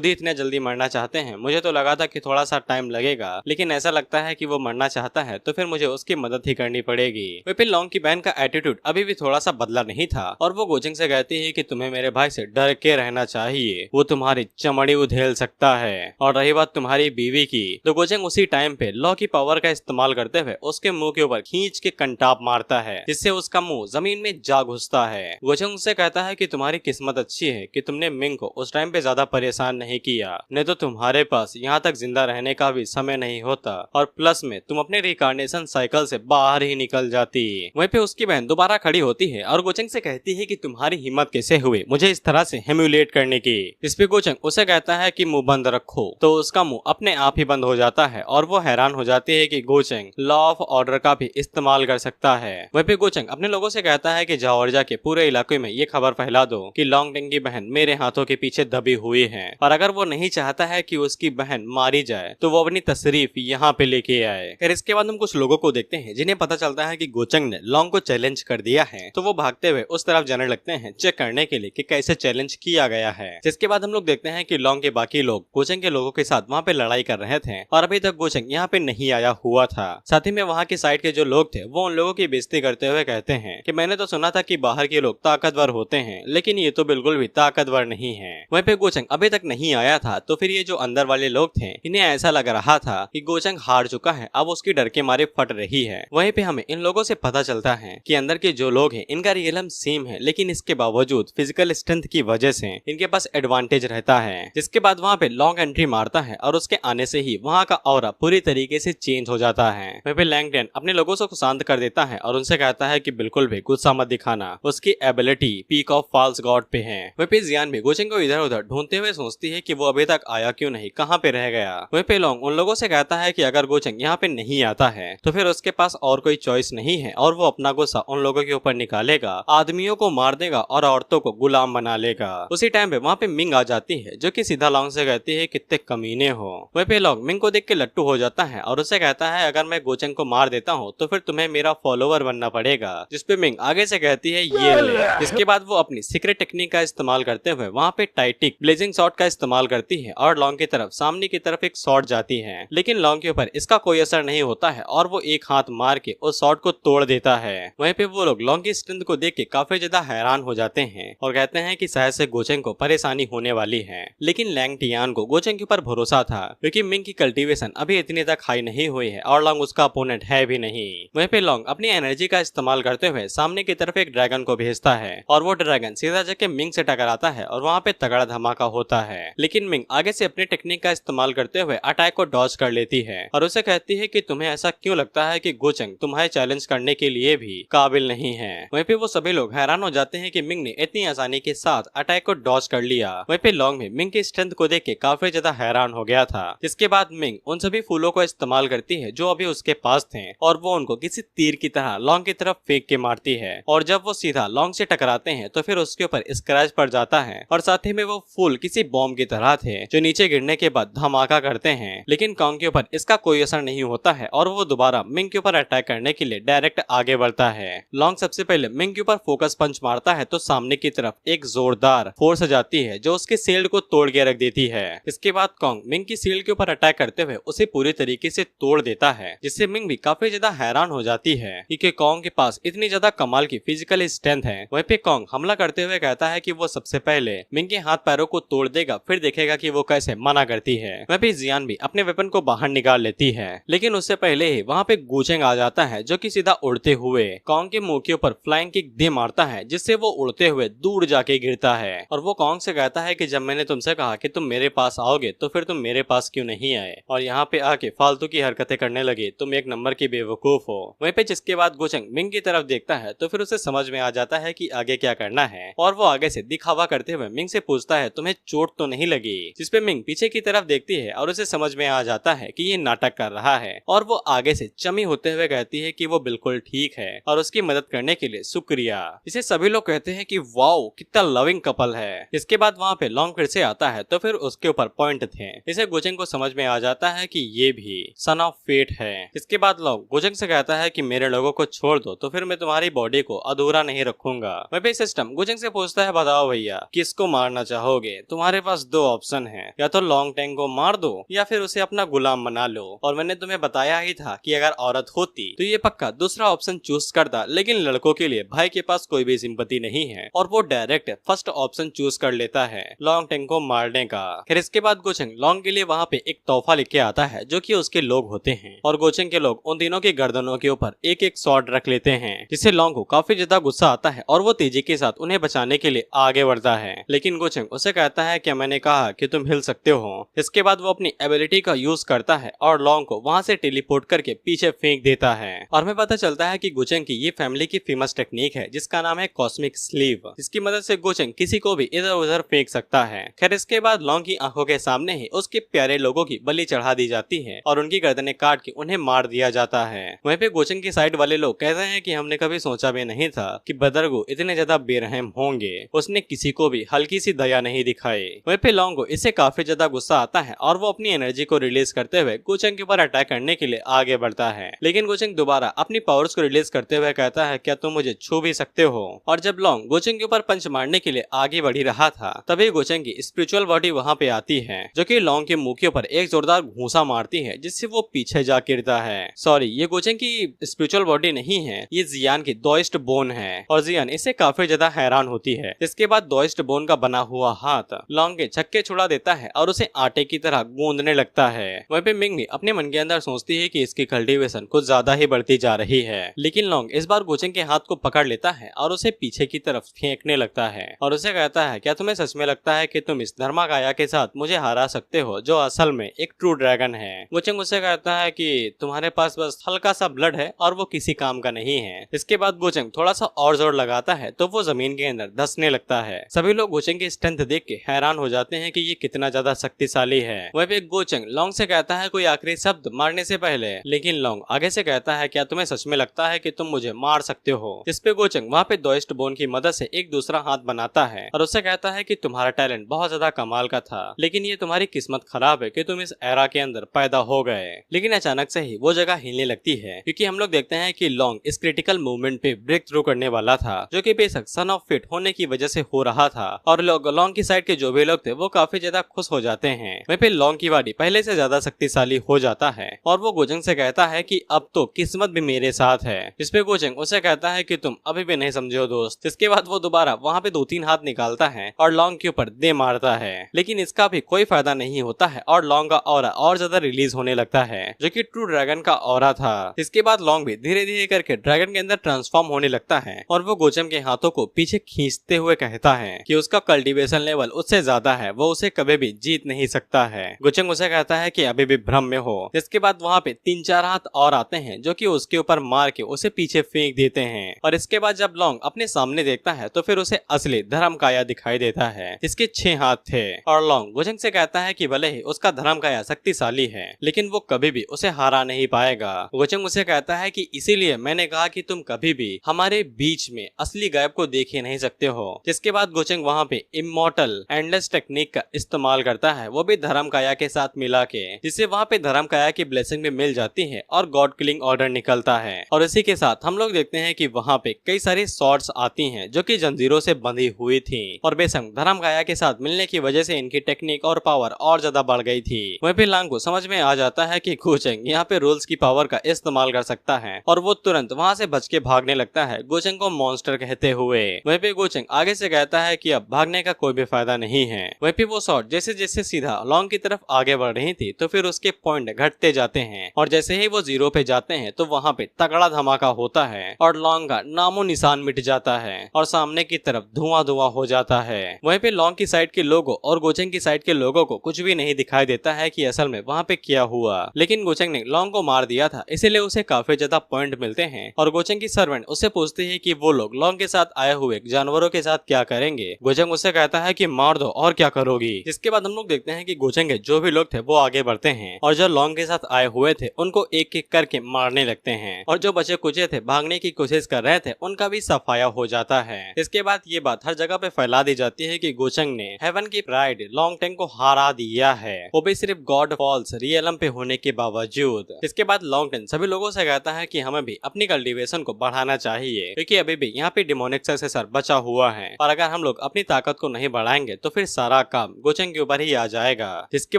ही इतने जल्दी मरना चाहते हैं। मुझे तो लगा था कि थोड़ा सा टाइम लगेगा, लेकिन ऐसा लगता है कि वो मरना चाहता है तो फिर मुझे उसकी मदद ही करनी पड़ेगी। वहीं पे लॉन्ग की बहन का एटीट्यूड अभी भी थोड़ा सा बदला नहीं था और वो गोचेंग से कहती है कि तुम्हें मेरे भाई से डर के रहना चाहिए, वो तुम्हारी चमड़ी उधेल सकता है। और रही बात तुम्हारी बीवी की, तो गोचेंग उसी टाइम पे लॉ की पावर का इस्तेमाल करते हुए उसके मुंह के ऊपर खींच के कंटाप मारता है, जिससे उसका मुंह जमीन में जा घुसता है। गोचेंग उससे कहता है कि तुम्हारी किस्मत अच्छी है कि तुमने मिंग को उस टाइम पे ज्यादा परेशान नहीं किया, नहीं तो तुम्हारे पास यहाँ तक जिंदा रहने का भी समय नहीं होता, और प्लस में तुम अपने रिकार्नेशन साइकिल से बाहर ही निकल जाती। वहीं पे उसकी बहन दोबारा खड़ी होती है और गोचेंग से कहती है कि तुम्हारी हिम्मत कैसे हुई मुझे इस तरह से ह्यूमिलिएट करने की। इस पे गोचेंग उसे कहता है कि मुंह बंद रखो, तो उसका मुंह अपने आप ही बंद हो जाता है और वो हैरान हो जाती है कि गोचेंग लॉ ऑफ ऑर्डर का भी इस्तेमाल कर सकता है। वहीं पे गोचेंग अपने लोगों से कहता है कि जाओ और जाके पूरे इलाके में ये खबर फैला दो कि लॉन्ग टेंग की बहन मेरे हाथों के पीछे दबी हुई है, और अगर वो नहीं चाहता है कि उसकी बहन मारी जाए तो वो अपनी तशरीफ यहाँ पे लेके आए। फिर इसके बाद हम कुछ लोगों को देखते हैं जिन्हें पता चलता है कि गोचेंग ने लॉन्ग को चैलेंज कर दिया है, तो वो भागते हुए उस तरफ जाने लगते हैं चेक करने के लिए कि कैसे चैलेंज किया गया है। जिसके बाद हम लोग देखते हैं कि लॉन्ग के बाकी लोग गोचेंग के लोगों के साथ वहाँ पे लड़ाई कर रहे थे और अभी तक गोचेंग यहाँ पे नहीं आया हुआ था। साथ ही में वहाँ की साइड के जो लोग थे वो उन लोगों की बेइज्जती करते हुए कहते हैं कि मैंने तो सुना था कि बाहर के लोग ताकतवर होते हैं, लेकिन ये तो बिल्कुल भी ताकतवर नहीं है। वहीं पे गोचेंग अभी तक नहीं आया था, तो फिर ये जो अंदर वाले लोग थे इन्हें ऐसा लग रहा था कि गोचेंग हार चुका है, अब उसकी डर के मारे फट रही है। वहीं पे हमें इन लोगों से पता चलता है कि अंदर के जो लोग हैं इनका रियलम सेम है, लेकिन इसके बावजूद फिजिकल स्ट्रेंथ की वजह से इनके पास एडवांटेज रहता है। जिसके बाद वहाँ पे लॉन्ग एंट्री मारता है और उसके आने से ही वहाँ का ऑरा पूरी तरीके से चेंज हो जाता है। वहीं पे लैंगडेन अपने लोगों को शांत कर देता है और उनसे कहता है कि बिल्कुल भी गुस्सा मत दिखाना, उसकी ability peak of false god पे है। वहीं पे जियान भी गोचेंग को इधर उधर ढूंढते हुए सोचती है कि वो अभी तक आया क्यों नहीं, कहाँ पे रह गया। वहीं पे लॉन्ग उन लोगों से कहता है कि अगर गोचेंग यहाँ पे नहीं आता है तो फिर उसके पास और कोई चॉइस नहीं है और वो अपना गुस्सा उन लोगों के ऊपर निकालेगा, आदमियों को मार देगा और औरतों को गुलाम बना लेगा। उसी टाइम पे वहाँ पे मिंग आ जाती है जो कि सीधा लॉन्ग से कहती है कितने कमीने हो। वहीं पे लॉन्ग मिंग को देख के लट्टू हो जाता है और उससे कहता है अगर मैं गोचेंग को मार देता हूँ तो फिर तुम्हें मेरा फॉलोवर बनना पड़ेगा। जिसपे मिंग आगे से कहती है ये ले। इसके बाद वो अपनी सीक्रेट टेक्निक का इस्तेमाल करते हुए वहाँ पे टाइटिक ब्लेजिंग शॉट का इस्तेमाल करती है और लॉन्ग की तरफ सामने की तरफ एक शॉट जाती है, लेकिन लॉन्ग के ऊपर इसका कोई असर नहीं होता है और वो एक हाथ मार के उस शॉट को तोड़ देता है। वहीं पे वो लोग लॉन्ग की स्ट्रेंथ को देख के काफी ज्यादा हैरान हो जाते हैं और कहते हैं कि शायद से गोचेंग को परेशानी होने वाली है, लेकिन लैंग टियान को गोचेंग के ऊपर भरोसा था क्योंकि मिंग की कल्टीवेशन अभी इतनी तक हाई नहीं हुई है और लॉन्ग उसका अपोनेंट है भी नहीं। वहीं पे लॉन्ग अपनी एनर्जी का इस्तेमाल करते हुए सामने की तरफ एक ड्रैगन को भेजता है और वो ड्रैगन सीधा जाके मिंग से टकराता है और वहाँ पे तगड़ा धमाका होता है, लेकिन मिंग आगे से अपने टेक्निक का इस्तेमाल करते हुए अटैक को डॉज कर लेती है और उसे कहती है कि तुम्हें ऐसा क्यों लगता है कि गोचेंग तुम्हारे चैलेंज करने के लिए भी काबिल नहीं है। वहीं पे वो सभी लोग हैरान हो जाते हैं कि मिंग ने इतनी आसानी के साथ अटैक को डॉज कर लिया। वहीं पे लॉन्ग में मिंग की स्ट्रेंथ को देख के काफी ज्यादा हैरान हो गया था। जिसके बाद मिंग उन सभी फूलों को इस्तेमाल करती है जो अभी उसके पास थे और वो उनको किसी तीर की तरह लॉन्ग की तरफ फेंक के मारती है और जब वो सीधा लॉन्ग से टकराते हैं तो फिर उसके ऊपर स्क्रैच पड़ जाता है और साथ ही में वो फूल किसी बॉम्ब की तरह थे जो नीचे गिरने के बाद धमाका करते हैं, लेकिन कॉन्ग के ऊपर इसका कोई असर नहीं होता है और वो दोबारा मिंग के ऊपर अटैक करने के लिए डायरेक्ट आगे बढ़ता है। लॉन्ग सबसे पहले मिंग के ऊपर फोकस पंच मारता है तो सामने की तरफ एक जोरदार फोर्स आ जाती है जो उसके शील्ड को तोड़ के रख देती है। इसके बाद कॉन्ग मिंग की शील्ड के ऊपर अटैक करते हुए उसे पूरी तरीके से तोड़ देता है, जिससे मिंग भी काफी ज्यादा हैरान हो जाती है कि कॉन्ग के पास इतनी ज्यादा कमाल की फिजिकल स्ट्रेंथ है। वहीं पे कॉन्ग हमला करते हुए कहता है कि वो सबसे पहले मिंग के हाथ पैरों को तोड़ देगा, फिर देखेगा कि वो कैसे मना करती है। वहीं पे जियान भी अपने वेपन को बाहर निकाल लेती है, लेकिन उससे पहले ही वहाँ पे गोचेंग आ जाता है जो कि सीधा उड़ते हुए कॉन्ग के मुंह के ऊपर फ्लाइंग किक एक दे मारता है जिससे वो उड़ते हुए दूर जाके गिरता है। और वो कॉन्ग से कहता है कि जब मैंने तुमसे कहा कि तुम मेरे पास आओगे तो फिर तुम मेरे पास क्यों नहीं आए और यहाँ पे आके फालतू की हरकतें करने लगे, तुम एक नंबर की बेवकूफ हो। वहीं पे जिसके बाद गोचंग मिंग की तरफ देखता है तो फिर उसे समझ में आ जाता है कि आगे क्या करना है और वो आगे से दिखावा करते हुए मिंग से पूछता है तुम्हें चोट तो नहीं लगी, जिसपे मिंग पीछे की तरफ देखती है और उसे समझ में आ जाता है कि ये नाटक कर रहा है और वो आगे से चमी होते हुए कहती है कि वो बिल्कुल ठीक है और उसकी मदद करने के लिए शुक्रिया। इसे सभी लोग कहते हैं कि वाओ कितना लविंग कपल है। इसके बाद वहाँ पे लॉन्ग फिर से आता है तो फिर उसके ऊपर पॉइंट थे। इसे गोचंग को समझ में आ जाता है कि ये भी सन ऑफ फेट है। इसके बाद लॉन्ग गोचंग से कहता है कि मेरे लोगों को छोड़ दो तो फिर मैं तुम्हारी बॉडी को अधूरा नहीं रखूंगा। वहीं पे सिस्टम गोचंग से पूछता है बताओ भैया किसको मारना चाहोगे, तुम्हारे पास दो ऑप्शन है, या तो लॉन्ग टैंग को मार दो या फिर उसे अपना गुलाम बना लो। और मैंने तुम्हें बताया ही था कि अगर औरत होती तो ये पक्का दूसरा ऑप्शन चूज करता, लेकिन लड़कों के लिए भाई के पास कोई भी सिंपैथी नहीं है और वो डायरेक्ट फर्स्ट ऑप्शन चूज कर लेता है लॉन्ग टैंग को मारने का। फिर इसके बाद गोचंग लॉन्ग के लिए वहाँ पे एक तोहफा लेके आता है जो कि उसके लोग होते हैं और गोचंग के लोग उन तीनों की गर्दनों के ऊपर एक एक शॉट रख लेते हैं, जिससे लॉन्ग को काफी ज्यादा गुस्सा आता है और वो तेजी के साथ उन्हें बचाने के लिए आगे बढ़ता है। लेकिन गोचंग उसे कहता है कि मैंने कहा कि तुम हिल सकते हो। इसके बाद वो अपनी एबिलिटी का यूज करता है और लॉन्ग को वहाँ से टेलीपोर्ट करके पीछे फेंक देता है और हमें पता चलता है कि गोचंग की ये फैमिली की फेमस टेक्निक है जिसका नाम है कॉस्मिक स्लीव, जिसकी मदद से गोचंग किसी को भी इधर उधर फेंक सकता है। खैर इसके बाद लॉन्ग की आंखों के सामने ही उसके प्यारे लोगों की बलि चढ़ा दी जाती है और उनकी गर्दनें काट के उन्हें मार दिया जाता है। वहीं पे गोचंग की साइड वाले लोग कहते हैं कि हमने कभी सोचा भी नहीं था कि बदरगो इतने ज्यादा बेरहम होंगे, उसने किसी को भी हल्की सी दया नहीं दिखाई। वहीं पे लॉन्ग को इससे काफी ज्यादा गुस्सा आता है और वो अपनी एनर्जी को रिलीज करते हुए गोचंग के ऊपर अटैक करने के लिए आगे बढ़ता है। लेकिन गोचंग दोबारा अपनी पावर्स को रिलीज करते हुए कहता है क्या तुम मुझे छू भी सकते हो। और जब लॉन्ग गोचंग के ऊपर पंच मारने के लिए आगे बढ़ रहा था तभी गोचंग की स्पिरिचुअल बॉडी वहाँ पे आती है जो कि लॉन्ग के मुंह के ऊपर एक जोरदार घूंसा मारती है जिससे वो पीछे जा गिरता है। सॉरी, ये गोचंग की स्पिरिचुअल बॉडी नहीं है, ये जियान की दोइस्ट बोन है और जियान इससे काफी ज्यादा हैरान होती है। इसके बाद दोइस्ट बोन का बना हुआ हाथ लॉन्ग के छक्के छुड़ा देता है और उसे आटे की तरह गूंदने लगता है। वहीं पे मिंग भी अपने मन के अंदर सोचती है कि इसकी कल्टीवेशन कुछ ज्यादा ही बढ़ती जा रही है। लेकिन लॉन्ग इस बार गोचंग के हाथ को पकड़ लेता है और उसे पीछे की तरफ फेंकने लगता है और उसे कहता है क्या तुम्हें सच में लगता है कि तुम इस धर्माकाया के साथ मुझे हरा सकते हो जो असल में एक ट्रू ड्रैगन है। गोचंग उसे कहता है कि तुम्हारे पास बस हल्का सा ब्लड है और वो किसी काम का नहीं है। इसके बाद गोचंग थोड़ा सा और जोर लगाता है तो वो जमीन के अंदर धंसने लगता है। सभी लोग गोचंग की स्ट्रेंथ देख के हैरान हो जाते हैं कि ये कितना ज्यादा शक्तिशाली है। वहीं पे गोचंग लॉन्ग से कहता है कोई आखिरी शब्द मारने से पहले, लेकिन लॉन्ग आगे से कहता है क्या तुम्हें सच में लगता है कि तुम मुझे मार सकते हो। इस पे गोचंग वहाँ पे दोइस्ट बोन की मदद से एक दूसरा हाथ बनाता है और उससे कहता है कि तुम्हारा टैलेंट बहुत ज्यादा कमाल का था, लेकिन ये तुम्हारी किस्मत खराब है कि तुम इस एरा के अंदर पैदा हो गए। लेकिन अचानक से ही वो जगह हिलने लगती है क्योंकि हम लोग देखते हैं कि लॉन्ग इस क्रिटिकल मूवमेंट पे ब्रेक थ्रू करने वाला था जो कि बेशक सन ऑफ फिट होने की वजह से हो रहा था और लॉन्ग की साइड के जो भी लोग थे वो काफी ज्यादा खुश हो जाते हैं। वहीं पे लॉन्ग की बॉडी पहले से ज्यादा शक्तिशाली हो जाता है और वो गोचंग से कहता है कि अब तो किस्मत भी मेरे साथ है। इस पे गोचंग उसे कहता है कि तुम अभी भी नहीं समझे हो दोस्त। इसके बाद वो दोबारा वहाँ पे 2-3 हाथ निकालता है और लॉन्ग के ऊपर दे मारता है, लेकिन इसका भी कोई फायदा नहीं होता है और लॉन्ग का ऑरा और ज्यादा रिलीज होने लगता है जो कि ट्रू ड्रैगन का ऑरा था। इसके बाद लॉन्ग भी धीरे धीरे करके ड्रैगन के अंदर ट्रांसफॉर्म होने लगता है और वो गोचंग के हाथों को पीछे खींचते हुए कहता है कि उसका कल्टीवेशन लेवल उससे ज्यादा है, वो उसे कभी भी जीत नहीं सकता है। गोचंग उसे कहता है कि अभी भी भ्रम में हो। इसके बाद वहाँ पे 3-4 हाथ और आते हैं जो कि उसके ऊपर मार के उसे पीछे फेंक देते हैं और इसके बाद जब लॉन्ग अपने सामने देखता है तो फिर उसे असली धर्मकाया दिखाई देता है जिसके 6 हाथ थे और लॉन्ग गोचंग से कहता है कि भले ही उसका धर्मकाया शक्तिशाली है लेकिन वो कभी भी उसे हरा नहीं पाएगा। गोचंग उसे कहता है कि इसीलिए मैंने कहा कि तुम कभी भी हमारे बीच में असली गायब को देख ही नहीं सकते हो। जिसके बाद गोचंग वहाँ पे इमॉर्टल एंडलेस टेक्निक का इस्तेमाल करता है, वो भी धर्मकाया के साथ मिला के, जिससे वहाँ पे धर्मकाया की ब्लेसिंग भी मिल जाती है और गॉड किलिंग ऑर्डर निकलता है। और इसी के साथ हम लोग देखते हैं कि वहाँ पे कई सारी शॉर्ट्स आती हैं जो कि जंजीरों से बंधी हुई थी और बेशक धर्मकाया के साथ मिलने की वजह से इनकी टेक्निक और पावर और ज्यादा बढ़ गई थी। वहीं पे लॉन्ग को समझ में आ जाता है कि गोचंग यहाँ पे रूल्स की पावर का इस्तेमाल कर सकता है और वो तुरंत वहाँ से बच के भागने लगता है गोचंग को मॉन्स्टर कहते हुए। वहीं पे गोचंग आगे से कहता है कि अब भागने का कोई भी फायदा नहीं है। वहीं पे वो शॉट जैसे जैसे सीधा लॉन्ग की तरफ आगे बढ़ रही थी तो फिर उसके पॉइंट घटते जाते हैं और जैसे ही वो 0 पे जाते हैं तो वहाँ पे तगड़ा धमाका होता है और लॉन्ग का नामो निशान मिट जाता है और सामने की तरफ धुआं धुआं हो जाता है। वहीं पे लॉन्ग की साइड के लोगों और गोचेंग की साइड के लोगों को कुछ भी नहीं दिखाई देता है कि असल में वहाँ पे क्या हुआ, लेकिन गोचेंग ने लॉन्ग को मार दिया था, इसीलिए उसे काफी ज्यादा पॉइंट मिलते हैं। और गोचेंग की सर्वेंट उससे पूछती है कि वो लोग लॉन्ग के साथ आए हुए जानवरों के साथ क्या करेंगे। गोचेंग उससे कहता है कि मार दो और क्या करोगी। इसके बाद हम लोग देखते हैं कि गोचेंग के जो भी लोग थे वो आगे बढ़ते हैं और जो लॉन्ग के साथ आए हुए थे उनको एक एक करके मारने लगते हैं और जो बचे कुचे थे भागने की कोशिश कर रहे थे उनका भी सफाया हो जाता है। इसके बाद ये बात हर जगह पे फैला दी जाती है कि गोचेंग ने हेवन की प्राइड लॉन्ग टेंग को हरा दिया है, वो भी सिर्फ गॉड फॉल्स रियलम पे होने के बावजूद। इसके बाद लॉन्ग टेंग सभी लोगों से कहता है कि हमें भी अपनी कल्टीवेशन को बढ़ाना चाहिए क्योंकि अभी भी यहाँ पे डिमोनिक सक्सेसर बचा हुआ है और अगर हम लोग अपनी ताकत को नहीं बढ़ाएंगे तो फिर सारा काम गोचेंग के ऊपर ही आ जाएगा। इसके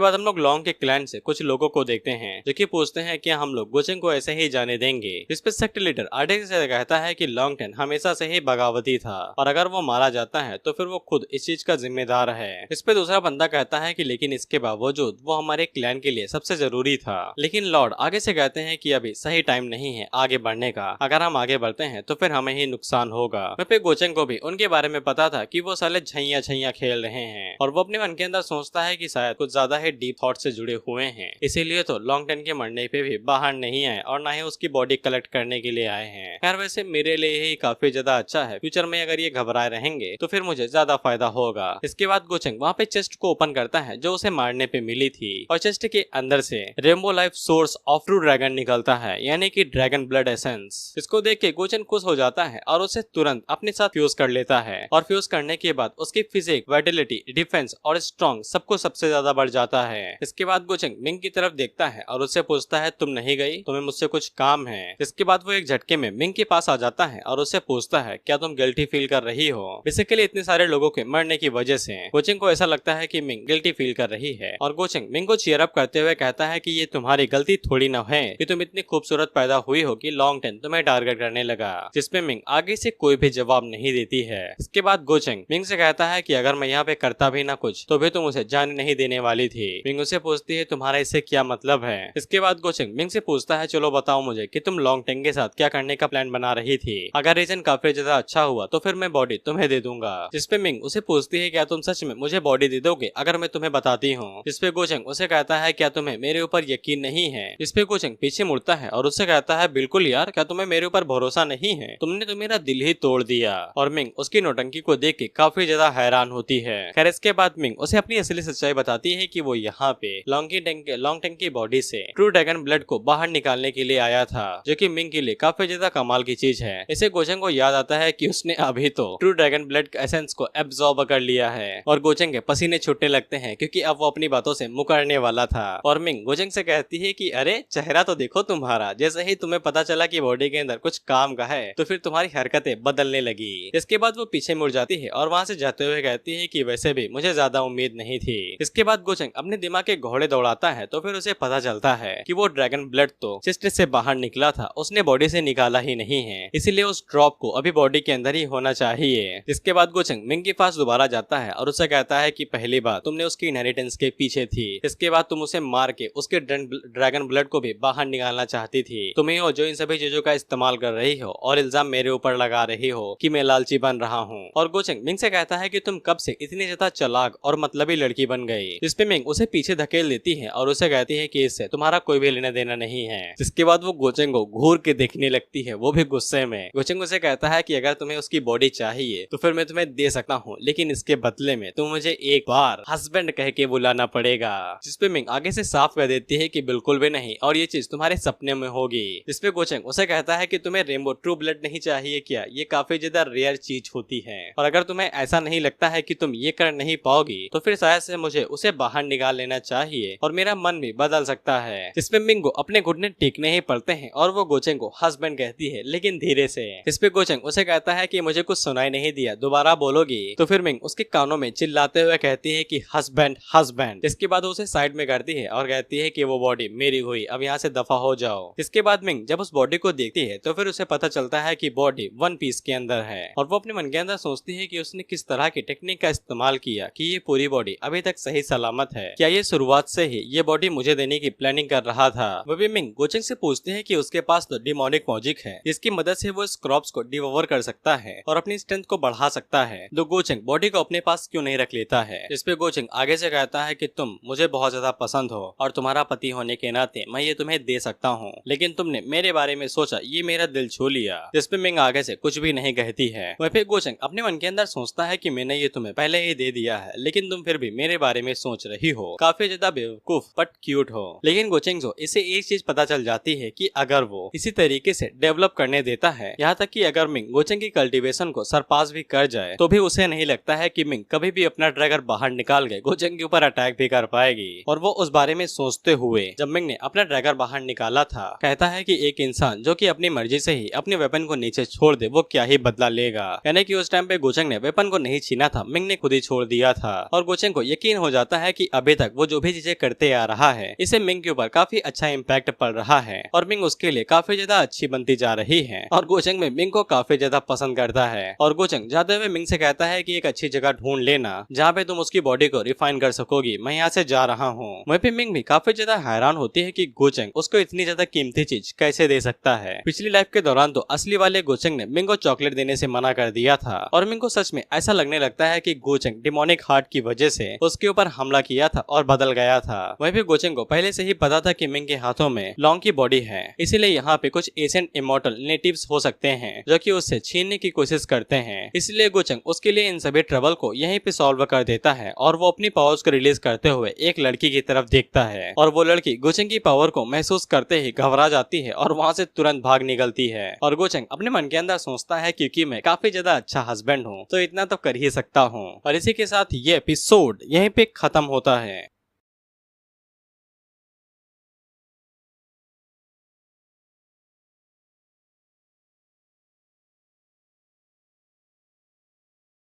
बाद हम लोग लॉन्ग के क्लैन से कुछ लोगों को देखते हैं जो कि पूछते हैं कि हम लोग गोचेंग को ऐसे ही जाने देंगे। इस पे सेक्ट लीडर आर्डेक्स से कहता है कि लॉन्ग टेन हमेशा से ही बगावती था और अगर वो मारा जाता है तो फिर वो खुद इस चीज का जिम्मेदार है। इस पे दूसरा बंदा कहता है कि लेकिन इसके बावजूद वो हमारे क्लैन के लिए सबसे जरूरी था। लेकिन लॉर्ड आगे से कहते हैं कि अभी सही टाइम नहीं है आगे बढ़ने का, अगर हम आगे बढ़ते हैं तो फिर हमें ही नुकसान होगा। पे गोचेंग को भी उनके बारे में पता था कि वो साले छैया छैया खेल रहे हैं और वो अपने मन के अंदर सोचता है कि शायद कुछ ज्यादा ही डीप थॉट से जुड़े हुए हैं, इसीलिए तो लॉन्ग टेन के मरने पे भी बाहर नहीं आए और ना ही उसकी बॉडी कलेक्ट करने के लिए आए हैं। खैर वैसे मेरे लिए ही काफी ज्यादा अच्छा है, फ्यूचर में अगर ये घबराए रहेंगे तो फिर मुझे ज्यादा फायदा होगा। इसके बाद गोचेंग वहाँ पे चेस्ट को ओपन करता है जो उसे मारने पे मिली थी और चेस्ट के अंदर से rainbow life source of true dragon निकलता है, यानी कि ड्रैगन ब्लड एसेंस। इसको देख के गोचेंग खुश हो जाता है और उसे तुरंत अपने साथ फ्यूज कर लेता है और फ्यूज करने के बाद उसकी फिजिक, वाइटलिटी, डिफेंस और स्ट्रॉन्ग सबको सबसे ज्यादा बढ़ जाता है। इसके बाद गोचेंग मिंग की तरफ देखता है और उससे पूछता है तुम नहीं गई, तुम्हें मुझसे कुछ काम है। इसके बाद वो एक झटके में मिंग के पास आ जाता है और उससे पूछता है क्या तुम गिल्टी फील कर रही हो। बेसिकली इतने सारे लोगों के मरने की वजह से गोचेंग को ऐसा लगता है कि मिंग गिल्टी फील कर रही है और गोचेंग मिंग को चीयर अप करते हुए कहता है कि ये तुम्हारी गलती थोड़ी न है कि तुम इतनी खूबसूरत पैदा हुई हो कि लॉन्ग टेन तुम्हें टारगेट करने लगा, जिसपे मिंग आगे से कोई भी जवाब नहीं देती है। इसके बाद गोचेंग मिंग से कहता है कि अगर मैं यहाँ पे करता भी ना कुछ तो भी तुम उसे जाने नहीं देने वाली थी। मिंग उसे पूछती है तुम्हारा इससे क्या मतलब है। इसके बाद गोचेंग मिंग से पूछता है चलो बताओ मुझे कि तुम लॉन्ग टेंग के साथ क्या करने का प्लान बना रही थी, अगर रीजन काफी ज्यादा अच्छा हुआ तो फिर मैं बॉडी तुम्हें दे दूंगा। जिसपे मिंग उसे पूछती है क्या तुम सच में मुझे बॉडी दे दोगे अगर मैं तुम्हें बताती हूँ। जिसपे गोचेंग उसे कहता है क्या तुम्हें मेरे ऊपर यकीन नहीं है। जिसपे गोचेंग पीछे मुड़ता है और उससे कहता है बिल्कुल यार, क्या तुम्हें मेरे ऊपर भरोसा नहीं है, तुमने तो मेरा दिल ही तोड़ दिया। और मिंग उसकी नौटंकी को देख के काफी ज्यादा हैरान होती है। खैर इसके बाद मिंग उसे अपनी असली सच्चाई बताती है कि वो यहाँ पे लॉन्ग टेंग की बॉडी से ट्रू ड्रैगन ब्लड को बाहर निकालने के लिए आया था, जो कि मिंग के लिए काफी ज्यादा कमाल की चीज है। इसे गोचेंग को याद आता है कि उसने अभी तो ट्रू ड्रैगन ब्लड एसेंस को एब्जॉर्ब कर लिया है और गोचेंग के पसीने छूटने लगते हैं क्योंकि अब वो अपनी बातों से मुकरने वाला था। और मिंग गोचेंग से कहती है कि अरे चेहरा तो देखो तुम्हारा, जैसे ही तुम्हें पता चला कि बॉडी के अंदर कुछ काम का है तो फिर तुम्हारी हरकतें बदलने लगी। इसके बाद वो पीछे मुड़ जाती है और वहाँ से जाते हुए कहती है कि वैसे भी मुझे ज्यादा उम्मीद नहीं थी। इसके बाद गोचेंग अपने दिमाग के घोड़े दौड़ाता है तो फिर उसे पता चलता है कि वो ड्रैगन ब्लड तो चेस्ट से बाहर निकला था, उसने बॉडी से निकाला ही नहीं है, इसीलिए उस ड्रॉप को अभी बॉडी के अंदर ही होना चाहिए। इसके बाद गोचेंग मिंग के पास दोबारा जाता है और उसे कहता है कि पहली बार तुमने उसकी इनहेरिटेंस के पीछे थी, इसके बाद तुम उसे मार के उसके ड्रैगन ब्लड को भी बाहर निकालना चाहती थी, तुम ही हो जो इन सभी चीजों का इस्तेमाल कर रही हो और इल्जाम मेरे ऊपर लगा रही हो कि मैं लालची बन रहा हूँ। और गोचेंग मिंग से कहता है कि तुम कब से इतनी ज्यादा चालाक और मतलबी लड़की बन गई। इस पे मिंग उसे पीछे धकेल देती है और उसे कहती है कि इससे तुम्हारा कोई भी लेना देना नहीं है। जिसके बाद वो गोचेंग को घूर के देखने लगती है, वो भी गुस्से में। गोचेंग उसे कहता है कि अगर तुम्हें उसकी बॉडी चाहिए तो फिर मैं तुम्हें दे सकता हूँ, लेकिन इसके बदले में तुम मुझे एक बार हस्बैंड कह के बुलाना पड़ेगा। जिसपे मिंग आगे से साफ कह देती है कि बिल्कुल भी नहीं और ये चीज तुम्हारे सपने में होगी। जिसपे गोचेंग उसे कहता है कि तुम्हें रेनबो ट्रू ब्लड नहीं चाहिए क्या, ये काफी ज्यादा रेयर चीज होती है और अगर तुम्हें ऐसा नहीं लगता है कि तुम ये कर नहीं पाओगी तो फिर शायद से मुझे उसे बाहर निकाल लेना चाहिए और मेरा मन भी बदल सकता है। जिसपे मिंग को अपने घुटने टेकने ही पड़ते हैं और वो गोचेंग को हस्बैंड कहती है, लेकिन धीरे से। इस पे गोचेंग उसे कहता है कि मुझे कुछ सुनाई नहीं दिया, दोबारा बोलोगी। तो फिर मिंग उसके कानों में चिल्लाते हुए कहती है कि हस्बैंड हस्बैंड। इसके बाद उसे साइड में करती है और कहती है कि वो बॉडी मेरी हुई, अब यहाँ से दफा हो जाओ। इसके बाद मिंग जब उस बॉडी को देखती है तो फिर उसे पता चलता है कि बॉडी वन पीस के अंदर है और वो अपने मन के अंदर सोचती है कि उसने किस तरह की टेक्निक का इस्तेमाल किया कि ये पूरी बॉडी अभी तक सही सलामत है। क्या ये शुरुआत से ही ये बॉडी मुझे देने की प्लानिंग कर रहा था। वो भी मिंग गोचेंग से पूछते हैं कि उसके पास तो डिमोनिक मॉजिक है जिसकी मदद से वो इस क्रॉप्स को डिवोर कर सकता है और अपनी स्ट्रेंथ को बढ़ा सकता है, तो गोचेंग बॉडी को अपने पास क्यों नहीं रख लेता है। इस पे गोचेंग आगे से कहता है कि तुम मुझे बहुत ज्यादा पसंद हो और तुम्हारा पति होने के नाते मैं ये तुम्हें दे सकता हूँ, लेकिन तुमने मेरे बारे में सोचा, ये मेरा दिल छू लिया। जिस पे मिंग आगे से कुछ भी नहीं कहती है। वह फिर गोचेंग अपने मन के अंदर सोचता है कि मैंने ये तुम्हें पहले ही दे दिया है, लेकिन तुम फिर भी मेरे बारे में सोच रही हो, काफी ज्यादा बेवकूफ बट क्यूट हो। लेकिन गोचेंग इसे एक चीज पता चल जाती है कि अगर वो इसी तरीके से डेवलप करने देता है, यहाँ तक कि अगर मिंग गोचेंग की कल्टीवेशन को सरपास भी कर जाए, तो भी उसे नहीं लगता है कि मिंग कभी भी अपना ड्रैगन बाहर निकाल के गोचेंग के ऊपर अटैक भी कर पाएगी। और वो उस बारे में सोचते हुए जब मिंग ने अपना ड्रैगन बाहर निकाला था, कहता है कि एक इंसान जो कि अपनी मर्जी से ही अपने वेपन को नीचे छोड़ दे, वो क्या ही बदला लेगा। यानी कि उस टाइम पे गोचेंग ने वेपन को नहीं छीना था, मिंग ने खुद ही छोड़ दिया था। और गोचेंग को यकीन हो जाता है कि अभी तक वो जो भी चीजें करते आ रहा है, इसे मिंग के ऊपर काफी अच्छा इम्पैक्ट पड़ रहा है और मिंग उसके लिए काफी ज्यादा अच्छी बनती जा रही है। और गोचेंग में मिंग को काफी ज्यादा पसंद करता है। और गोचेंग जाते हुए मिंग से कहता है कि एक अच्छी जगह ढूंढ लेना जहाँ पे तुम उसकी बॉडी को रिफाइन कर सकोगी, मैं यहाँ से जा रहा हूँ। वहीं पे मिंग भी काफी ज्यादा हैरान होती है कि गोचेंग उसको इतनी ज्यादा कीमती चीज कैसे दे सकता है। पिछली लाइफ के दौरान तो असली वाले गोचेंग ने मिंग को चॉकलेट देने से मना कर दिया था और मिंग को सच में ऐसा लगने लगता है कि गोचेंग डिमोनिक हार्ट की वजह से उसके ऊपर हमला किया था और बदल गया था। वहीं पे गोचेंग को पहले से ही पता था कि मिंग के हाथों में लॉन्ग की बॉडी है, इसीलिए यहाँ पे कुछ एशियन इमॉर्टल नेटिव्स हो सकते हैं जो कि उससे छीनने की कोशिश करते हैं। इसलिए गोचेंग उसके लिए इन सभी ट्रबल को यहीं पे सॉल्व कर देता है और वो अपनी पावर्स को रिलीज करते हुए एक लड़की की तरफ देखता है और वो लड़की गोचेंग की पावर को महसूस करते ही घबरा जाती है और वहाँ से तुरंत भाग निकलती है। और गोचेंग अपने मन के अंदर सोचता है क्योंकि मैं काफी ज्यादा अच्छा हस्बैंड हूँ तो इतना तो कर ही सकता हूँ। और इसी के साथ ये एपिसोड यहीं पे खत्म होता है।